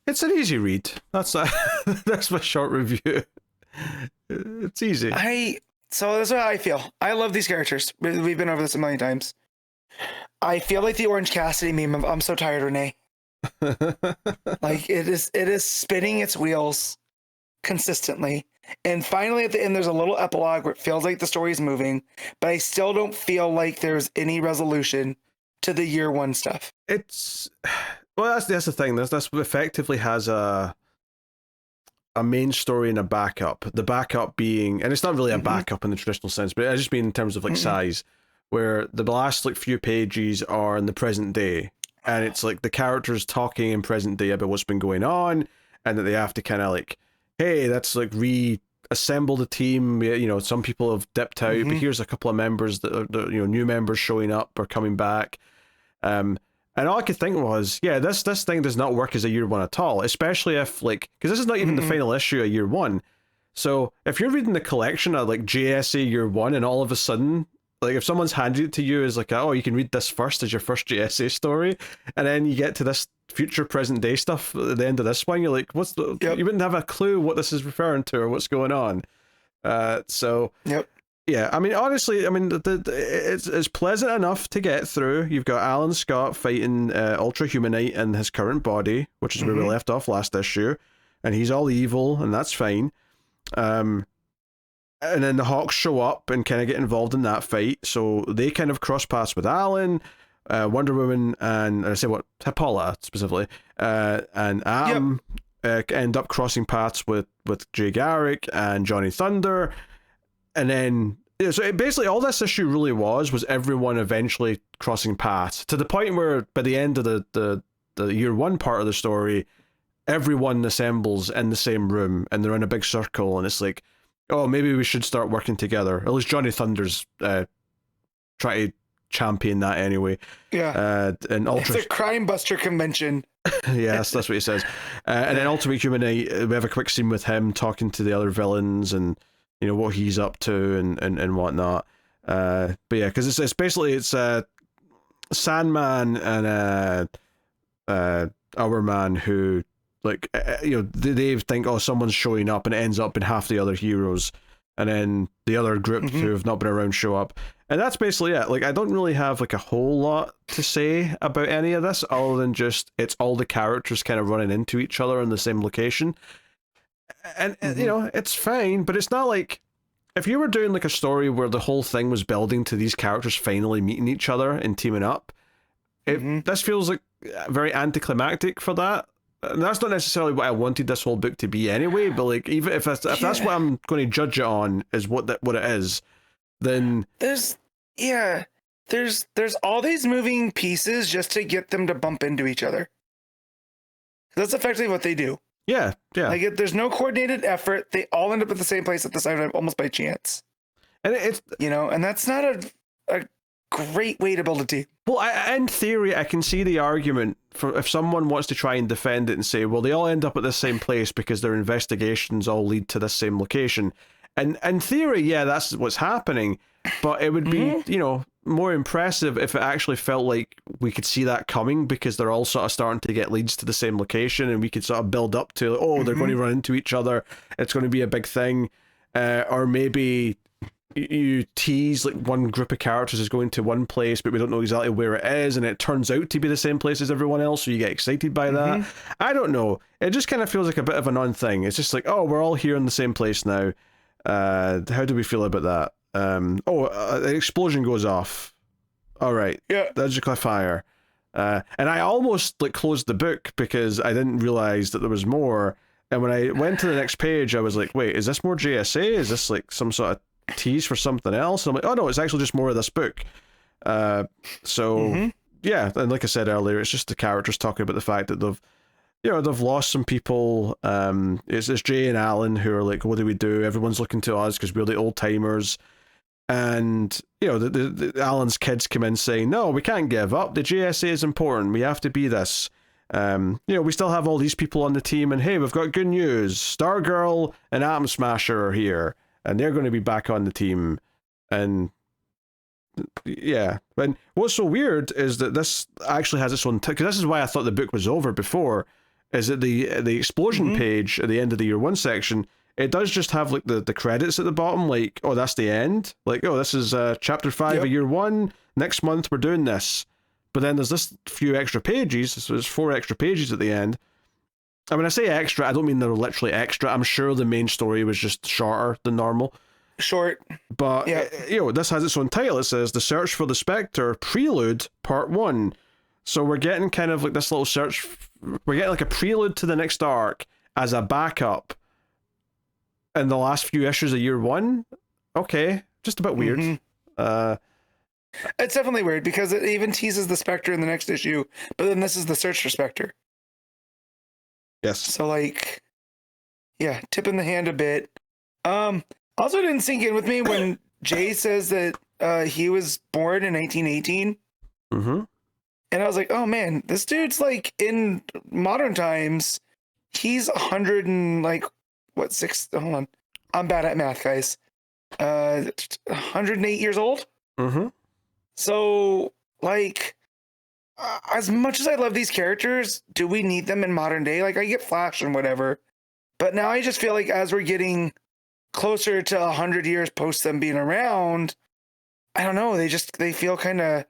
It's an easy read. That's my short review. It's easy. So that's how I feel. I love these characters. We've been over this a million times. I feel like the Orange Cassidy meme of "I'm so tired, Renee." Like it is spinning its wheels consistently. And finally at the end there's a little epilogue where it feels like the story is moving, but I still don't feel like there's any resolution to the year one stuff. It's that's the thing. This effectively has a main story and a backup. The backup being, and it's not really a backup in the traditional sense, but I just mean in terms of like size, where the last like few pages are in the present day, and it's like the characters talking in present day about what's been going on, and that they have to kind of like, hey, that's like reassemble the team. You know, some people have dipped out, but here's a couple of members that are, you know, new members showing up or coming back. And all I could think was, yeah, this thing does not work as a year one at all, especially if, like, because this is not even the final issue of year one. So if you're reading the collection of, like, JSA year one, and all of a sudden, like, if someone's handed it to you as, like, oh, you can read this first as your first JSA story, and then you get to this future present day stuff at the end of this one, you're like, what's the... Yep. You wouldn't have a clue what this is referring to or what's going on. Yep. Yeah, I mean, honestly, I mean, it's pleasant enough to get through. You've got Alan Scott fighting Ultra Humanite in his current body, which is where we left off last issue, and he's all evil, and that's fine. And then the Hawks show up and kind of get involved in that fight, so they kind of cross paths with Alan, Wonder Woman, and Hippolyta specifically, and Adam end up crossing paths with Jay Garrick and Johnny Thunder. And then, so basically all this issue really was everyone eventually crossing paths, to the point where by the end of the year one part of the story, everyone assembles in the same room and they're in a big circle, and it's like, oh, maybe we should start working together. At least Johnny Thunder's trying to champion that anyway. Yeah. And Ultra... It's a crime buster convention. Yes, that's what he says. And then Ultimate Humanite, we have a quick scene with him talking to the other villains and, you know, what he's up to and whatnot. But yeah, because it's basically Sandman and Hourman who, like, you know, they think, oh, someone's showing up, and it ends up in half the other heroes, and then the other group who have not been around show up, and that's basically it. Like, I don't really have like a whole lot to say about any of this other than just it's all the characters kind of running into each other in the same location. And you know, it's fine, but it's not like if you were doing like a story where the whole thing was building to these characters finally meeting each other and teaming up. This feels like very anticlimactic for that. And that's not necessarily what I wanted this whole book to be anyway. But like, even if that's what I'm going to judge it on is what it is, then there's all these moving pieces just to get them to bump into each other. That's effectively what they do. Yeah. Like, there's no coordinated effort. They all end up at the same place at the same time, almost by chance. And it's, you know, and that's not a great way to build a team. Well, in theory, I can see the argument for if someone wants to try and defend it and say, well, they all end up at the same place because their investigations all lead to this same location. And in theory, yeah, that's what's happening. But it would be, you know, more impressive if it actually felt like we could see that coming, because they're all sort of starting to get leads to the same location, and we could sort of build up to, oh, they're going to run into each other. It's going to be a big thing. Or maybe you tease like one group of characters is going to one place, but we don't know exactly where it is, and it turns out to be the same place as everyone else, so you get excited by that. I don't know. It just kind of feels like a bit of a non-thing. It's just like, oh, we're all here in the same place now. How do we feel about that? An explosion goes off. All right. Yeah. That's a cliffhanger. And I almost like closed the book because I didn't realize that there was more. And when I went to the next page, I was like, wait, is this more JSA? Is this like some sort of tease for something else? And I'm like, oh no, it's actually just more of this book. Yeah. And like I said earlier, it's just the characters talking about the fact that they've lost some people. It's Jay and Alan who are like, what do we do? Everyone's looking to us because we're the old timers. And, you know, the Alan's kids come in saying, no, we can't give up. The JSA is important. We have to be this. You know, we still have all these people on the team, and hey, we've got good news. Stargirl and Atom Smasher are here, and they're going to be back on the team. And yeah, and what's so weird is that this actually has its own, because this is why I thought the book was over before, is that the explosion page at the end of the year one section it does just have like the credits at the bottom, like, oh, that's the end. Like, oh, this is chapter 5 of year 1. Next month we're doing this. But then there's this few extra pages, so there's 4 extra pages at the end. I mean, I say extra, I don't mean they're literally extra. I'm sure the main story was just shorter than normal. Short. But, you know, this has its own title. It says, The Search for the Spectre, Prelude, Part 1. So we're getting kind of like this little search, we're getting like a prelude to the next arc as a backup in the last few issues of year 1. Okay, just a bit weird. It's definitely weird because it even teases the Spectre in the next issue, but then this is the search for Spectre. Yes. So like, yeah, tipping the hand a bit. Also didn't sink in with me when Jay says that he was born in 1918. And I was like, oh man, this dude's like in modern times, he's 100 and like, what, 6? Hold on. I'm bad at math, guys. 108 years old. So, like, as much as I love these characters, do we need them in modern day? Like, I get Flash and whatever, but now I just feel like as we're getting closer to 100 years post them being around, I don't know. They feel kind of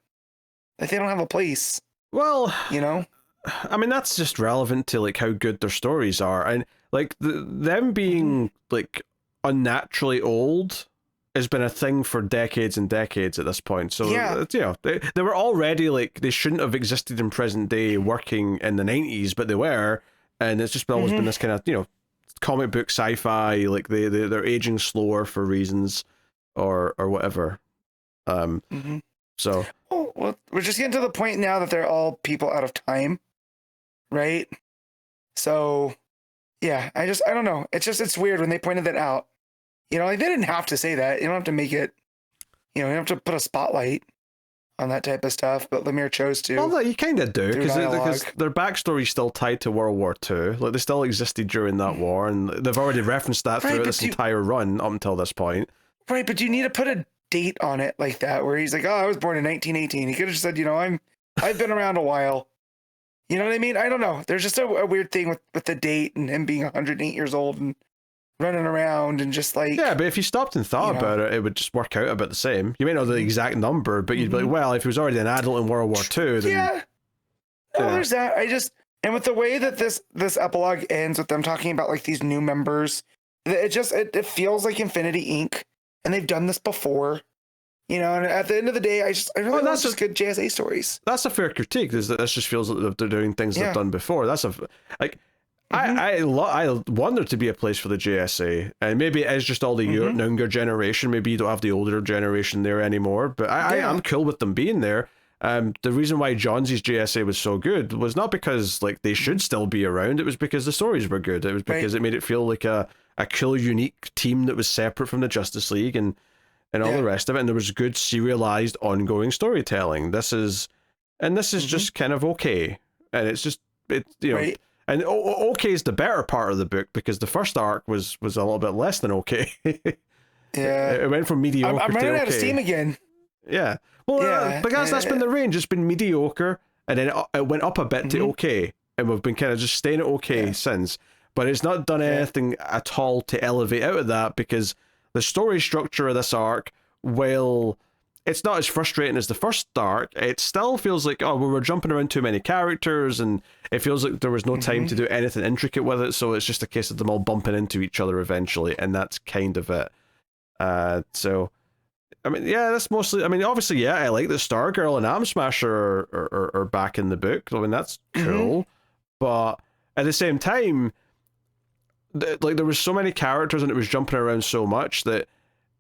like they don't have a place. Well, you know, I mean, that's just relevant to like how good their stories are, and like them being like unnaturally old has been a thing for decades and decades at this point. So you know, they were already like, they shouldn't have existed in present day working in the 90s, but they were, and it's just always been this kind of, you know, comic book sci-fi, like they're aging slower for reasons or whatever. So well, we're just getting to the point now that they're all people out of time, right? So yeah, I don't know. It's weird when they pointed that out. You know, like they didn't have to say that. You don't have to make it, you know, you don't have to put a spotlight on that type of stuff, but Lemire chose to. Well, you kind of do, because their backstory is still tied to World War II. Like, they still existed during that war, and they've already referenced that throughout this entire run up until this point. Right, but do you need to put a date on it like that, where he's like, oh, I was born in 1918. He could have just said, you know, I've been around a while. You know what I mean? I don't know. There's just a weird thing with the date and him being 108 years old and running around and just like... Yeah, but if you stopped and thought about it, it would just work out about the same. You may not know the exact number, but you'd be like, well, if he was already an adult in World War II, then... Yeah. No, there's that. And with the way that this epilogue ends with them talking about like these new members, it feels like Infinity Inc. And they've done this before. You know, and at the end of the day, I really want just good JSA stories. That's a fair critique, is that this just feels like they're doing things they've done before. That's like... I want there to be a place for the JSA, and maybe it is just all the younger generation. Maybe you don't have the older generation there anymore, but I'm cool with them being there. The reason why Johnsy's JSA was so good was not because like they should still be around. It was because the stories were good. It was because it made it feel like a cool, unique team that was separate from the Justice League and all the rest of it. And there was good serialized, ongoing storytelling. This is just kind of okay, and it's just you know. And okay is the better part of the book, because the first arc was a little bit less than okay. It went from mediocre to okay. I'm running out of steam again. Yeah. Well, because that's been the range. It's been mediocre, and then it went up a bit to okay, and we've been kind of just staying at okay since. But it's not done anything at all to elevate out of that, because the story structure of this arc, while it's not as frustrating as the first arc, it still feels like, we were jumping around too many characters, and it feels like there was no time to do anything intricate with it, so it's just a case of them all bumping into each other eventually, and that's kind of it. So, I mean, that's mostly, I mean, obviously, I like that Stargirl and Atom Smasher are back in the book. I mean, that's cool, but at the same time, like, there was so many characters and it was jumping around so much that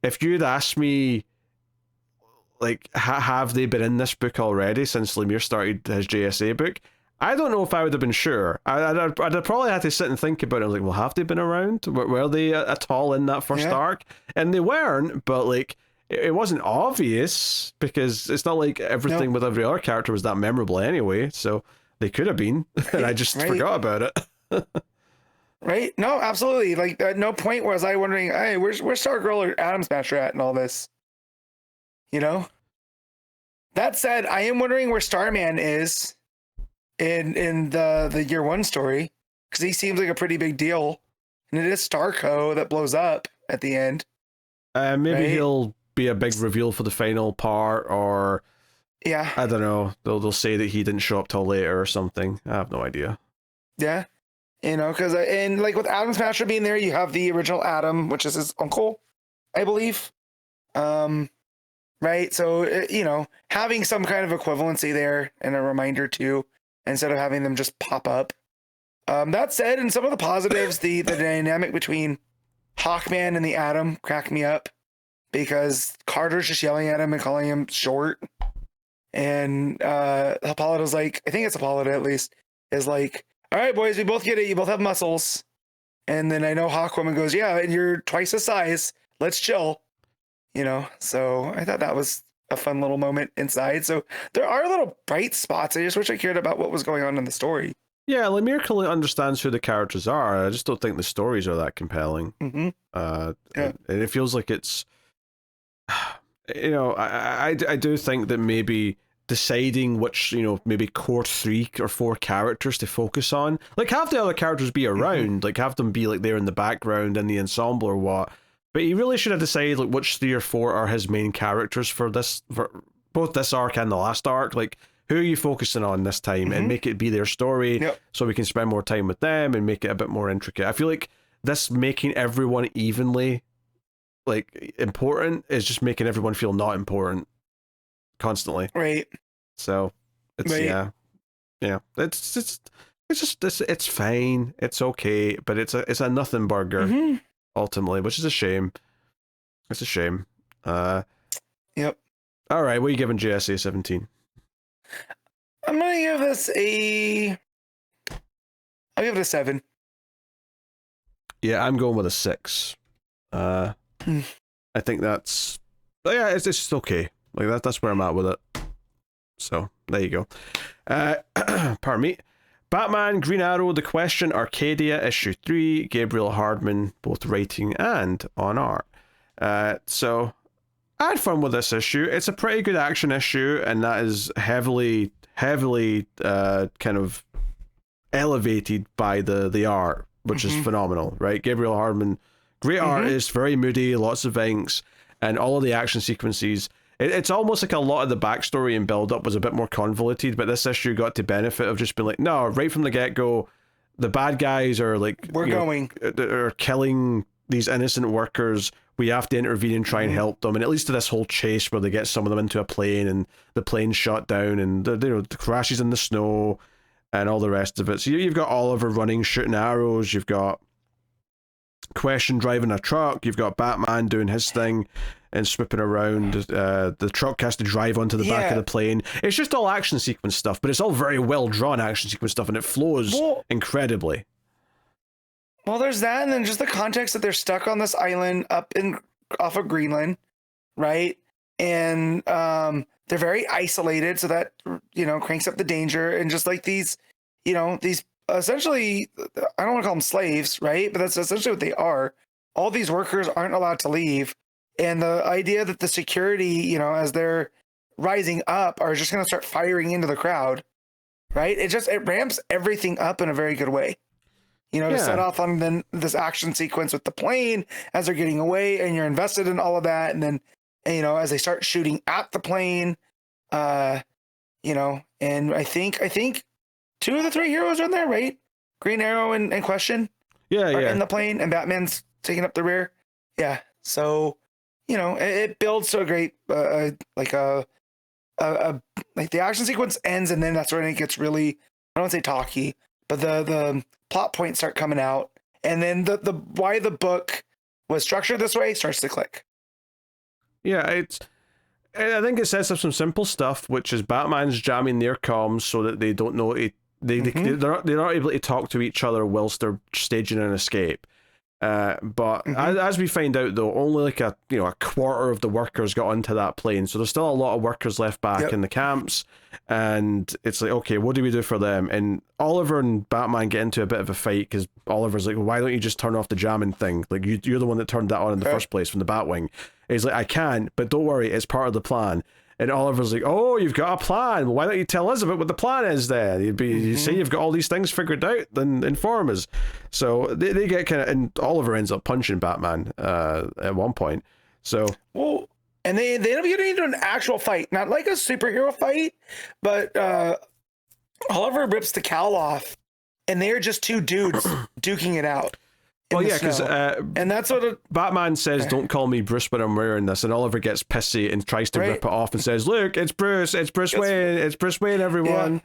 if you'd asked me, like, have they been in this book already since Lemire started his JSA book? I don't know if I would have been sure. I'd have probably had to sit and think about it. I was like, well, have they been around? Were they at all in that first arc? And they weren't, but like, it wasn't obvious, because it's not like everything with every other character was that memorable anyway, so they could have been, and I just forgot about it. Right? No, absolutely. Like, at no point was I wondering, hey, where's Stargirl or Atom Smasher at and all this? You know? That said, I am wondering where Starman is in the year one story, because he seems like a pretty big deal and it is Starco that blows up at the end. Maybe right? he'll be a big reveal for the final part, or I don't know. They'll say that he didn't show up till later or something. I have no idea. Yeah, because and like with Atom Smasher being there, you have the original Atom, which is his uncle, I believe. Right. So having some kind of equivalency there and a reminder too, instead of having them just pop up. That said, in some of the positives, the dynamic between Hawkman and the Atom cracked me up because Carter's just yelling at him and calling him short. And Hippolyta's like, I think it's Hippolyta at least, is like, all right, boys, we both get it. You both have muscles. And then I know Hawkwoman goes, yeah, and you're twice the size. Let's chill. So I thought that was a fun little moment inside. So there are little bright spots. I just wish I cared about what was going on in the story. Yeah, Lemire clearly understands who the characters are. I just don't think the stories are that compelling. Mm-hmm. And it feels like it's, I do think that maybe deciding which, maybe core 3 or 4 characters to focus on, like have the other characters be around, like have them be like there in the background in the ensemble or what. But he really should have decided like which 3 or 4 are his main characters for both this arc and the last arc. Like, who are you focusing on this time, and make it be their story, so we can spend more time with them and make it a bit more intricate. I feel like this making everyone evenly like important is just making everyone feel not important constantly. Right. So it's it's fine. It's okay, but it's a nothing burger ultimately, which is a shame. It's a shame. Yep. All right, what are you giving JSA 17? I'm gonna give this I'll give it a 7. Yeah, I'm going with a 6. I think it's just okay. Like that's where I'm at with it. So there you go. Pardon me. Batman, Green Arrow, The Question, Arcadia, issue 3, Gabriel Hardman, both writing and on art. So I had fun with this issue. It's a pretty good action issue, and that is heavily kind of elevated by the art, which is phenomenal, right? Gabriel Hardman, great artist, very moody, lots of inks, and all of the action sequences. It's almost like a lot of the backstory and build-up was a bit more convoluted, but this issue got to benefit of just being like, no, right from the get-go, the bad guys are like... are killing these innocent workers. We have to intervene and try and help them. And it leads to this whole chase where they get some of them into a plane, and the plane's shot down, and the crashes in the snow, and all the rest of it. So you've got Oliver running, shooting arrows, you've got Question driving a truck, you've got Batman doing his thing and swooping around. The truck has to drive onto the back of the plane. It's just all action sequence stuff, but it's all very well drawn action sequence stuff, and it flows incredibly. Well, there's that, and then just the context that they're stuck on this island off of Greenland, right? And they're very isolated, so that cranks up the danger, and just like these essentially, I don't want to call them slaves, right? But that's essentially what they are. All these workers aren't allowed to leave. And the idea that the security, as they're rising up, are just going to start firing into the crowd, right? It ramps everything up in a very good way. To set off on then this action sequence with the plane as they're getting away, and you're invested in all of that. And then, as they start shooting at the plane, and I think 2 of the 3 heroes are in there, right? Green Arrow and Question are in the plane, and Batman's taking up the rear. Yeah. So, it builds to a great, like the action sequence ends, and then that's when it gets really, I don't want to say talky, but the plot points start coming out, and then the why the book was structured this way starts to click. Yeah, I think it sets up some simple stuff, which is Batman's jamming their comms so that they don't know they're not able to talk to each other whilst they're staging an escape. But as we find out, though, only like a quarter of the workers got onto that plane, so there's still a lot of workers left back in the camps, and it's like, okay, what do we do for them? And Oliver and Batman get into a bit of a fight because Oliver's like, why don't you just turn off the jamming thing? Like you're the one that turned that on in the first place from the Batwing. And he's like, I can't, but don't worry, it's part of the plan. And Oliver's like, oh, you've got a plan. Well, why don't you tell us about what the plan is then? You say you've got all these things figured out, then inform us. So they get kind of, and Oliver ends up punching Batman at one point. So well, and they end up getting into an actual fight, not like a superhero fight, but Oliver rips the cowl off, and they're just two dudes duking it out. Well, yeah, because and that's what Batman says. Don't call me Bruce when I'm wearing this, and Oliver gets pissy and tries to rip it off and says, "Look, it's Bruce Wayne, it's Bruce Wayne, everyone."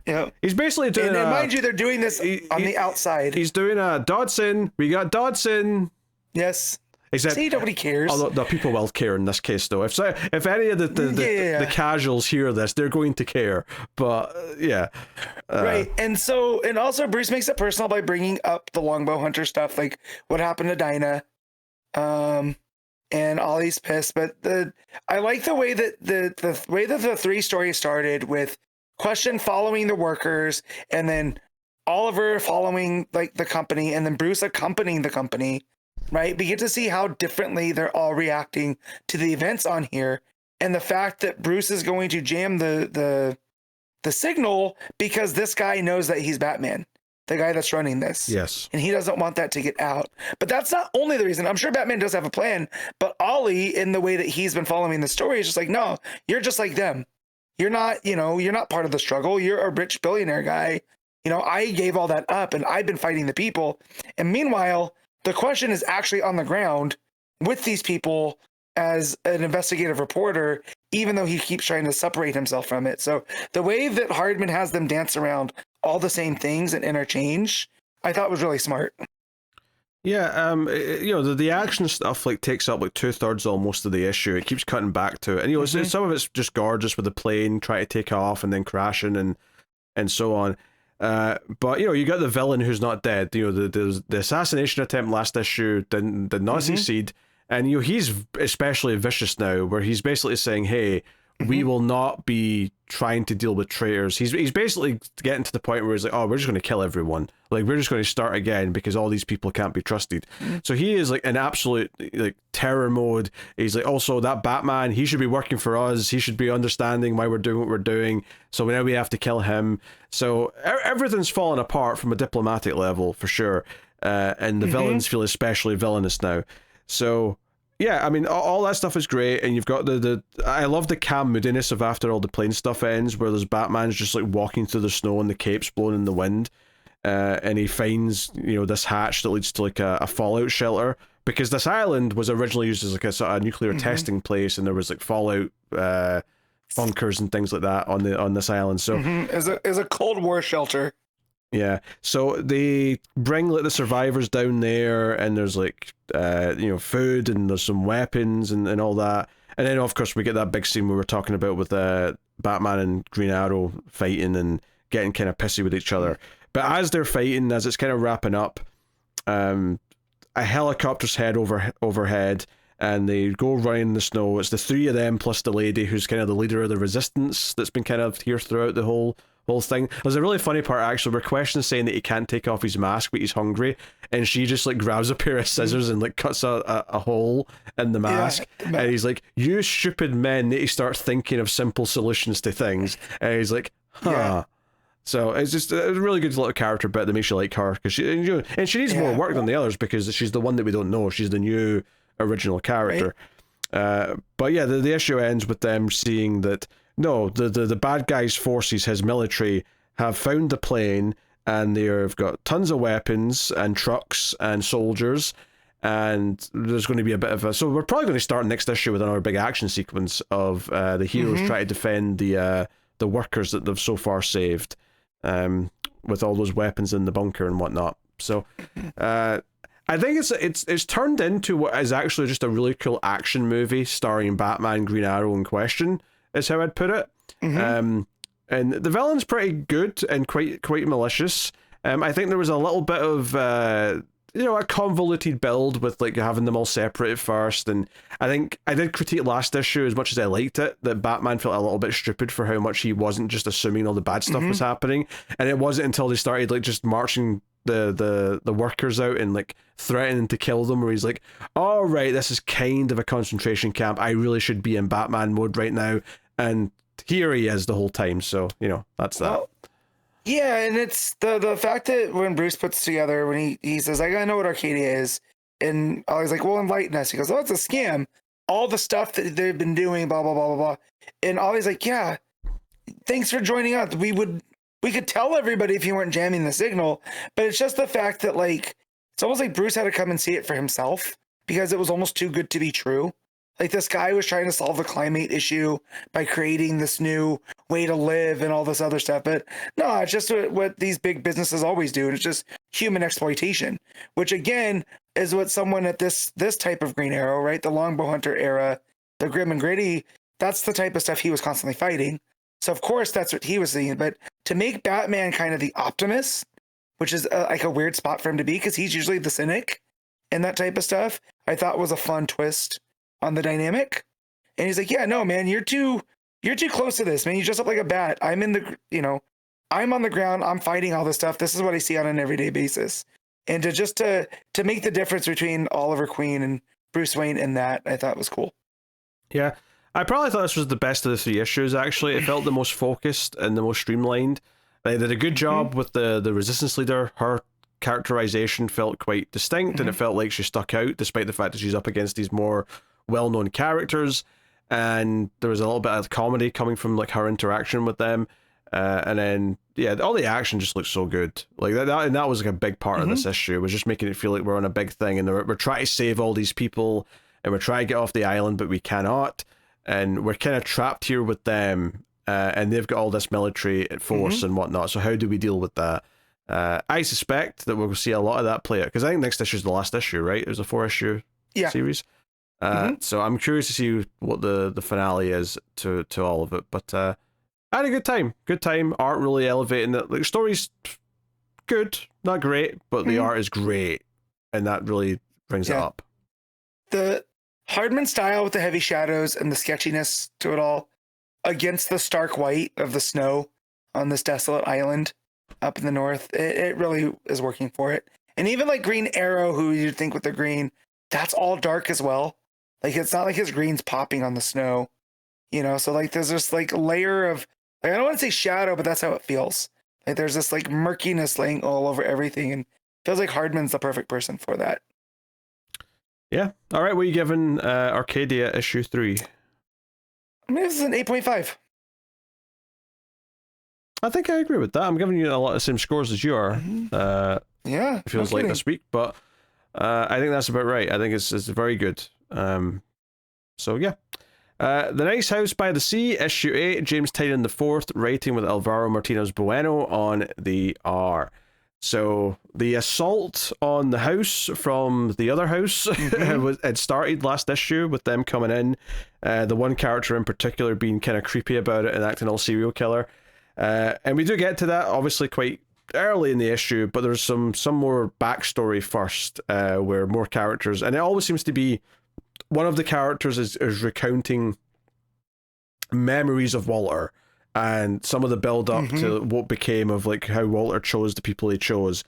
Yeah, he's basically doing. And mind you, they're doing this on the outside. He's doing a Dodson. We got Dodson. Yes. Except, see, nobody cares. Although the people will care in this case, though. If any of the casuals hear this, they're going to care. But right. And also Bruce makes it personal by bringing up the Longbow Hunter stuff, like what happened to Dinah, and Ollie's pissed. But I like the way that the way that the three stories started with Question following the workers, and then Oliver following like the company, and then Bruce accompanying the company. Right, we get to see how differently they're all reacting to the events on here, and the fact that Bruce is going to jam the signal because this guy knows that he's Batman, the guy that's running this. Yes, and he doesn't want that to get out. But that's not only the reason. I'm sure Batman does have a plan, but Ollie, in the way that he's been following the story, is just like, no, you're just like them. You're not, you're not part of the struggle. You're a rich billionaire guy. I gave all that up, and I've been fighting the people. And meanwhile, the Question is actually on the ground with these people as an investigative reporter, even though he keeps trying to separate himself from it. So the way that Hardman has them dance around all the same things and interchange, I thought was really smart. Yeah, the action stuff takes up 2/3 almost of the issue. It keeps cutting back to it, and some of it's just gorgeous with the plane trying to take off and then crashing and so on. But you got the villain who's not dead. The assassination attempt last issue did not succeed, and he's especially vicious now, where he's basically saying, "Hey, we will not be trying to deal with traitors." He's basically getting to the point where he's like, "Oh, we're just going to kill everyone. We're just going to start again because all these people can't be trusted." So he is an absolute terror mode. He's also that Batman. He should be working for us. He should be understanding why we're doing what we're doing. So now we have to kill him. So everything's falling apart from a diplomatic level for sure, and the villains feel especially villainous now. So. Yeah, I mean, all that stuff is great, and you've got I love the calm moodiness of after all the plane stuff ends, where there's Batman's just walking through the snow and the cape's blowing in the wind, and he finds, this hatch that leads to a fallout shelter, because this island was originally used as a sort of nuclear testing place, and there was fallout bunkers and things like that on this island. So as a Cold War shelter. Yeah, so they bring the survivors down there, and there's food, and there's some weapons and all that, and then of course we get that big scene we were talking about with Batman and Green Arrow fighting and getting kind of pissy with each other. But as they're fighting, as it's kind of wrapping up, a helicopter's head overhead, and they go running in the snow. It's the three of them plus the lady who's kind of the leader of the resistance that's been kind of here throughout the whole thing. There's a really funny part actually where Question's saying that he can't take off his mask but he's hungry, and she just grabs a pair of scissors and cuts a hole in the mask, and he's like, "You stupid men need to start thinking of simple solutions to things." And he's like, huh. Yeah. So it's just a really good little character bit that makes you like her, because she needs more work than the others, because she's the one that we don't know. She's the new original character. Right. But yeah, the issue ends with them seeing that no, the bad guy's forces, his military, have found the plane, and they've got tons of weapons and trucks and soldiers, and there's going to be a bit of a... So we're probably going to start next issue with another big action sequence of the heroes trying to defend the workers that they've so far saved, with all those weapons in the bunker and whatnot. So I think it's turned into what is actually just a really cool action movie starring Batman, Green Arrow, and Question, is how I'd put it. And the villain's pretty good and quite malicious. I think there was a little bit of a convoluted build with having them all separate at first, and I think I did critique last issue, as much as I liked it, that Batman felt a little bit stupid for how much he wasn't just assuming all the bad stuff was happening, and it wasn't until they started just marching the workers out and like threatening to kill them, where he's like, all right, this is kind of a concentration camp, I really should be in Batman mode right now, and here he is the whole time. So that's that. Well, yeah, and it's the fact that when Bruce puts together, when he says, I gotta know what Arcadia is, and Ollie's like, well, enlighten us. He goes, oh, it's a scam. All the stuff that they've been doing, blah, blah, blah, blah, blah. And Ollie's like, yeah, thanks for joining us. We could tell everybody if you weren't jamming the signal, but it's just the fact that, like, it's almost like Bruce had to come and see it for himself because it was almost too good to be true. Like, this guy was trying to solve the climate issue by creating this new way to live and all this other stuff. But no, it's just what these big businesses always do. It's just human exploitation, which again is what someone at this type of Green Arrow, right? The Longbow Hunter era, the grim and gritty, that's the type of stuff he was constantly fighting. So of course that's what he was seeing. But to make Batman kind of the optimist, which is like a weird spot for him to be, because he's usually the cynic and that type of stuff, I thought was a fun twist on the dynamic. And he's like, yeah, no, man, you're too close to this, man. You dress up like a bat. I'm in the, I'm on the ground. I'm fighting all this stuff. This is what I see on an everyday basis. And to make the difference between Oliver Queen and Bruce Wayne in that, I thought was cool. Yeah. I probably thought this was the best of the 3 issues, actually. It felt the most focused and the most streamlined. They did a good job with the resistance leader. Her characterization felt quite distinct, and it felt like she stuck out, despite the fact that she's up against these more well-known characters. And there was a little bit of comedy coming from like her interaction with them. And then, yeah, all the action just looked so good. Like that was like a big part of this issue, was just making it feel like we're on a big thing, and we're trying to save all these people, and we're trying to get off the island, but we cannot. And we're kind of trapped here with them, and they've got all this military force and whatnot. So how do we deal with that? I suspect that we'll see a lot of that play out, because I think next issue is the last issue, right? It was a 4-issue series. So I'm curious to see what the finale is to all of it. But I had a good time. Good time. Art really elevating it. Like, story's good, not great, but the art is great, and that really brings it up. The Hardman style with the heavy shadows and the sketchiness to it all, against the stark white of the snow on this desolate island up in the north, it really is working for it. And even like Green Arrow, who you'd think with the green, that's all dark as well. Like, it's not like his green's popping on the snow, so like there's this like layer of, like, I don't want to say shadow, but that's how it feels. Like there's this like murkiness laying all over everything, and it feels like Hardman's the perfect person for that. Yeah. All right. What are you giving Arcadia issue 3? I mean, this is an 8.5. I think I agree with that. I'm giving you a lot of the same scores as you are. Yeah. It feels like this week, but I think that's about right. I think it's very good. So yeah. The Nice House by the Sea, issue 8, James Tynion IV, writing with Álvaro Martínez Bueno on the R. So the assault on the house from the other house had started last issue with them coming in. The one character in particular being kind of creepy about it and acting all serial killer. And we do get to that obviously quite early in the issue, but there's some more backstory first, where more characters, and it always seems to be one of the characters is recounting memories of Walter and some of the build up to what became of like how Walter chose the people he chose.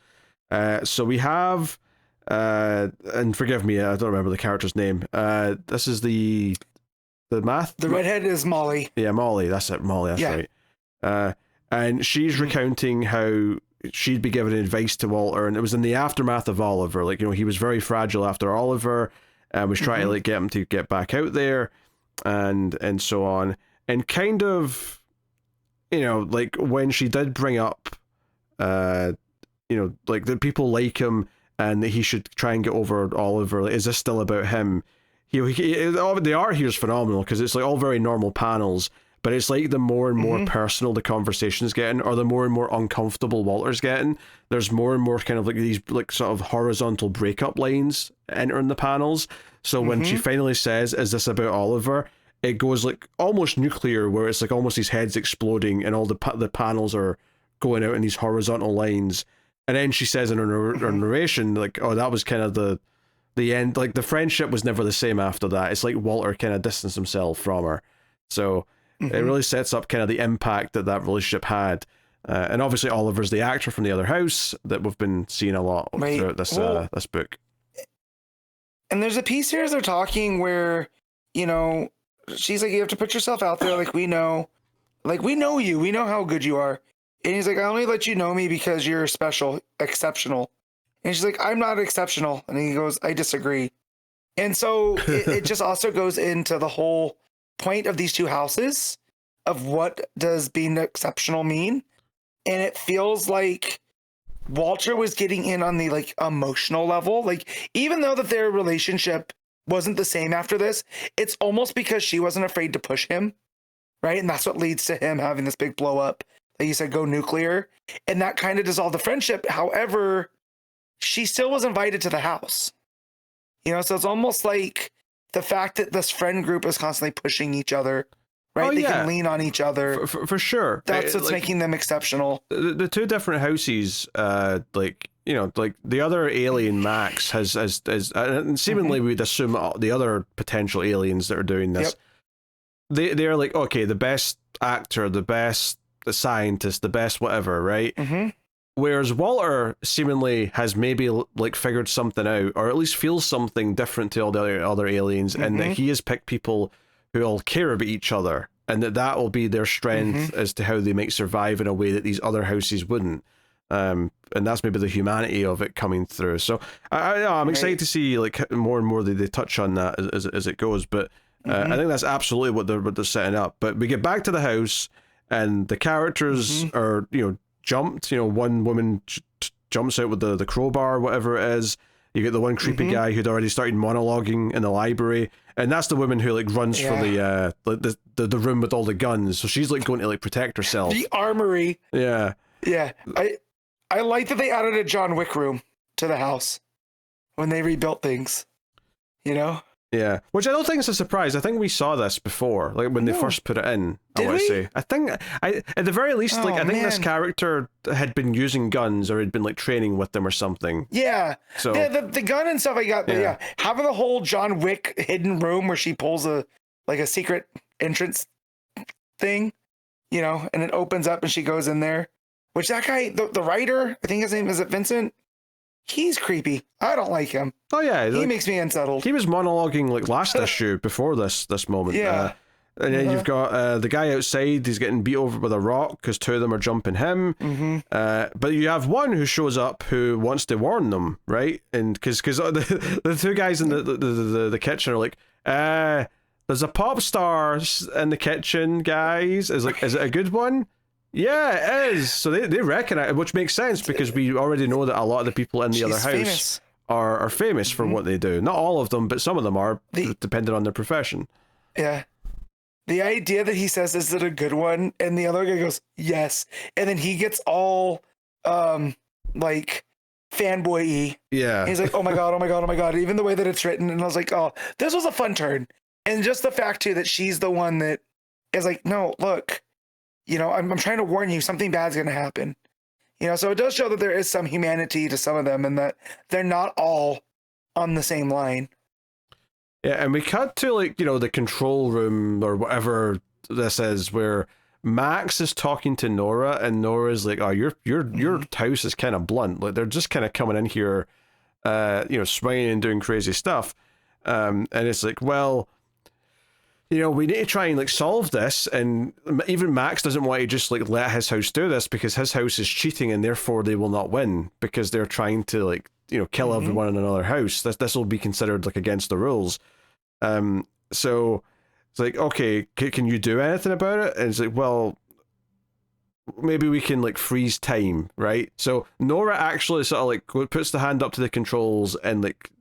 So we have and forgive me, I don't remember the character's name. This is the math. The redhead is Molly. Yeah, Molly. That's it. Molly. That's right. And she's recounting how she'd be giving advice to Walter, and it was in the aftermath of Oliver. Like, he was very fragile after Oliver, and was trying to like get him to get back out there, and so on. And kind of, like when she did bring up, like that people like him and that he should try and get over Oliver. Like, is this still about him? The art here is phenomenal because it's like all very normal panels, but it's like the more and more personal the conversation's getting, or the more and more uncomfortable Walter's getting, there's more and more kind of like these like sort of horizontal breakup lines entering the panels. So when she finally says, "Is this about Oliver?" it goes like almost nuclear, where it's like almost his head's exploding and all the panels are going out in these horizontal lines. And then she says in her narration, like, "Oh, that was kind of the end. Like the friendship was never the same after that. It's like Walter kind of distanced himself from her." So it really sets up kind of the impact that relationship had. And obviously Oliver's the actor from the other house that we've been seeing a lot throughout this this book. And there's a piece here as they're talking where, you know, she's like, you have to put yourself out there. Like, we know you. We know how good you are. And he's like, I only let you know me because you're special, exceptional. And she's like, I'm not exceptional. And he goes, I disagree. And so it just also goes into the whole point of these two houses of what does being exceptional mean. And it feels like Walter was getting in on the like emotional level. Like, even though that their relationship wasn't the same after this, it's almost because she wasn't afraid to push him. Right. And that's what leads to him having this big blow up. Like you said, go nuclear. And that kind of dissolved the friendship. However, she still was invited to the house. You know, so it's almost like the fact that this friend group is constantly pushing each other. Right, they can lean on each other for sure. That's what's making them exceptional. The two different houses, like, you know, like the other alien Max has and seemingly we'd assume the other potential aliens that are doing this, they're like, okay, the best actor, the best scientist, the best whatever, right? Whereas Walter seemingly has maybe like figured something out, or at least feels something different to all the other aliens, and that he has picked people who all care about each other, and that will be their strength as to how they might survive in a way that these other houses wouldn't. And that's maybe the humanity of it coming through. So I'm excited to see like more and more they touch on that as it goes. But I think that's absolutely what they're setting up. But we get back to the house, and the characters are, you know, jumped. You know, one woman jumps out with the crowbar, whatever it is. You get the one creepy guy who'd already started monologuing in the library, and that's the woman who like runs for the room with all the guns. So she's like going to like protect herself. The armory. Yeah. Yeah. I like that they added a John Wick room to the house when they rebuilt things. You know? Yeah, which I don't think is a surprise. I think we saw this before, like when they first put it in. Did I want to we? say. I think at the very least, like I think this man. character had been using guns or had been like training with them or something. Yeah. So the gun and stuff I got. Yeah. Having the whole John Wick hidden room where she pulls a secret entrance thing, you know, and it opens up and she goes in there. Which that guy, the writer, I think his name is Vincent. He's creepy. I don't like him. Oh yeah, he like, makes me unsettled. He was monologuing like last issue before this moment. Yeah. And then you've got the guy outside. He's getting beat over with a rock because two of them are jumping him. But you have one who shows up who wants to warn them, right? And because the two guys in the kitchen are like, there's a pop star in the kitchen, guys. Is it a good one? Yeah, it is. So they recognize it, which makes sense because we already know that a lot of the people in the other house are famous for what they do. Not all of them, but some of them are, depending on their profession. Yeah. The idea that he says, is it a good one? And the other guy goes, yes. And then he gets all like fanboy-y. Yeah. He's like, oh my God, oh my God, oh my God. Even the way that it's written. And I was like, oh, this was a fun turn. And just the fact too that she's the one that is like, no, look, you know, I'm trying to warn you, something bad's going to happen. You know, so it does show that there is some humanity to some of them and that they're not all on the same line. Yeah, and we cut to, like, you know, the control room or whatever this is, where Max is talking to Nora, and Nora's like, oh, your house is kind of blunt. Like, they're just kind of coming in here, you know, swinging and doing crazy stuff. And it's like, well, you know, we need to try and like solve this, and even Max doesn't want to just like let his house do this because his house is cheating and therefore they will not win because they're trying to, like, you know, kill everyone in another house. This will be considered like against the rules. So it's like, okay, can you do anything about it? And it's like, well, maybe we can like freeze time, right? So Nora actually sort of like puts the hand up to the controls and like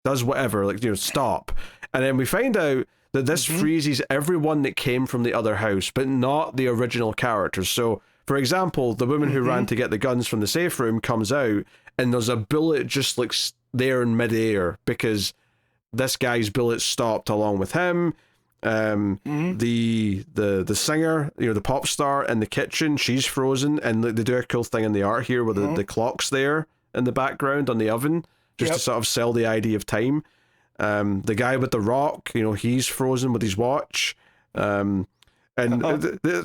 does whatever, like, you know, stop. And then we find out that this freezes everyone that came from the other house, but not the original characters. So, for example, the woman who ran to get the guns from the safe room comes out, and there's a bullet just like there in midair because this guy's bullet stopped along with him. The singer, you know, the pop star in the kitchen, she's frozen, and they do a cool thing in the art here where the clock's there in the background on the oven, just to sort of sell the idea of time. The guy with the rock, you know, he's frozen with his watch. And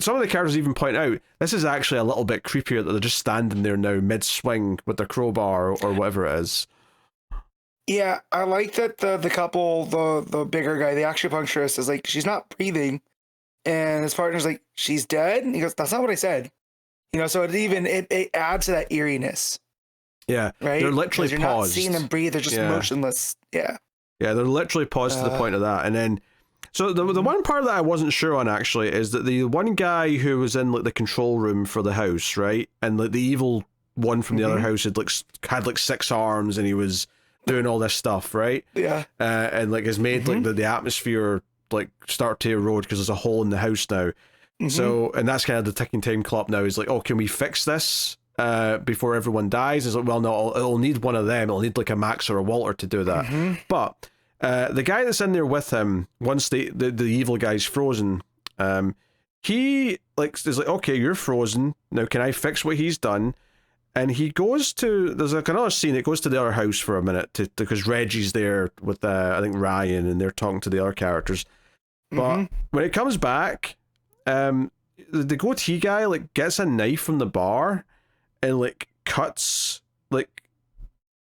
some of the characters even point out this is actually a little bit creepier that they're just standing there now mid-swing with their crowbar or whatever it is. Yeah, I like that the couple, the bigger guy, the acupuncturist, is like, she's not breathing, and his partner's like, she's dead. And he goes, that's not what I said. So it adds to that eeriness. Yeah, right. They're literally you're paused. Not seeing them breathe; they're just motionless. Yeah. Yeah, they're literally paused to the point of that, and then. So the one part that I wasn't sure on actually is that the one guy who was in like the control room for the house, right, and like the evil one from the other house had like 6 arms and he was doing all this stuff, right? Yeah. And like has made like the atmosphere like start to erode because there's a hole in the house now. So and that's kind of the ticking time clock now. Is like, oh, can we fix this before everyone dies? Is like, well, no, it'll need one of them. It'll need like a Max or a Walter to do that. But the guy that's in there with him, once the evil guy's frozen, he like is like, okay, you're frozen now. Can I fix what he's done? And he goes to there's like another scene. It goes to the other house for a minute because Reggie's there with I think Ryan, and they're talking to the other characters. But when it comes back, the goatee guy like gets a knife from the bar and like cuts like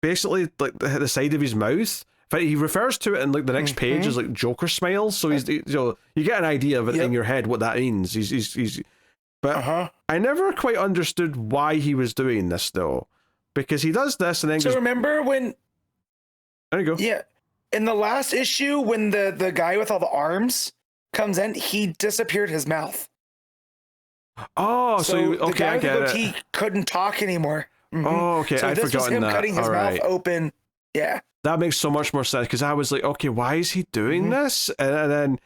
basically like the side of his mouth. But he refers to it in like the next page as like Joker smiles, so you get an idea of it in your head what that means. But I never quite understood why he was doing this though, because he does this and then. So remember when? There you go. Yeah, in the last issue when the guy with all the arms comes in, he disappeared his mouth. Oh, so the guy with the goatee couldn't talk anymore. Oh, okay. So this was him cutting his mouth open. Yeah. That makes so much more sense because I was like, okay, why is he doing this? And then,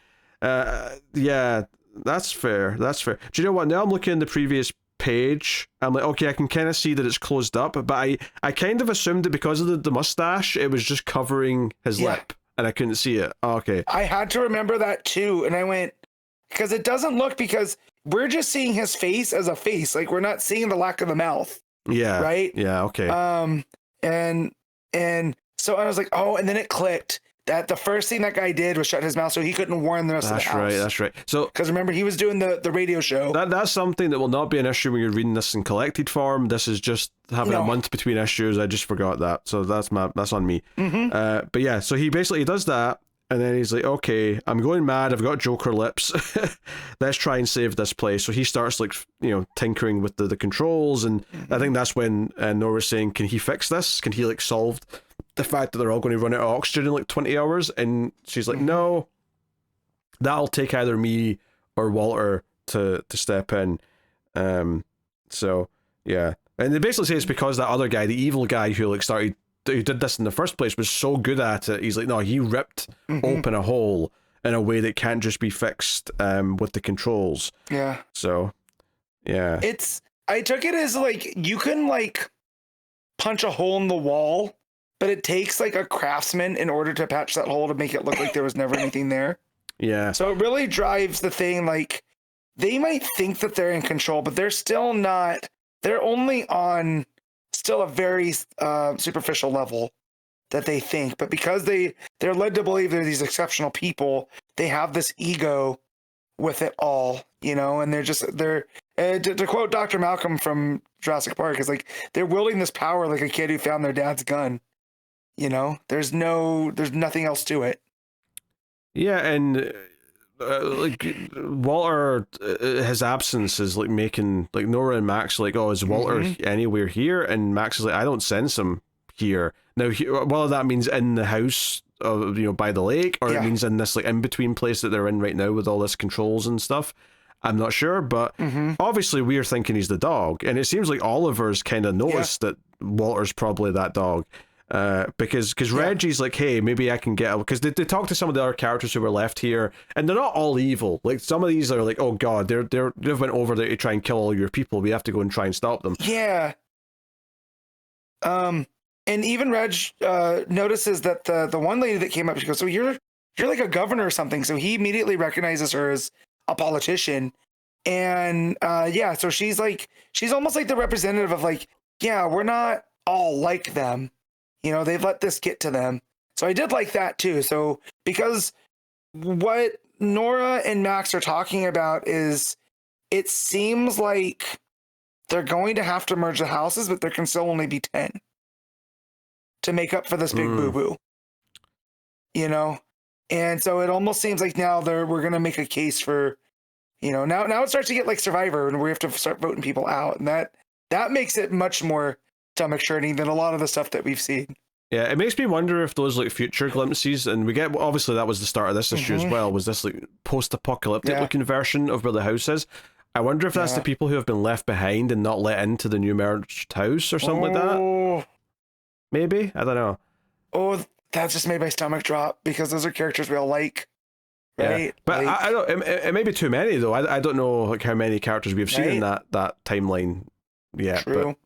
yeah, that's fair. That's fair. Do you know what? Now I'm looking at the previous page. I'm like, okay, I can kind of see that it's closed up, but I kind of assumed that because of the mustache, it was just covering his lip and I couldn't see it. Oh, okay. I had to remember that too. And I went, because it doesn't look, because we're just seeing his face as a face. Like we're not seeing the lack of the mouth. Yeah. Right? Yeah, okay. And so I was like, oh, and then it clicked that the first thing that guy did was shut his mouth so he couldn't warn the rest of the house. That's right. So because remember, he was doing the radio show. That's something that will not be an issue when you're reading this in collected form. This is just having a month between issues. I just forgot that. So that's on me. But yeah, so he basically does that. And then he's like, okay, I'm going mad. I've got Joker lips. Let's try and save this place. So he starts like, tinkering with the controls. And I think that's when Nora's saying, can he fix this? Can he like solve the fact that they're all going to run out of oxygen in like 20 hours? And she's like, no, that'll take either me or Walter to step in. So yeah. And they basically say it's because that other guy, the evil guy who did this in the first place, was so good at it. He's like, no, he ripped open a hole in a way that can't just be fixed with the controls. Yeah. So, yeah. I took it as like, you can like punch a hole in the wall, but it takes like a craftsman in order to patch that hole to make it look like there was never anything there. Yeah. So it really drives the thing. Like they might think that they're in control, but they're still not. They're only on still a very superficial level that they think, but because they're led to believe they're these exceptional people, they have this ego with it all, and they're to quote Dr. Malcolm from Jurassic Park, is like they're wielding this power like a kid who found their dad's gun. There's nothing else to it. Yeah, and like Walter, his absence is like making like Nora and Max like, oh, is Walter anywhere here? And Max is like, I don't sense him here. Now, whether that means in the house, by the lake, or it means in this like in between place that they're in right now with all this controls and stuff, I'm not sure. But obviously, we're thinking he's the dog, and it seems like Oliver's kind of noticed that Walter's probably that dog. Because Reggie's like, hey, maybe I can get, because they talk to some of the other characters who were left here, and they're not all evil. Like some of these are like, oh god, they've went over there to try and kill all your people. We have to go and try and stop them. Yeah. And even Reg notices that the one lady that came up, she goes, so you're like a governor or something. So he immediately recognizes her as a politician, and so she's almost like the representative of like, yeah, we're not all like them. They've let this get to them. So I did like that too. So because what Nora and Max are talking about is it seems like they're going to have to merge the houses, but there can still only be 10 to make up for this big boo-boo. You know? And so it almost seems like now we're going to make a case for, you know, now it starts to get like Survivor and we have to start voting people out. And that makes it much more stomach churning than a lot of the stuff that we've seen. Yeah, it makes me wonder if those like future glimpses, and we get, obviously that was the start of this issue as well, was this like post-apocalyptic looking version of where the house is. I wonder if that's the people who have been left behind and not let into the new merged house or something like that. Maybe? I don't know. Oh, that just made my stomach drop because those are characters we all like. Right? Yeah. But like, I don't, it may be too many though. I don't know like how many characters we've seen in that timeline yet. True.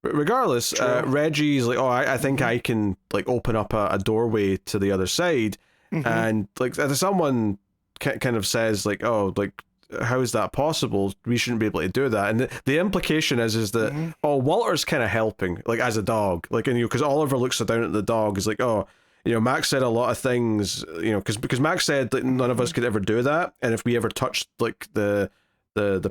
But regardless, Reggie's like, oh, I think I can like open up a doorway to the other side. And like someone kind of says like, oh, like, how is that possible? We shouldn't be able to do that. And the implication is that oh, Walter's kind of helping, like as a dog, like, and you know, because Oliver looks down at the dog, is like, oh, you know, Max said a lot of things, you know, because Max said that none of us could ever do that, and if we ever touched like the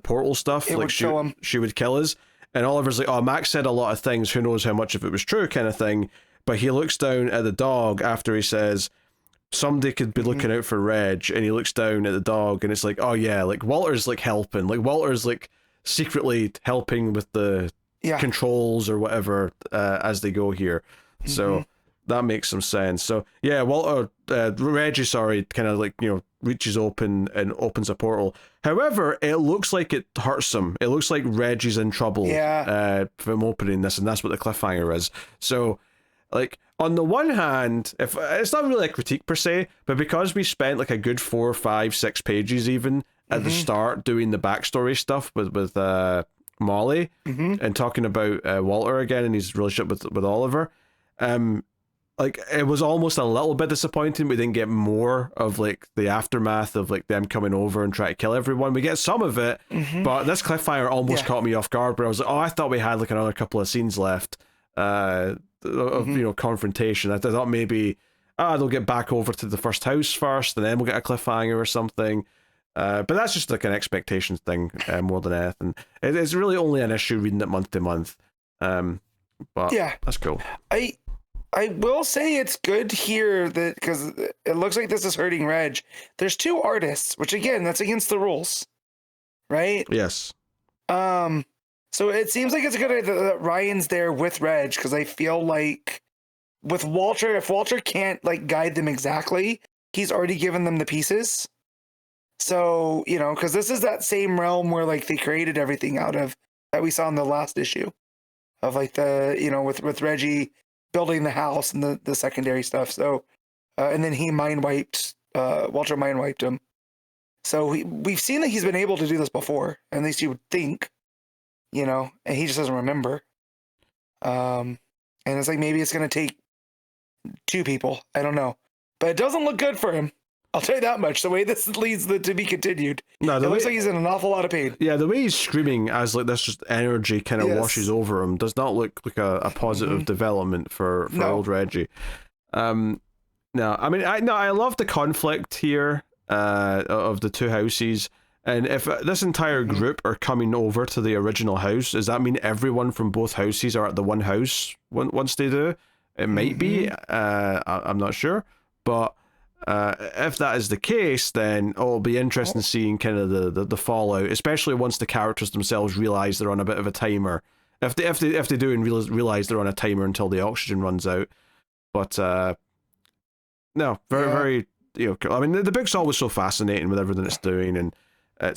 portal stuff, like she would kill us. And Oliver's like, oh, Max said a lot of things, who knows how much of it was true, kind of thing. But he looks down at the dog after he says somebody could be looking out for Reg, and he looks down at the dog, and it's like, oh yeah, like Walter's like helping, like Walter's like secretly helping with the controls or whatever as they go here. So that makes some sense. So yeah, Walter, Reggie, sorry, kind of like, you know, reaches open and opens a portal. However, it looks like it hurts him. It looks like Reggie's in trouble from opening this, and that's what the cliffhanger is. So, like, on the one hand, if it's not really a critique per se, but because we spent like a good 4, 5, 6 pages even at the start doing the backstory stuff with Molly and talking about Walter again and his relationship with Oliver, like it was almost a little bit disappointing we didn't get more of like the aftermath of like them coming over and trying to kill everyone. We get some of it, but this cliffhanger almost caught me off guard, where I was like, oh, I thought we had like another couple of scenes left of you know, confrontation. I thought maybe they'll get back over to the first house first and then we'll get a cliffhanger or something, but that's just like an expectations thing more than anything. It's really only an issue reading it month to month, but yeah, that's cool. I will say it's good here that because it looks like this is hurting Reg. There's 2 artists, which again, that's against the rules, right? Yes. So it seems like it's good that Ryan's there with Reg, because I feel like with Walter, if Walter can't like guide them exactly, he's already given them the pieces. So, you know, because this is that same realm where like they created everything out of that we saw in the last issue of like the, you know, with Reggie building the house and the secondary stuff. So, and then he Walter mind wiped him. So we've seen that he's been able to do this before, at least you would think, you know, and he just doesn't remember. And it's like, maybe it's going to take 2 people. I don't know, but it doesn't look good for him. I'll tell you that much. The way this leads to be continued. No, it looks like he's in an awful lot of pain. Yeah, the way he's screaming as like this just energy kind of washes over him does not look like a positive development for old Reggie. No, I mean, I love the conflict here of the 2 houses. And if this entire group are coming over to the original house, does that mean everyone from both houses are at the one house once they do? It might be. I'm not sure. But if that is the case, then it'll be interesting seeing kind of the fallout, especially once the characters themselves realize they're on a bit of a timer. If they do and realize they're on a timer until the oxygen runs out. But no, very, you know, I mean, the book's always so fascinating with everything it's doing and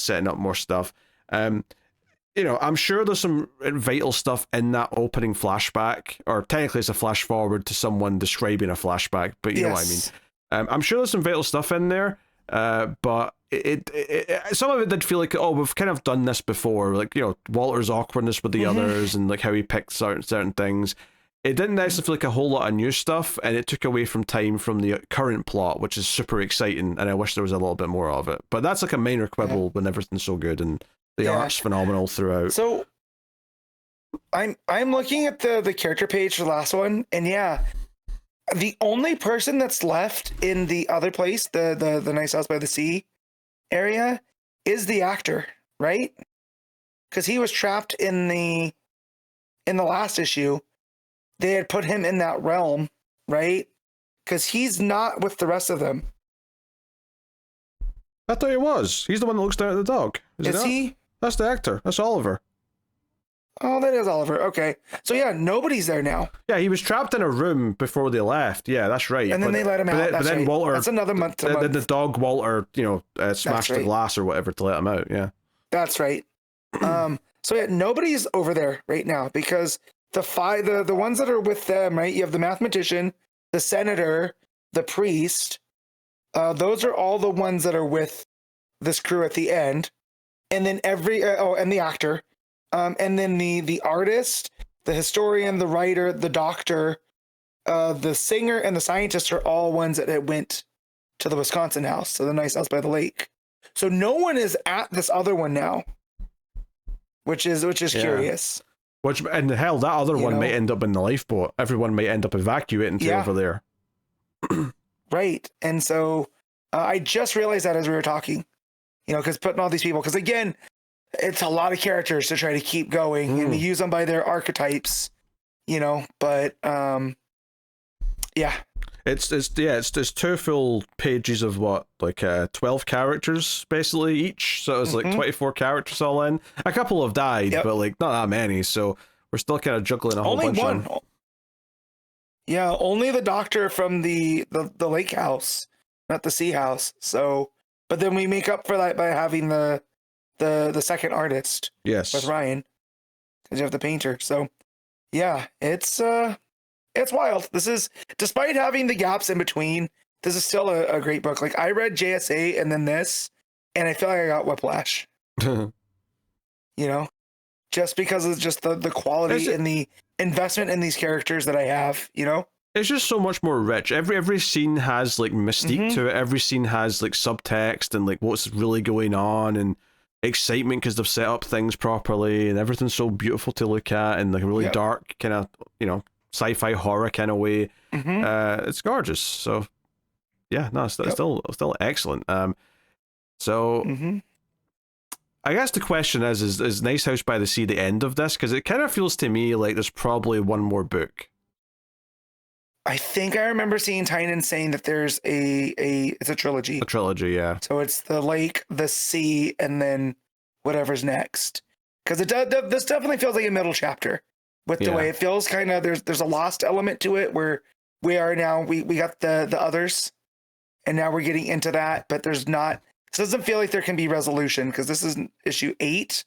setting up more stuff. You know, I'm sure there's some vital stuff in that opening flashback, or technically it's a flash forward to someone describing a flashback, but you know what I mean. I'm sure there's some vital stuff in there, but it some of it did feel like, oh, we've kind of done this before, like, you know, Walter's awkwardness with the others and like how he picked certain things. It didn't necessarily feel like a whole lot of new stuff, and it took away from time from the current plot, which is super exciting, and I wish there was a little bit more of it. But that's like a minor quibble when everything's so good, and the art's phenomenal throughout. So I'm looking at the character page for the last one, and The only person that's left in the other place, the nice house by the sea area, is the actor, right? Because he was trapped in the last issue. They had put him in that realm, right? Because he's not with the rest of them. I thought he was. He's the one that looks down at the dog. Is he? That's the actor. That's Oliver. Oh, that is Oliver. Okay. So yeah, nobody's there now. Yeah, he was trapped in a room before they left. Yeah, that's right. And then they let him out. But then right. Walter... That's another month to month. Then the dog Walter, smashed the glass or whatever to let him out, yeah. That's right. So yeah, nobody's over there right now because the ones that are with them, right? You have the mathematician, the senator, the priest. Those are all the ones that are with this crew at the end. And then and the actor. And then the artist, the historian, the writer, the doctor, the singer, and the scientist are all ones that went to the Wisconsin house, so the nice house by the lake. So no one is at this other one now, which is curious. And hell, that other one might end up in the lifeboat. Everyone might end up evacuating to over there. Right, and so I just realized that as we were talking, because putting all these people, because again, it's a lot of characters to try to keep going and use them by their archetypes, but yeah. It's 2 full pages of 12 characters basically each, so it's 24 characters all in. A couple have died, but not that many, so we're still kind of juggling a whole bunch. Only one. Yeah, only the doctor from the lake house, not the sea house. So, but then we make up for that by having the second artist. Yes. With Ryan, because you have the painter. So, yeah, it's wild. This is, despite having the gaps in between, this is still a great book. Like, I read JSA and then this, and I feel like I got whiplash. Just because of just the quality and the investment in these characters that I have, It's just so much more rich. Every scene has mystique to it. Every scene has subtext and what's really going on and excitement because they've set up things properly and everything's so beautiful to look at and a really dark kind of sci-fi horror kind of way. It's gorgeous. So yeah, no, it's still excellent. I guess the question is Nice House by the Sea the end of this? Because it kind of feels to me like there's probably one more book. I think I remember seeing Tynion saying that there's it's a trilogy. A trilogy, yeah. So it's the lake, the sea, and then whatever's next. Because this definitely feels like a middle chapter with the way it feels. Kind of there's a lost element to it where we are now. We got the others, and now we're getting into that. But there's not. It doesn't feel like there can be resolution because this is issue 8.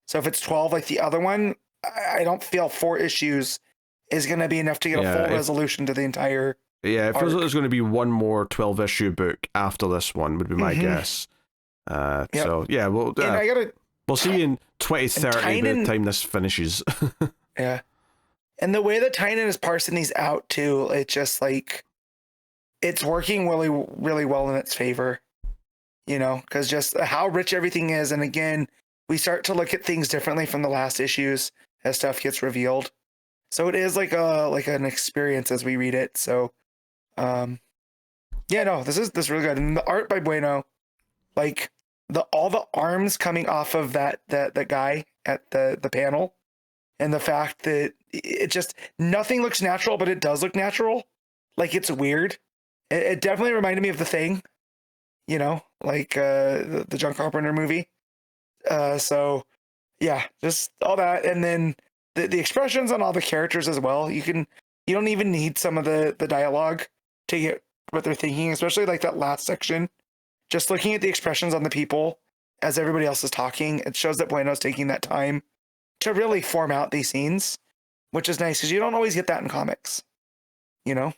So if it's 12 like the other one, I don't feel 4 issues is going to be enough to get a full resolution to the entire it feels like there's going to be one more 12-issue book after this one, would be my guess. So, yeah, we'll see you in 2030 by the time this finishes. Yeah. And the way that Tynion is parsing these out, too, it's just it's working really, really well in its favor, because just how rich everything is. And again, we start to look at things differently from the last issues as stuff gets revealed. So it is like an experience as we read it. So, this is really good. And the art by Bueno, all the arms coming off of that guy at the panel, and the fact that it just nothing looks natural, but it does look natural. It's weird. It definitely reminded me of The Thing, the John Carpenter movie. So yeah, just all that, and then the expressions on all the characters as well. You don't even need some of the dialogue to get what they're thinking, especially that last section. Just looking at the expressions on the people as everybody else is talking, it shows that Bueno's taking that time to really form out these scenes, which is nice because you don't always get that in comics, Yeah.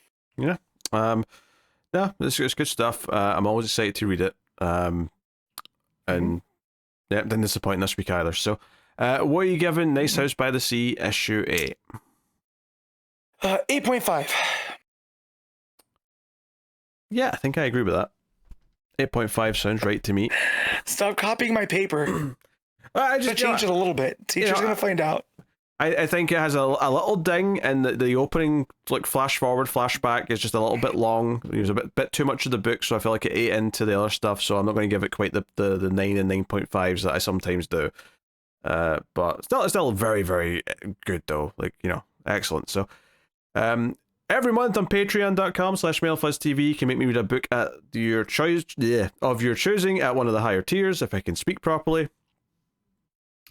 No, it's good stuff. I'm always excited to read it. And didn't disappoint this week either. So, what are you giving Nice House by the Sea issue 8? 8.5. Yeah, I think I agree with that. 8.5 sounds right to me. Stop copying my paper. I just change it a little bit. Teacher's gonna find out. I think it has a little ding, and the opening like flash forward, flashback is just a little bit long. It was a bit too much of the book, so I feel like it ate into the other stuff. So I'm not going to give it quite the 9 and 9.5s that I sometimes do. But still very, very good though. Like, you know, excellent. So every month on patreon.com/MailFuzzTV you can make me read a book at your choice of your choosing at one of the higher tiers if I can speak properly.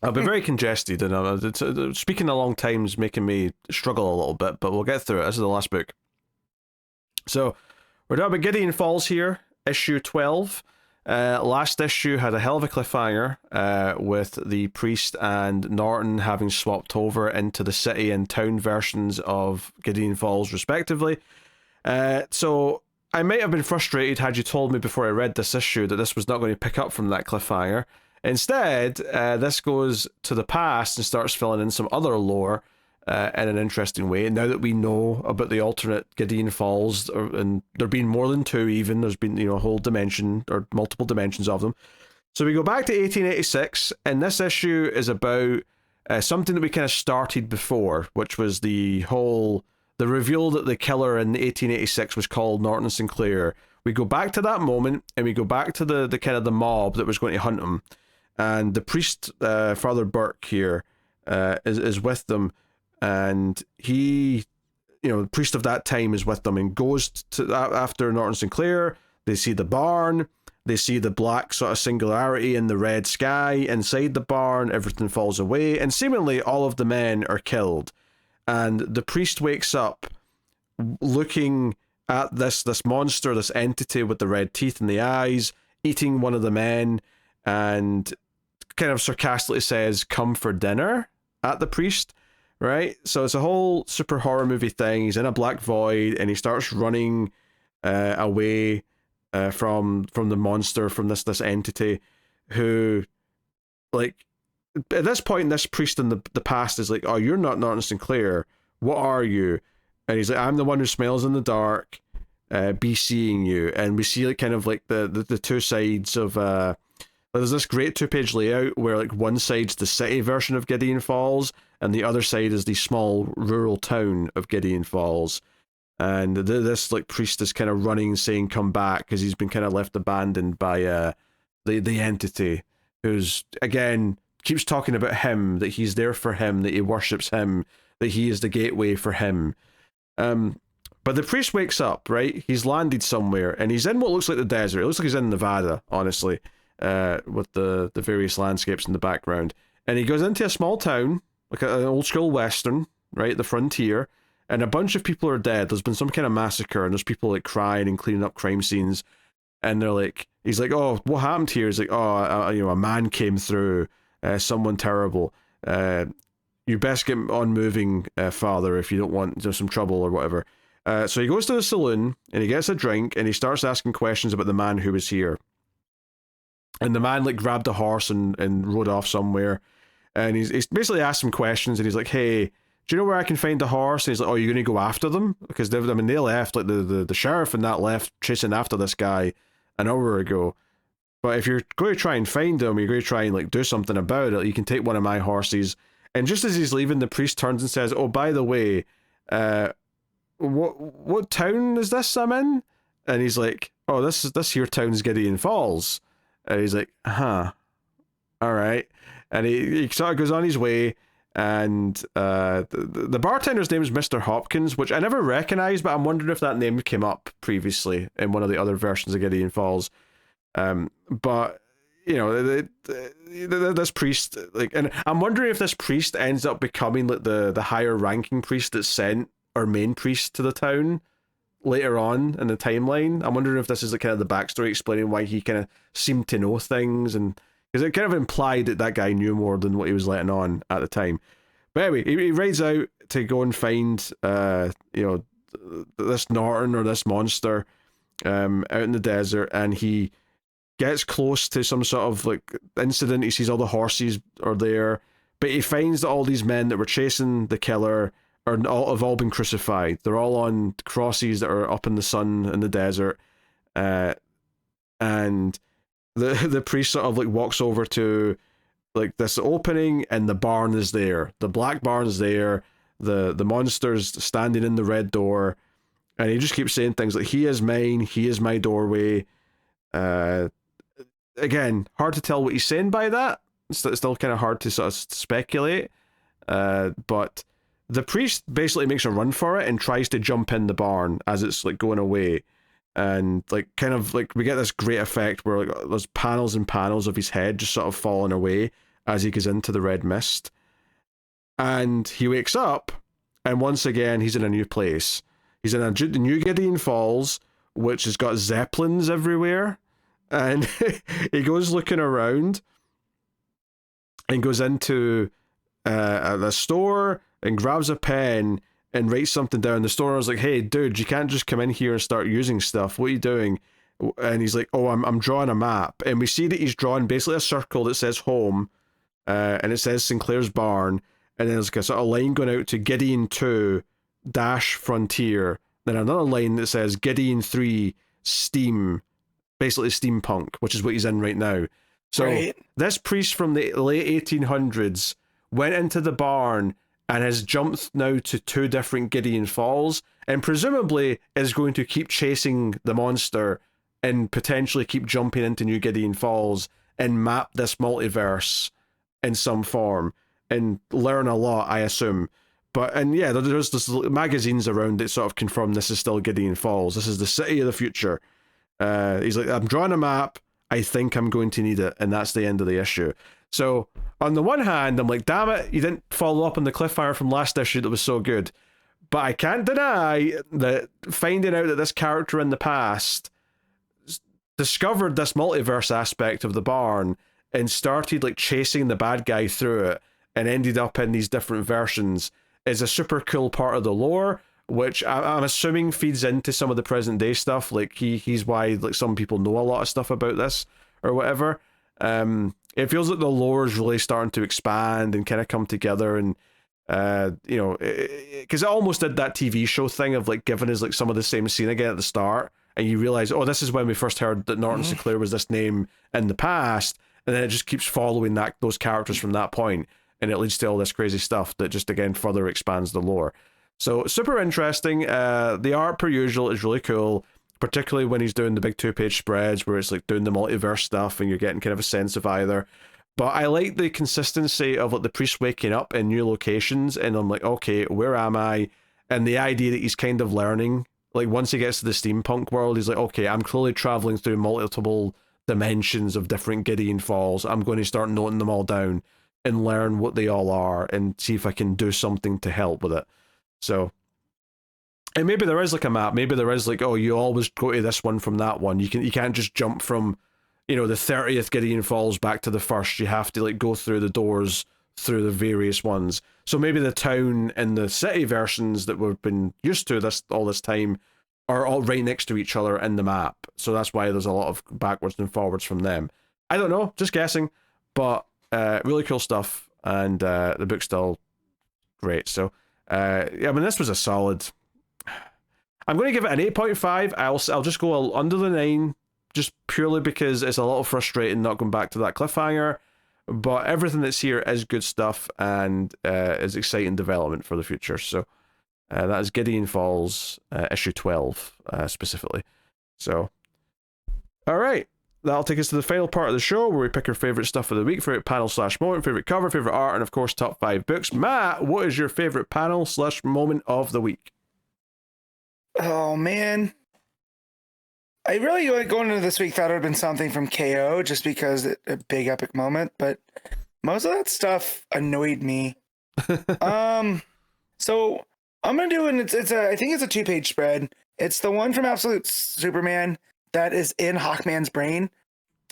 I've been very congested, and speaking a long time is making me struggle a little bit, but we'll get through it. This is the last book. So, we're down about Gideon Falls here, issue 12. Last issue had a hell of a cliffhanger, with the priest and Norton having swapped over into the city and town versions of Gideon Falls, respectively. So, I might have been frustrated had you told me before I read this issue that this was not going to pick up from that cliffhanger. Instead, this goes to the past and starts filling in some other lore in an interesting way. Now that we know about the alternate Gideon Falls, and there being more than two even, there's been, you know, a whole dimension or multiple dimensions of them. So we go back to 1886, and this issue is about something that we kind of started before, which was the reveal that the killer in 1886 was called Norton Sinclair. We go back to that moment, and we go back to the kind of the mob that was going to hunt him. And the priest, Father Burke here, is with them, and he, you know, the priest of that time is with them and goes to after Norton Sinclair. They see the barn, they see the black sort of singularity in the red sky inside the barn. Everything falls away, and seemingly all of the men are killed. And the priest wakes up, looking at this monster, this entity with the red teeth and the eyes, eating one of the men, and kind of sarcastically says, "Come for dinner," at the priest, right? So it's a whole super horror movie thing. He's in a black void, and he starts running away from the monster, from this entity, who, like, at this point, this priest in the past is like, "Oh, you're not Norton Sinclair. What are you?" And he's like, "I'm the one who smells in the dark. Be seeing you." And we see like kind of like the two sides of there's this great 2-page layout where like one side's the city version of Gideon Falls and the other side is the small rural town of Gideon Falls. And this like priest is kind of running, saying, "Come back," because he's been kind of left abandoned by the entity, who's again keeps talking about him, that he's there for him, that he worships him, that he is the gateway for him. But the priest wakes up, right? He's landed somewhere, and he's in what looks like the desert. It looks like he's in Nevada, honestly, with the various landscapes in the background. And he goes into a small town, like an old school western, right? The frontier, and a bunch of people are dead. There's been some kind of massacre, and there's people like crying and cleaning up crime scenes. And they're like, he's like, "Oh, what happened here?" He's like, "Oh, a man came through, someone terrible. You best get on moving, father, if you don't want some trouble or whatever." So he goes to the saloon, and he gets a drink, and he starts asking questions about the man who was here. And the man like grabbed a horse and rode off somewhere. And he's basically asked some questions, and he's like, "Hey, do you know where I can find the horse?" And he's like, "Oh, you're going to go after them?" Because they left, like the sheriff and that left chasing after this guy an hour ago. "But if you're going to try and find him, you're going to try and like do something about it, you can take one of my horses." And just as he's leaving, the priest turns and says, "Oh, by the way, what town is this I'm in?" And he's like, "Oh, this here town's Gideon Falls." And he's like, "Huh, all right." And he sort of goes on his way, and the bartender's name is Mr. Hopkins, which I never recognized, but I'm wondering if that name came up previously in one of the other versions of Gideon Falls. But you know, this priest, like, and I'm wondering if this priest ends up becoming like the higher ranking priest that's sent, or main priest to the town later on in the timeline. I'm wondering if this is like kind of the backstory explaining why he kind of seemed to know things, and because it kind of implied that guy knew more than what he was letting on at the time. But anyway, he rides out to go and find this Norton, or this monster, out in the desert, and he gets close to some sort of like incident. He sees all the horses are there, but he finds that all these men that were chasing the killer have all been crucified. They're all on crosses that are up in the sun in the desert, and the priest sort of like walks over to like this opening, and the barn is there. The black barn is there. The monster's standing in the red door, and he just keeps saying things like, "He is mine. He is my doorway." Again, hard to tell what he's saying by that. It's still kind of hard to sort of speculate. But the priest basically makes a run for it and tries to jump in the barn as it's like going away. And like kind of like we get this great effect where like there's panels and panels of his head just sort of falling away as he goes into the red mist. And he wakes up, and once again he's in a new place. He's in a new Gideon Falls, which has got zeppelins everywhere. And he goes looking around and goes into the store and grabs a pen and writes something down. The store owner's like, "Hey, dude, you can't just come in here and start using stuff. What are you doing?" And he's like, "Oh, I'm drawing a map." And we see that he's drawn basically a circle that says home, and it says Sinclair's barn, and then there's like a sort of line going out to Gideon 2 dash Frontier, then another line that says Gideon 3 Steam, basically steampunk, which is what he's in right now. So This priest from the late 1800s went into the barn and has jumped now to 2 different Gideon Falls, and presumably is going to keep chasing the monster and potentially keep jumping into new Gideon Falls and map this multiverse in some form and learn a lot, I assume. And yeah, there's magazines around that sort of confirm this is still Gideon Falls. This is the city of the future. He's like, "I'm drawing a map. I think I'm going to need it," and that's the end of the issue. So on the one hand, I'm like, damn it, you didn't follow up on the cliffhanger from last issue that was so good. But I can't deny that finding out that this character in the past discovered this multiverse aspect of the barn and started like chasing the bad guy through it and ended up in these different versions is a super cool part of the lore, which I'm assuming feeds into some of the present day stuff. Like he's why like some people know a lot of stuff about this or whatever. It feels like the lore is really starting to expand and kind of come together, and you know, because it almost did that TV show thing of like giving us like some of the same scene again at the start, and you realize, oh, this is when we first heard that Norton Sinclair was this name in the past, and then it just keeps following those characters from that point, and it leads to all this crazy stuff that just again further expands the lore. So super interesting. The art per usual is really cool, particularly when he's doing the big 2-page spreads where it's like doing the multiverse stuff and you're getting kind of a sense of either. But I like the consistency of like the priest waking up in new locations, and I'm like, okay, where am I? And the idea that he's kind of learning, like once he gets to the steampunk world, he's like, okay, I'm clearly traveling through multiple dimensions of different Gideon Falls. I'm going to start noting them all down and learn what they all are and see if I can do something to help with it. So, and maybe there is like a map. Maybe there is like, oh, you always go to this one from that one. You can't just jump from, you know, the 30th Gideon Falls back to the first. You have to like go through the doors through the various ones. So maybe the town and the city versions that we've been used to all this time are all right next to each other in the map. So that's why there's a lot of backwards and forwards from them. I don't know, just guessing, but really cool stuff, and the book's still great. So. Yeah, I mean, this was a solid. I'm going to give it an 8.5. I'll just go under the 9, just purely because it's a little frustrating not going back to that cliffhanger. But everything that's here is good stuff and is exciting development for the future. So that is Gideon Falls, issue 12 specifically. So, all right. That'll take us to the final part of the show where we pick our favorite stuff of the week, favorite panel/moment, favorite cover, favorite art, and of course, top 5 books. Matt, what is your favorite panel/moment of the week? Oh, man. I really, like, going into this week, thought it would have been something from KO just because a big epic moment, but most of that stuff annoyed me. So I'm going to do, and I think it's a 2-page spread. It's the one from Absolute Superman that is in Hawkman's brain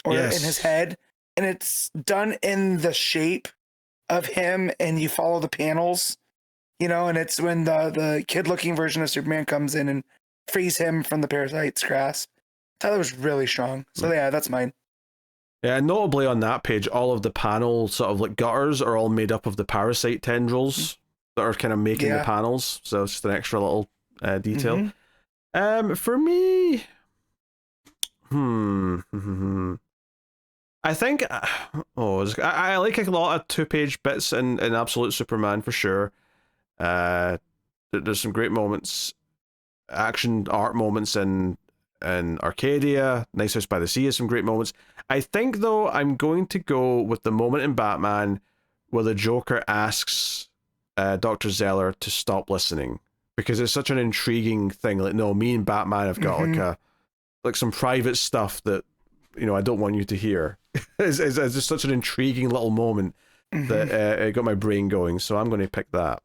or in his head, and it's done in the shape of him, and you follow the panels, you know, and it's when the kid-looking version of Superman comes in and frees him from the parasite's grasp. I thought that was really strong. So yeah, that's mine. Yeah, notably on that page, all of the panel sort of like gutters are all made up of the parasite tendrils that are kind of making the panels. So it's just an extra little detail. For me, I think, I like a lot of 2-page bits in Absolute Superman for sure. There's some great moments, action art moments in Arcadia. Nice House by the Sea has some great moments. I think though I'm going to go with the moment in Batman where the Joker asks Dr. Zeller to stop listening, because it's such an intriguing thing. Like, no, me and Batman have got like some private stuff that, you know, I don't want you to hear. it's just such an intriguing little moment that it got my brain going. So I'm going to pick that.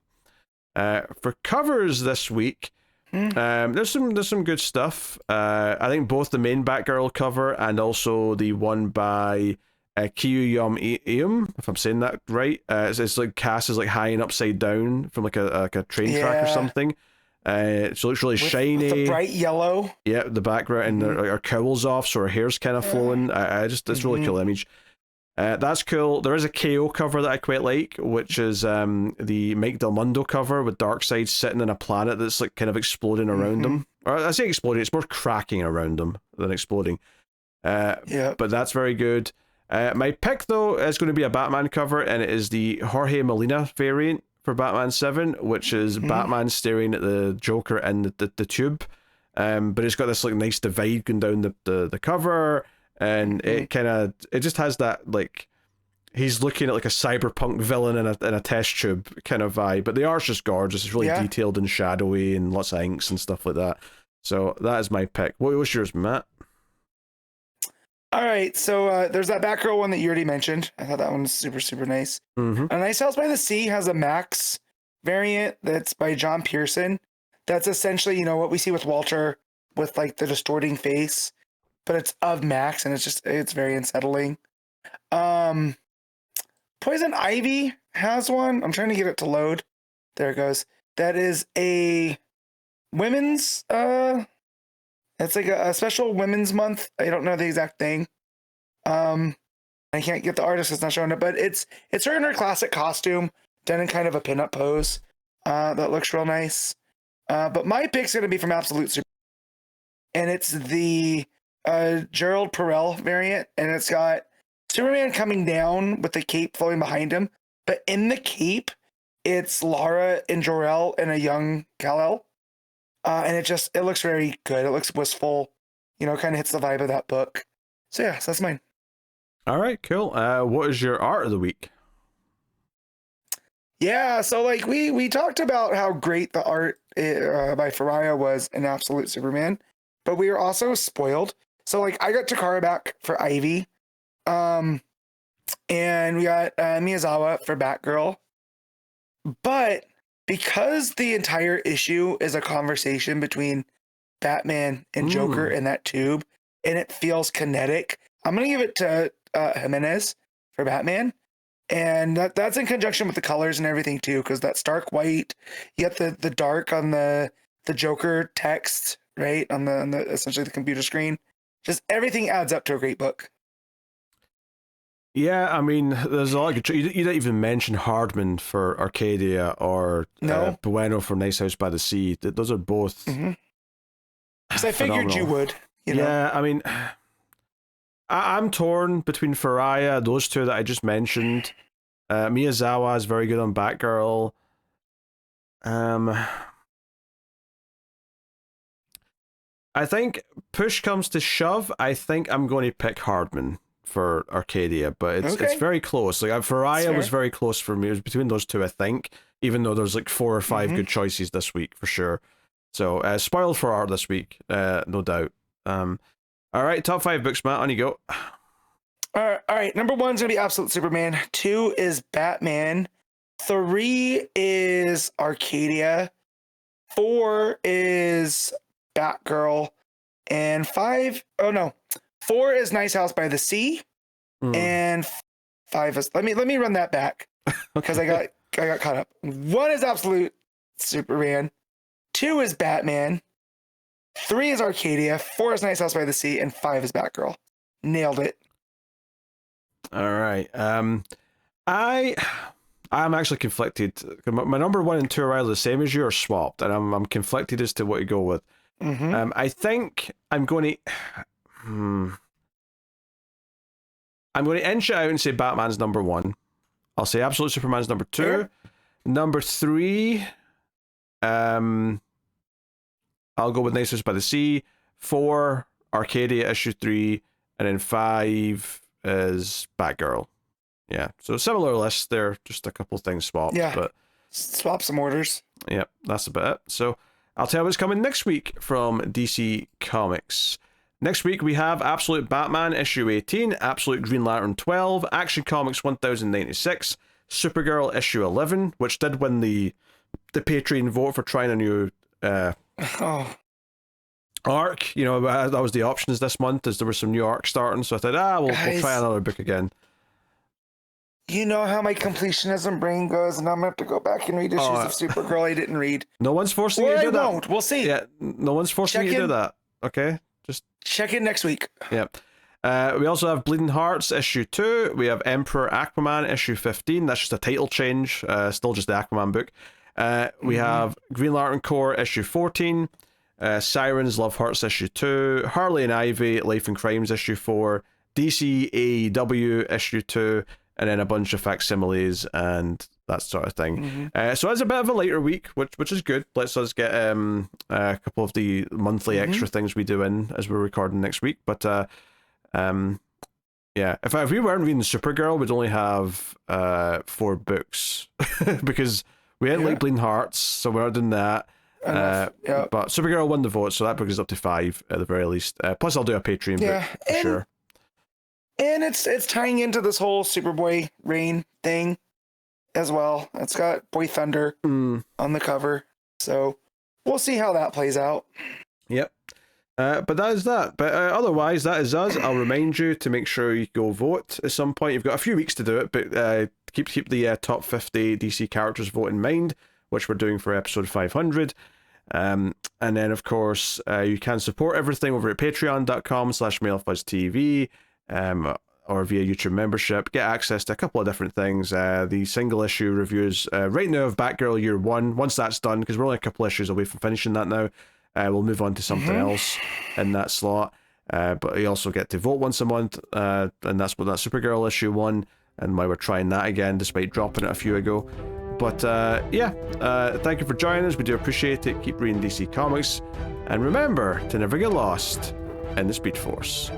For covers this week, there's some good stuff. I think both the main Batgirl cover and also the one by Kiyuyum, if I'm saying that right. It's like Cass is like high and upside down from like a train track or something. She looks really shiny. With the bright yellow. Yeah, the background, and her cowl's off, so her hair's kind of flowing. It's really cool image. That's cool. There is a KO cover that I quite like, which is the Mike Del Mundo cover with Darkseid sitting on a planet that's like kind of exploding around him. Or I say exploding, it's more cracking around him than exploding. But that's very good. My pick though is going to be a Batman cover, and it is the Jorge Molina variant for Batman 7, which is Batman staring at the Joker in the tube. But it's got this like nice divide going down the cover. And it just has that, like, he's looking at like a cyberpunk villain in a test tube kind of vibe, but the art's just gorgeous. It's really detailed and shadowy and lots of inks and stuff like that. So that is my pick. What was yours, Matt? All right, so there's that Batgirl one that you already mentioned. I thought that one was super, super nice. A Nice House by the Sea has a Max variant that's by John Pearson. That's essentially, you know, what we see with Walter with like the distorting face, but it's of Max, and it's very unsettling. Poison Ivy has one. I'm trying to get it to load. There it goes. That is a women's, it's like a special women's month. I don't know the exact thing. I can't get the artist, it's not showing it, but it's her in her classic costume, done in kind of a pinup pose. That looks real nice. But my pick's going to be from Absolute Super, and it's the Gerald Perel variant, and it's got Superman coming down with the cape flowing behind him, but in the cape it's Lara and Jor-El and a young Kal-El, and it looks very good. It looks wistful, you know, kind of hits the vibe of that book. So yeah, so that's mine. All right, cool. What is your art of the week? Yeah, so like we talked about how great the art by Ferreyra was in Absolute Superman, but we were also spoiled. So like I got Takara back for Ivy, and we got Miyazawa for Batgirl. But because the entire issue is a conversation between Batman and Joker in that tube, and it feels kinetic, I'm gonna give it to Jiménez for Batman, and that's in conjunction with the colors and everything too, because that stark white, you get the dark on the Joker text, right, on the essentially the computer screen. Just everything adds up to a great book. Yeah, I mean, there's a lot of good. You didn't even mention Hardman for Arcadia or Bueno for Nice House by the Sea. Those are both. Because I figured you would. You know? Yeah, I mean, I'm torn between Ferreyra, those two that I just mentioned. Miyazawa is very good on Batgirl. I think push comes to shove, I think I'm going to pick Hardman for Arcadia, but it's very close. Like Ferreyra was very close for me. It was between those two, I think, even though there's like 4 or 5 good choices this week for sure. So spoiled for art this week, no doubt. All right, top 5 books, Matt, on you go. All right, number 1 is gonna be Absolute Superman. 2 is Batman. 3 is Arcadia. 4 is Batgirl, and 4 is Nice House by the Sea, and 5 is let me run that back because I got caught up. 1 is Absolute Superman, 2 is Batman, 3 is Arcadia, 4 is Nice House by the Sea, and 5 is Batgirl. Nailed it. All right. I'm actually conflicted. My number 1 and 2 are either the same as you or swapped, and I'm conflicted as to what to go with. I think I'm going to. I'm going to inch it out and say Batman's number 1. I'll say Absolute Superman's number 2. Fair. Number 3, I'll go with Nice House by the Sea. 4, Arcadia issue 3, and then 5 is Batgirl. Yeah, so similar list there, just a couple things swapped. Yeah, but swap some orders. Yeah, that's about it. So I'll tell you what's coming next week from DC Comics. Next week we have Absolute Batman issue 18, Absolute Green Lantern 12, Action Comics 1096, Supergirl issue 11, which did win the Patreon vote for trying a new arc. You know, that was the options this month, as there were some new arcs starting, so I thought, we'll try another book again. You know how my completionism brain goes, and I'm gonna have to go back and read issues of Supergirl I didn't read. No one's forcing you to do that. I won't. We'll see. Yeah, no one's forcing you to do that. Okay, just check in next week. Yeah. We also have Bleeding Hearts issue 2. We have Emperor Aquaman issue 15. That's just a title change. Still just the Aquaman book. We have Green Lantern Corps issue 14. Sirens Love Hurts issue 2. Harley and Ivy Life and Crimes issue 4. DC AEW issue 2. And then a bunch of facsimiles and that sort of thing. So it's a bit of a later week, which is good. Lets us get a couple of the monthly extra things we do in as we're recording next week. But yeah, if we weren't reading Supergirl, we'd only have 4 books because we hadn't like Bleeding Hearts, so we're not doing that. But Supergirl won the vote, so that book is up to 5 at the very least. Plus, I'll do a Patreon book for sure. And it's tying into this whole Superboy Reign thing as well. It's got Boy Thunder on the cover. So we'll see how that plays out. Yep. But that is that. But otherwise, that is us. I'll remind you to make sure you go vote at some point. You've got a few weeks to do it, but keep the top 50 DC characters vote in mind, which we're doing for episode 500. And then, of course, you can support everything over at patreon.com/MailFuzzTV. Or via YouTube membership, get access to a couple of different things. The single issue reviews right now of Batgirl Year 1. Once that's done, because we're only a couple issues away from finishing that now, we'll move on to something else in that slot. But you also get to vote once a month, and that's what that Supergirl issue 1, and why we're trying that again, despite dropping it a few ago. But thank you for joining us. We do appreciate it. Keep reading DC Comics, and remember to never get lost in the Speed Force.